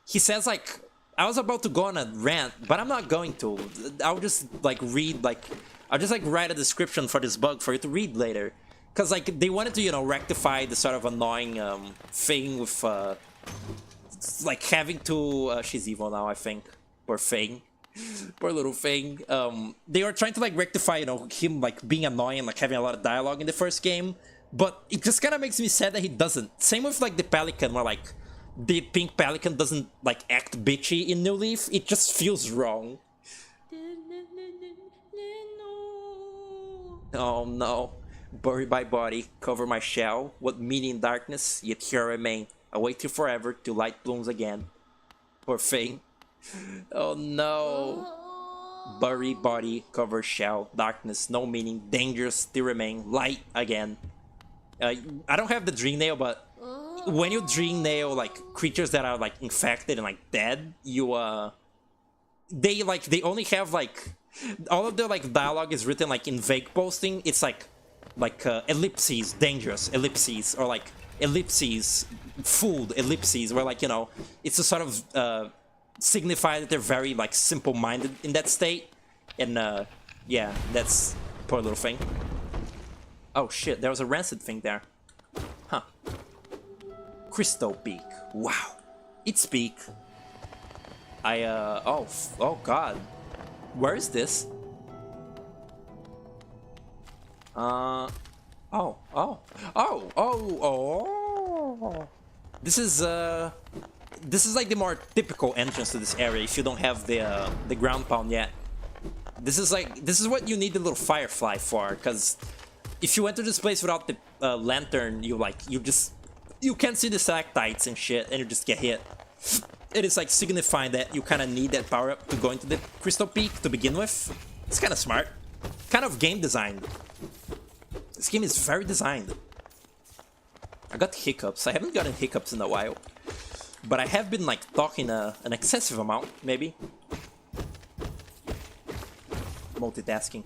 S1: he says like, I was about to go on a rant, but I'm not going to. I'll just like read like I'll just like write a description for this bug for you to read later. Cause like they wanted to, you know, rectify the sort of annoying thing with like having to she's evil now, I think. Poor thing. Poor little thing. They were trying to like rectify, you know, him like being annoying, like having a lot of dialogue in the first game, but it just kind of makes me sad that he doesn't. Same with like the Pelican, where like the pink Pelican doesn't like act bitchy in New Leaf. It just feels wrong. Oh no. Buried by body, cover my shell. What meaning in darkness, yet here I remain. I wait till forever till light blooms again. Poor thing. Oh no. Bury body, cover shell, darkness, no meaning, dangerous, still remain, light again. I don't have the dream nail, but when you dream nail like creatures that are like infected and like dead, you they only have like all of the like dialogue is written like in vague posting. It's like ellipses, dangerous ellipses, or like ellipses, fooled ellipses, where like, you know, it's a sort of signify that they're very like simple-minded in that state. And yeah, that's poor little thing. Oh shit, there was a rancid thing there. Huh. Crystal Peak. Wow. It's peak. Oh god. Where is this? Oh. This is like the more typical entrance to this area if you don't have the ground pound yet. This is what you need the little firefly for, because if you enter this place without the lantern, you can't see the stalactites and shit, and you just get hit. It is like signifying that you kind of need that power up to go into the Crystal Peak to begin with. It's kind of smart, kind of game designed. This game is very designed. I got hiccups. I haven't gotten hiccups in a while, but I have been like talking an excessive amount, maybe. Multitasking.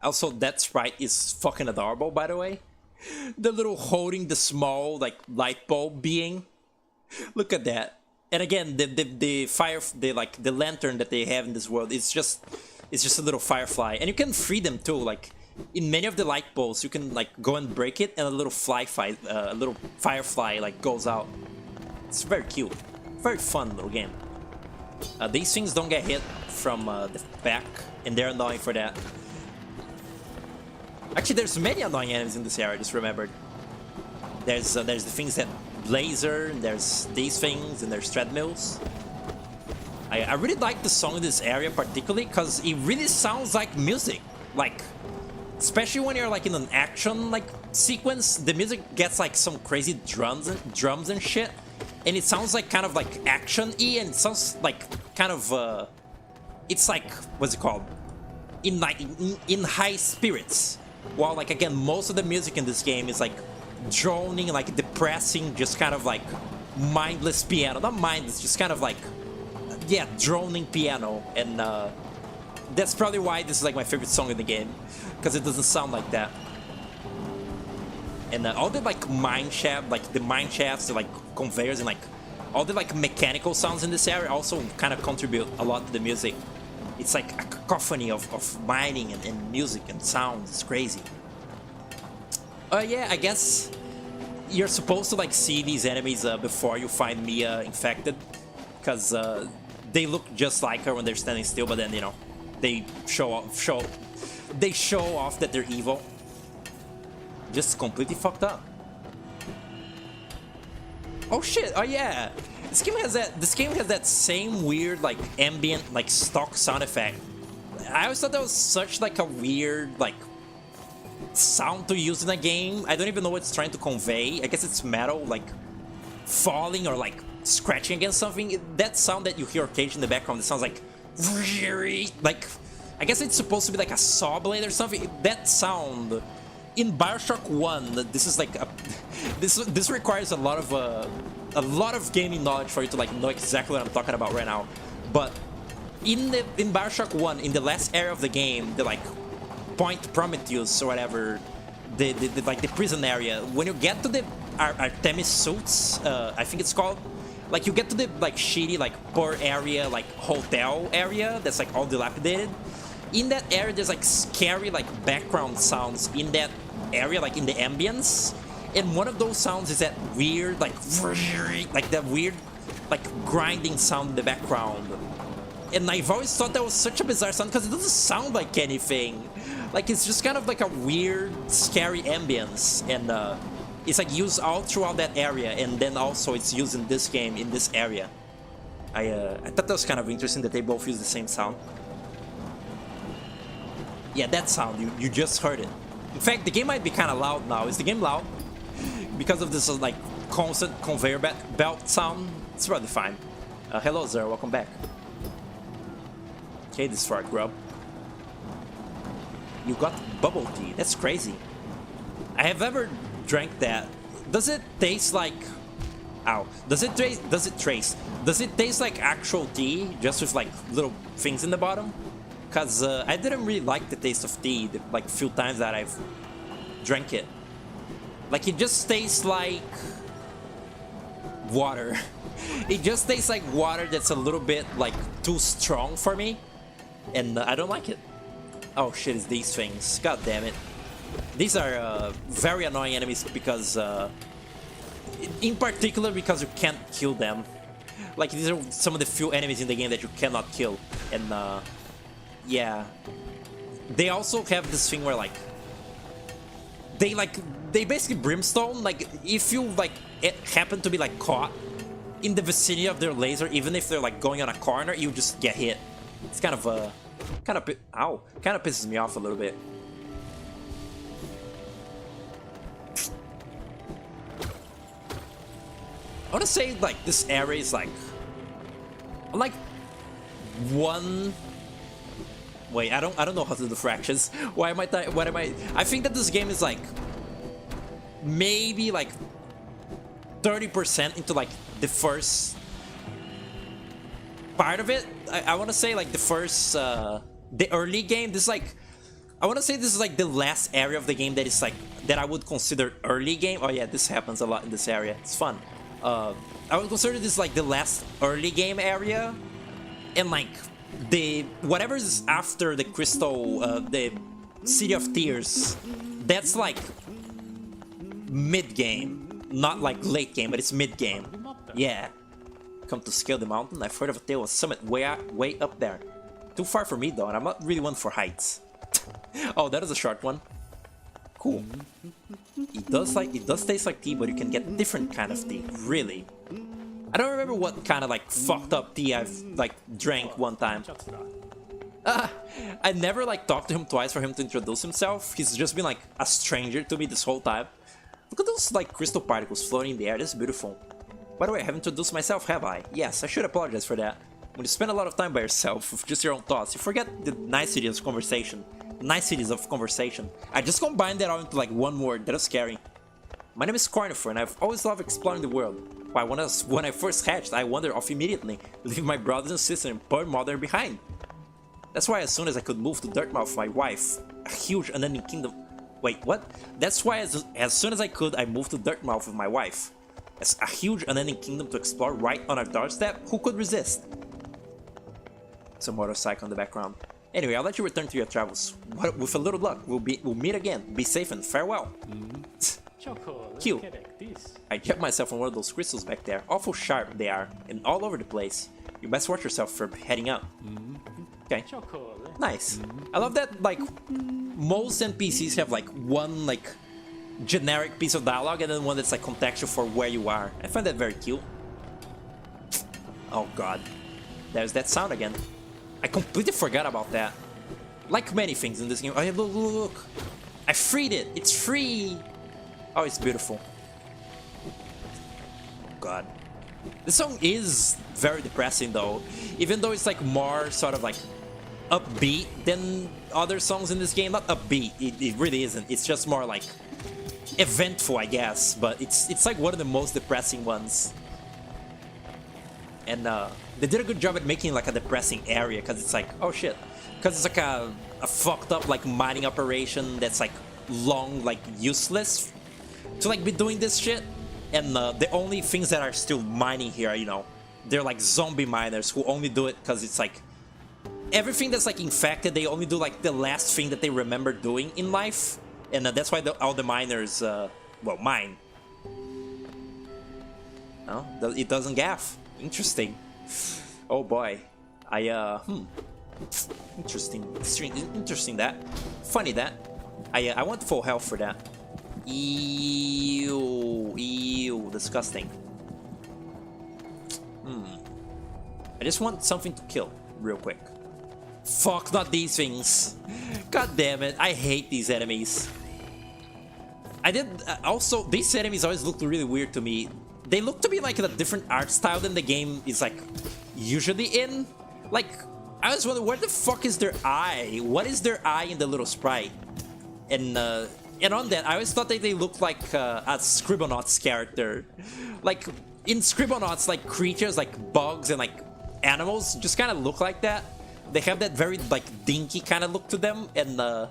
S1: Also, that sprite is fucking adorable, by the way. The little holding the small like light bulb being. Look at that. And again, the lantern that they have in this world is just a little firefly, and you can free them too. Like in many of the light bulbs, you can like go and break it, and a little firefly like goes out. It's very cute, very fun little game. These things don't get hit from the back, and they're annoying for that. Actually, there's many annoying enemies in this area. I just remembered. There's the things that laser, and there's these things, and there's treadmills. I really like the song in this area particularly because it really sounds like music. Like, especially when you're like in an action like sequence, the music gets like some crazy drums and shit, and it sounds like kind of like action-y, and it sounds like kind of it's like, what's it called? In high spirits. While like again, most of the music in this game is like droning, like depressing, just kind of like mindless piano. Not mindless, just kind of like, yeah, droning piano. And that's probably why this is like my favorite song in the game, because it doesn't sound like that. And all the like mine shafts, the like conveyors, and like all the like mechanical sounds in this area also kind of contribute a lot to the music. It's like a cacophony of mining and music and sounds. It's crazy. Yeah, I guess you're supposed to like see these enemies before you find Mia infected, because they look just like her when they're standing still, but then, you know, they show off that they're evil. Just completely fucked up. Oh shit! Oh yeah, this game has that same weird like ambient like stock sound effect. I always thought that was such like a weird like sound to use in a game. I don't even know what it's trying to convey. I guess it's metal like falling or like scratching against something. That sound that you hear occasionally in the background, it sounds like I guess it's supposed to be like a saw blade or something. That sound in BioShock 1, this is like this requires a lot of gaming knowledge for you to like know exactly what I'm talking about right now. But in BioShock 1, in the last area of the game, the like Point Prometheus or whatever, the like the prison area, when you get to the Artemis suits, I think it's called, like you get to the like shitty like poor area, like hotel area that's like all dilapidated. In that area, there's like scary like background sounds in that area, like in the ambience, and one of those sounds is that weird like that weird like grinding sound in the background. And I've always thought that was such a bizarre sound because it doesn't sound like anything. Like it's just kind of like a weird, scary ambience, and it's like used all throughout that area, and then also it's used in this game in this area. I thought that was kind of interesting that they both use the same sound. Yeah, that sound, you just heard it. In fact, the game might be kind of loud now. Is the game loud? Because of this like constant conveyor belt sound. It's rather fine. Hello, Zer. Welcome back. Okay, this fart grub. You got bubble tea. That's crazy. I have ever drank that. Does it taste like... Ow. Does it taste like actual tea, just with like little things in the bottom? Cause I didn't really like the taste of tea the like few times that I've drank it. Like it just tastes like water. It just tastes like water that's a little bit like too strong for me, and I don't like it. Oh shit! It's these things. God damn it! These are very annoying enemies because, in particular, because you can't kill them. Like these are some of the few enemies in the game that you cannot kill, and yeah, they also have this thing where like they basically brimstone. Like if you like happen to be like caught in the vicinity of their laser, even if they're like going on a corner, you just get hit. It's kind of pisses me off a little bit. I want to say like this area is like one. Wait, I don't know how to do fractions. Why am I? What am I? I think that this game is like maybe like 30% into like the first part of it. I want to say like the first, the early game. This is like, I want to say this is like the last area of the game that is like that I would consider early game. Oh yeah, this happens a lot in this area. It's fun. I would consider this like the last early game area, and like the whatever is after the crystal, the City of Tears, that's like mid game, not like late game, but it's mid game. Yeah. Come to scale the mountain. I've heard of a tale of a summit way up there. Too far for me though, and I'm not really one for heights. Oh, that is a short one. Cool. It does taste like tea, but you can get different kind of tea. Really. I don't remember what kind of like fucked up tea I've like drank one time. I never like talked to him twice for him to introduce himself. He's just been like a stranger to me this whole time. Look at those like crystal particles floating in the air. This is beautiful. By the way, I haven't introduced myself, have I? Yes, I should apologize for that. When you spend a lot of time by yourself with just your own thoughts, you forget the niceties of conversation. I just combined that all into like one word. That was scary. My name is Cornifer, and I've always loved exploring the world. Why, when I first hatched, I wandered off immediately, leaving my brothers and sister and poor mother behind. That's why as soon as I could move to Dirtmouth with my wife, a huge unending kingdom... Wait, what? That's why as soon as I could, I moved to Dirtmouth with my wife. As a huge unending kingdom to explore right on our doorstep, who could resist? Some motorcycle in the background. Anyway, I'll let you return to your travels. With a little luck, we'll meet again. Be safe and farewell. Cute. I kept myself on one of those crystals back there. Awful sharp they are, and all over the place. You best watch yourself for heading out. Okay. Nice. I love that, like, most NPCs have, like, one, like, generic piece of dialogue and then one that's, like, contextual for where you are. I find that very cute. Oh, God. There's that sound again. I completely forgot about that. Like many things in this game. Oh, yeah, look. I freed it. It's free. Oh, it's beautiful. Oh, God. This song is very depressing, though. Even though it's, like, more sort of, like, upbeat than other songs in this game. Not upbeat. It really isn't. It's just more, like, eventful, I guess. But it's like, one of the most depressing ones. And, they did a good job at making like a depressing area, because it's like, oh shit, because it's like a fucked up like mining operation that's like long, like useless to like be doing this shit, and the only things that are still mining here, you know, they're like zombie miners who only do it because it's like everything that's like infected, they only do like the last thing that they remember doing in life, and that's why all the miners well, mine. No, it doesn't gaff. Interesting. Oh boy. Interesting that. Funny that. I want full health for that. Ew, disgusting. I just want something to kill real quick. Fuck, not these things. God damn it, I hate these enemies. I did also, these enemies always looked really weird to me. They look to be like a different art style than the game is like usually in. Like, I was wondering, where the fuck is their eye? What is their eye in the little sprite? And on that, I always thought that they looked like a Scribblenauts character. Like, in Scribblenauts, like creatures, like bugs and like animals just kind of look like that. They have that very like dinky kind of look to them, and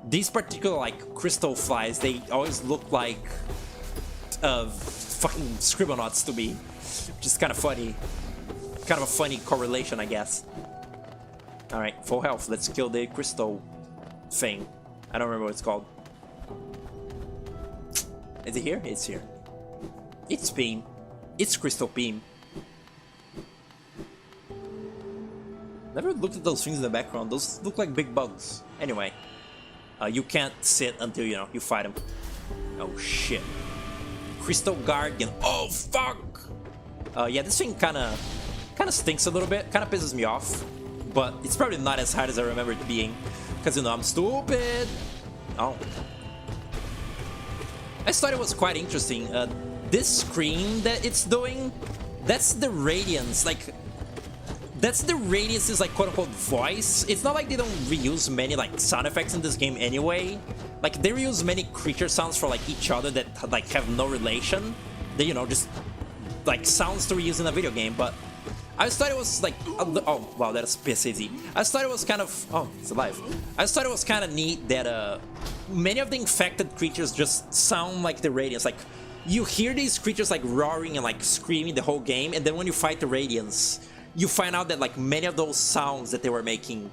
S1: these particular like crystal flies, they always look like fucking Scribblenauts to me, which is kind of funny. Kind of a funny correlation, I guess. Alright, full health. Let's kill the crystal thing. I don't remember what it's called. Is it here? It's here. It's beam. It's crystal beam. Never looked at those things in the background. Those look like big bugs. Anyway, you can't sit until, you know, you fight them. Oh shit. Crystal Guardian. Oh fuck! Yeah, this thing kind of stinks a little bit. Kind of pisses me off. But it's probably not as hard as I remember it being. Because, you know, I'm stupid. Oh. I just thought it was quite interesting. This scream that it's doing, that's the Radiance. Like, that's the Radiance's, like, quote-unquote voice. It's not like they don't reuse many, like, sound effects in this game anyway. Like, they reuse many creature sounds for, like, each other that, like, have no relation. They, you know, just, like, sounds to reuse in a video game, but I just thought it was, like, oh, wow, that's piss easy. I just thought it was kind of, oh, it's alive. I just thought it was kind of neat that, many of the infected creatures just sound like the Radiance. Like, you hear these creatures, like, roaring and, like, screaming the whole game, and then when you fight the Radiance, you find out that, like, many of those sounds that they were making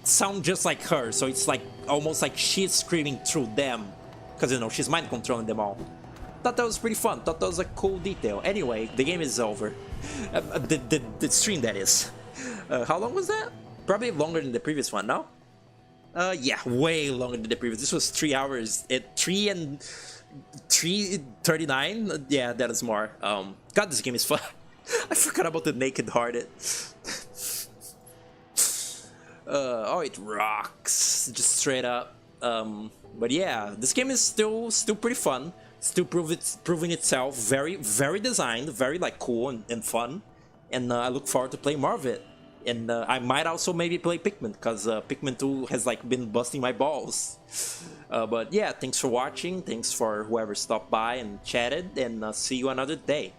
S1: sound just like her. So it's, like, almost like she's screaming through them. Because, you know, she's mind controlling them all. Thought that was pretty fun. Thought that was a cool detail. Anyway, the game is over. The stream, that is. How long was that? Probably longer than the previous one, no? Yeah, way longer than the previous. This was 3 hours. 3:39. Yeah, that is more. God, this game is fun. I forgot about the Naked Hearted. Oh, it rocks, just straight up. But yeah, this game is still pretty fun. Still proving itself. Very, very designed, very like cool and fun. And I look forward to playing more of it. And I might also maybe play Pikmin, because Pikmin 2 has like been busting my balls. But yeah, thanks for watching. Thanks for whoever stopped by and chatted. And see you another day.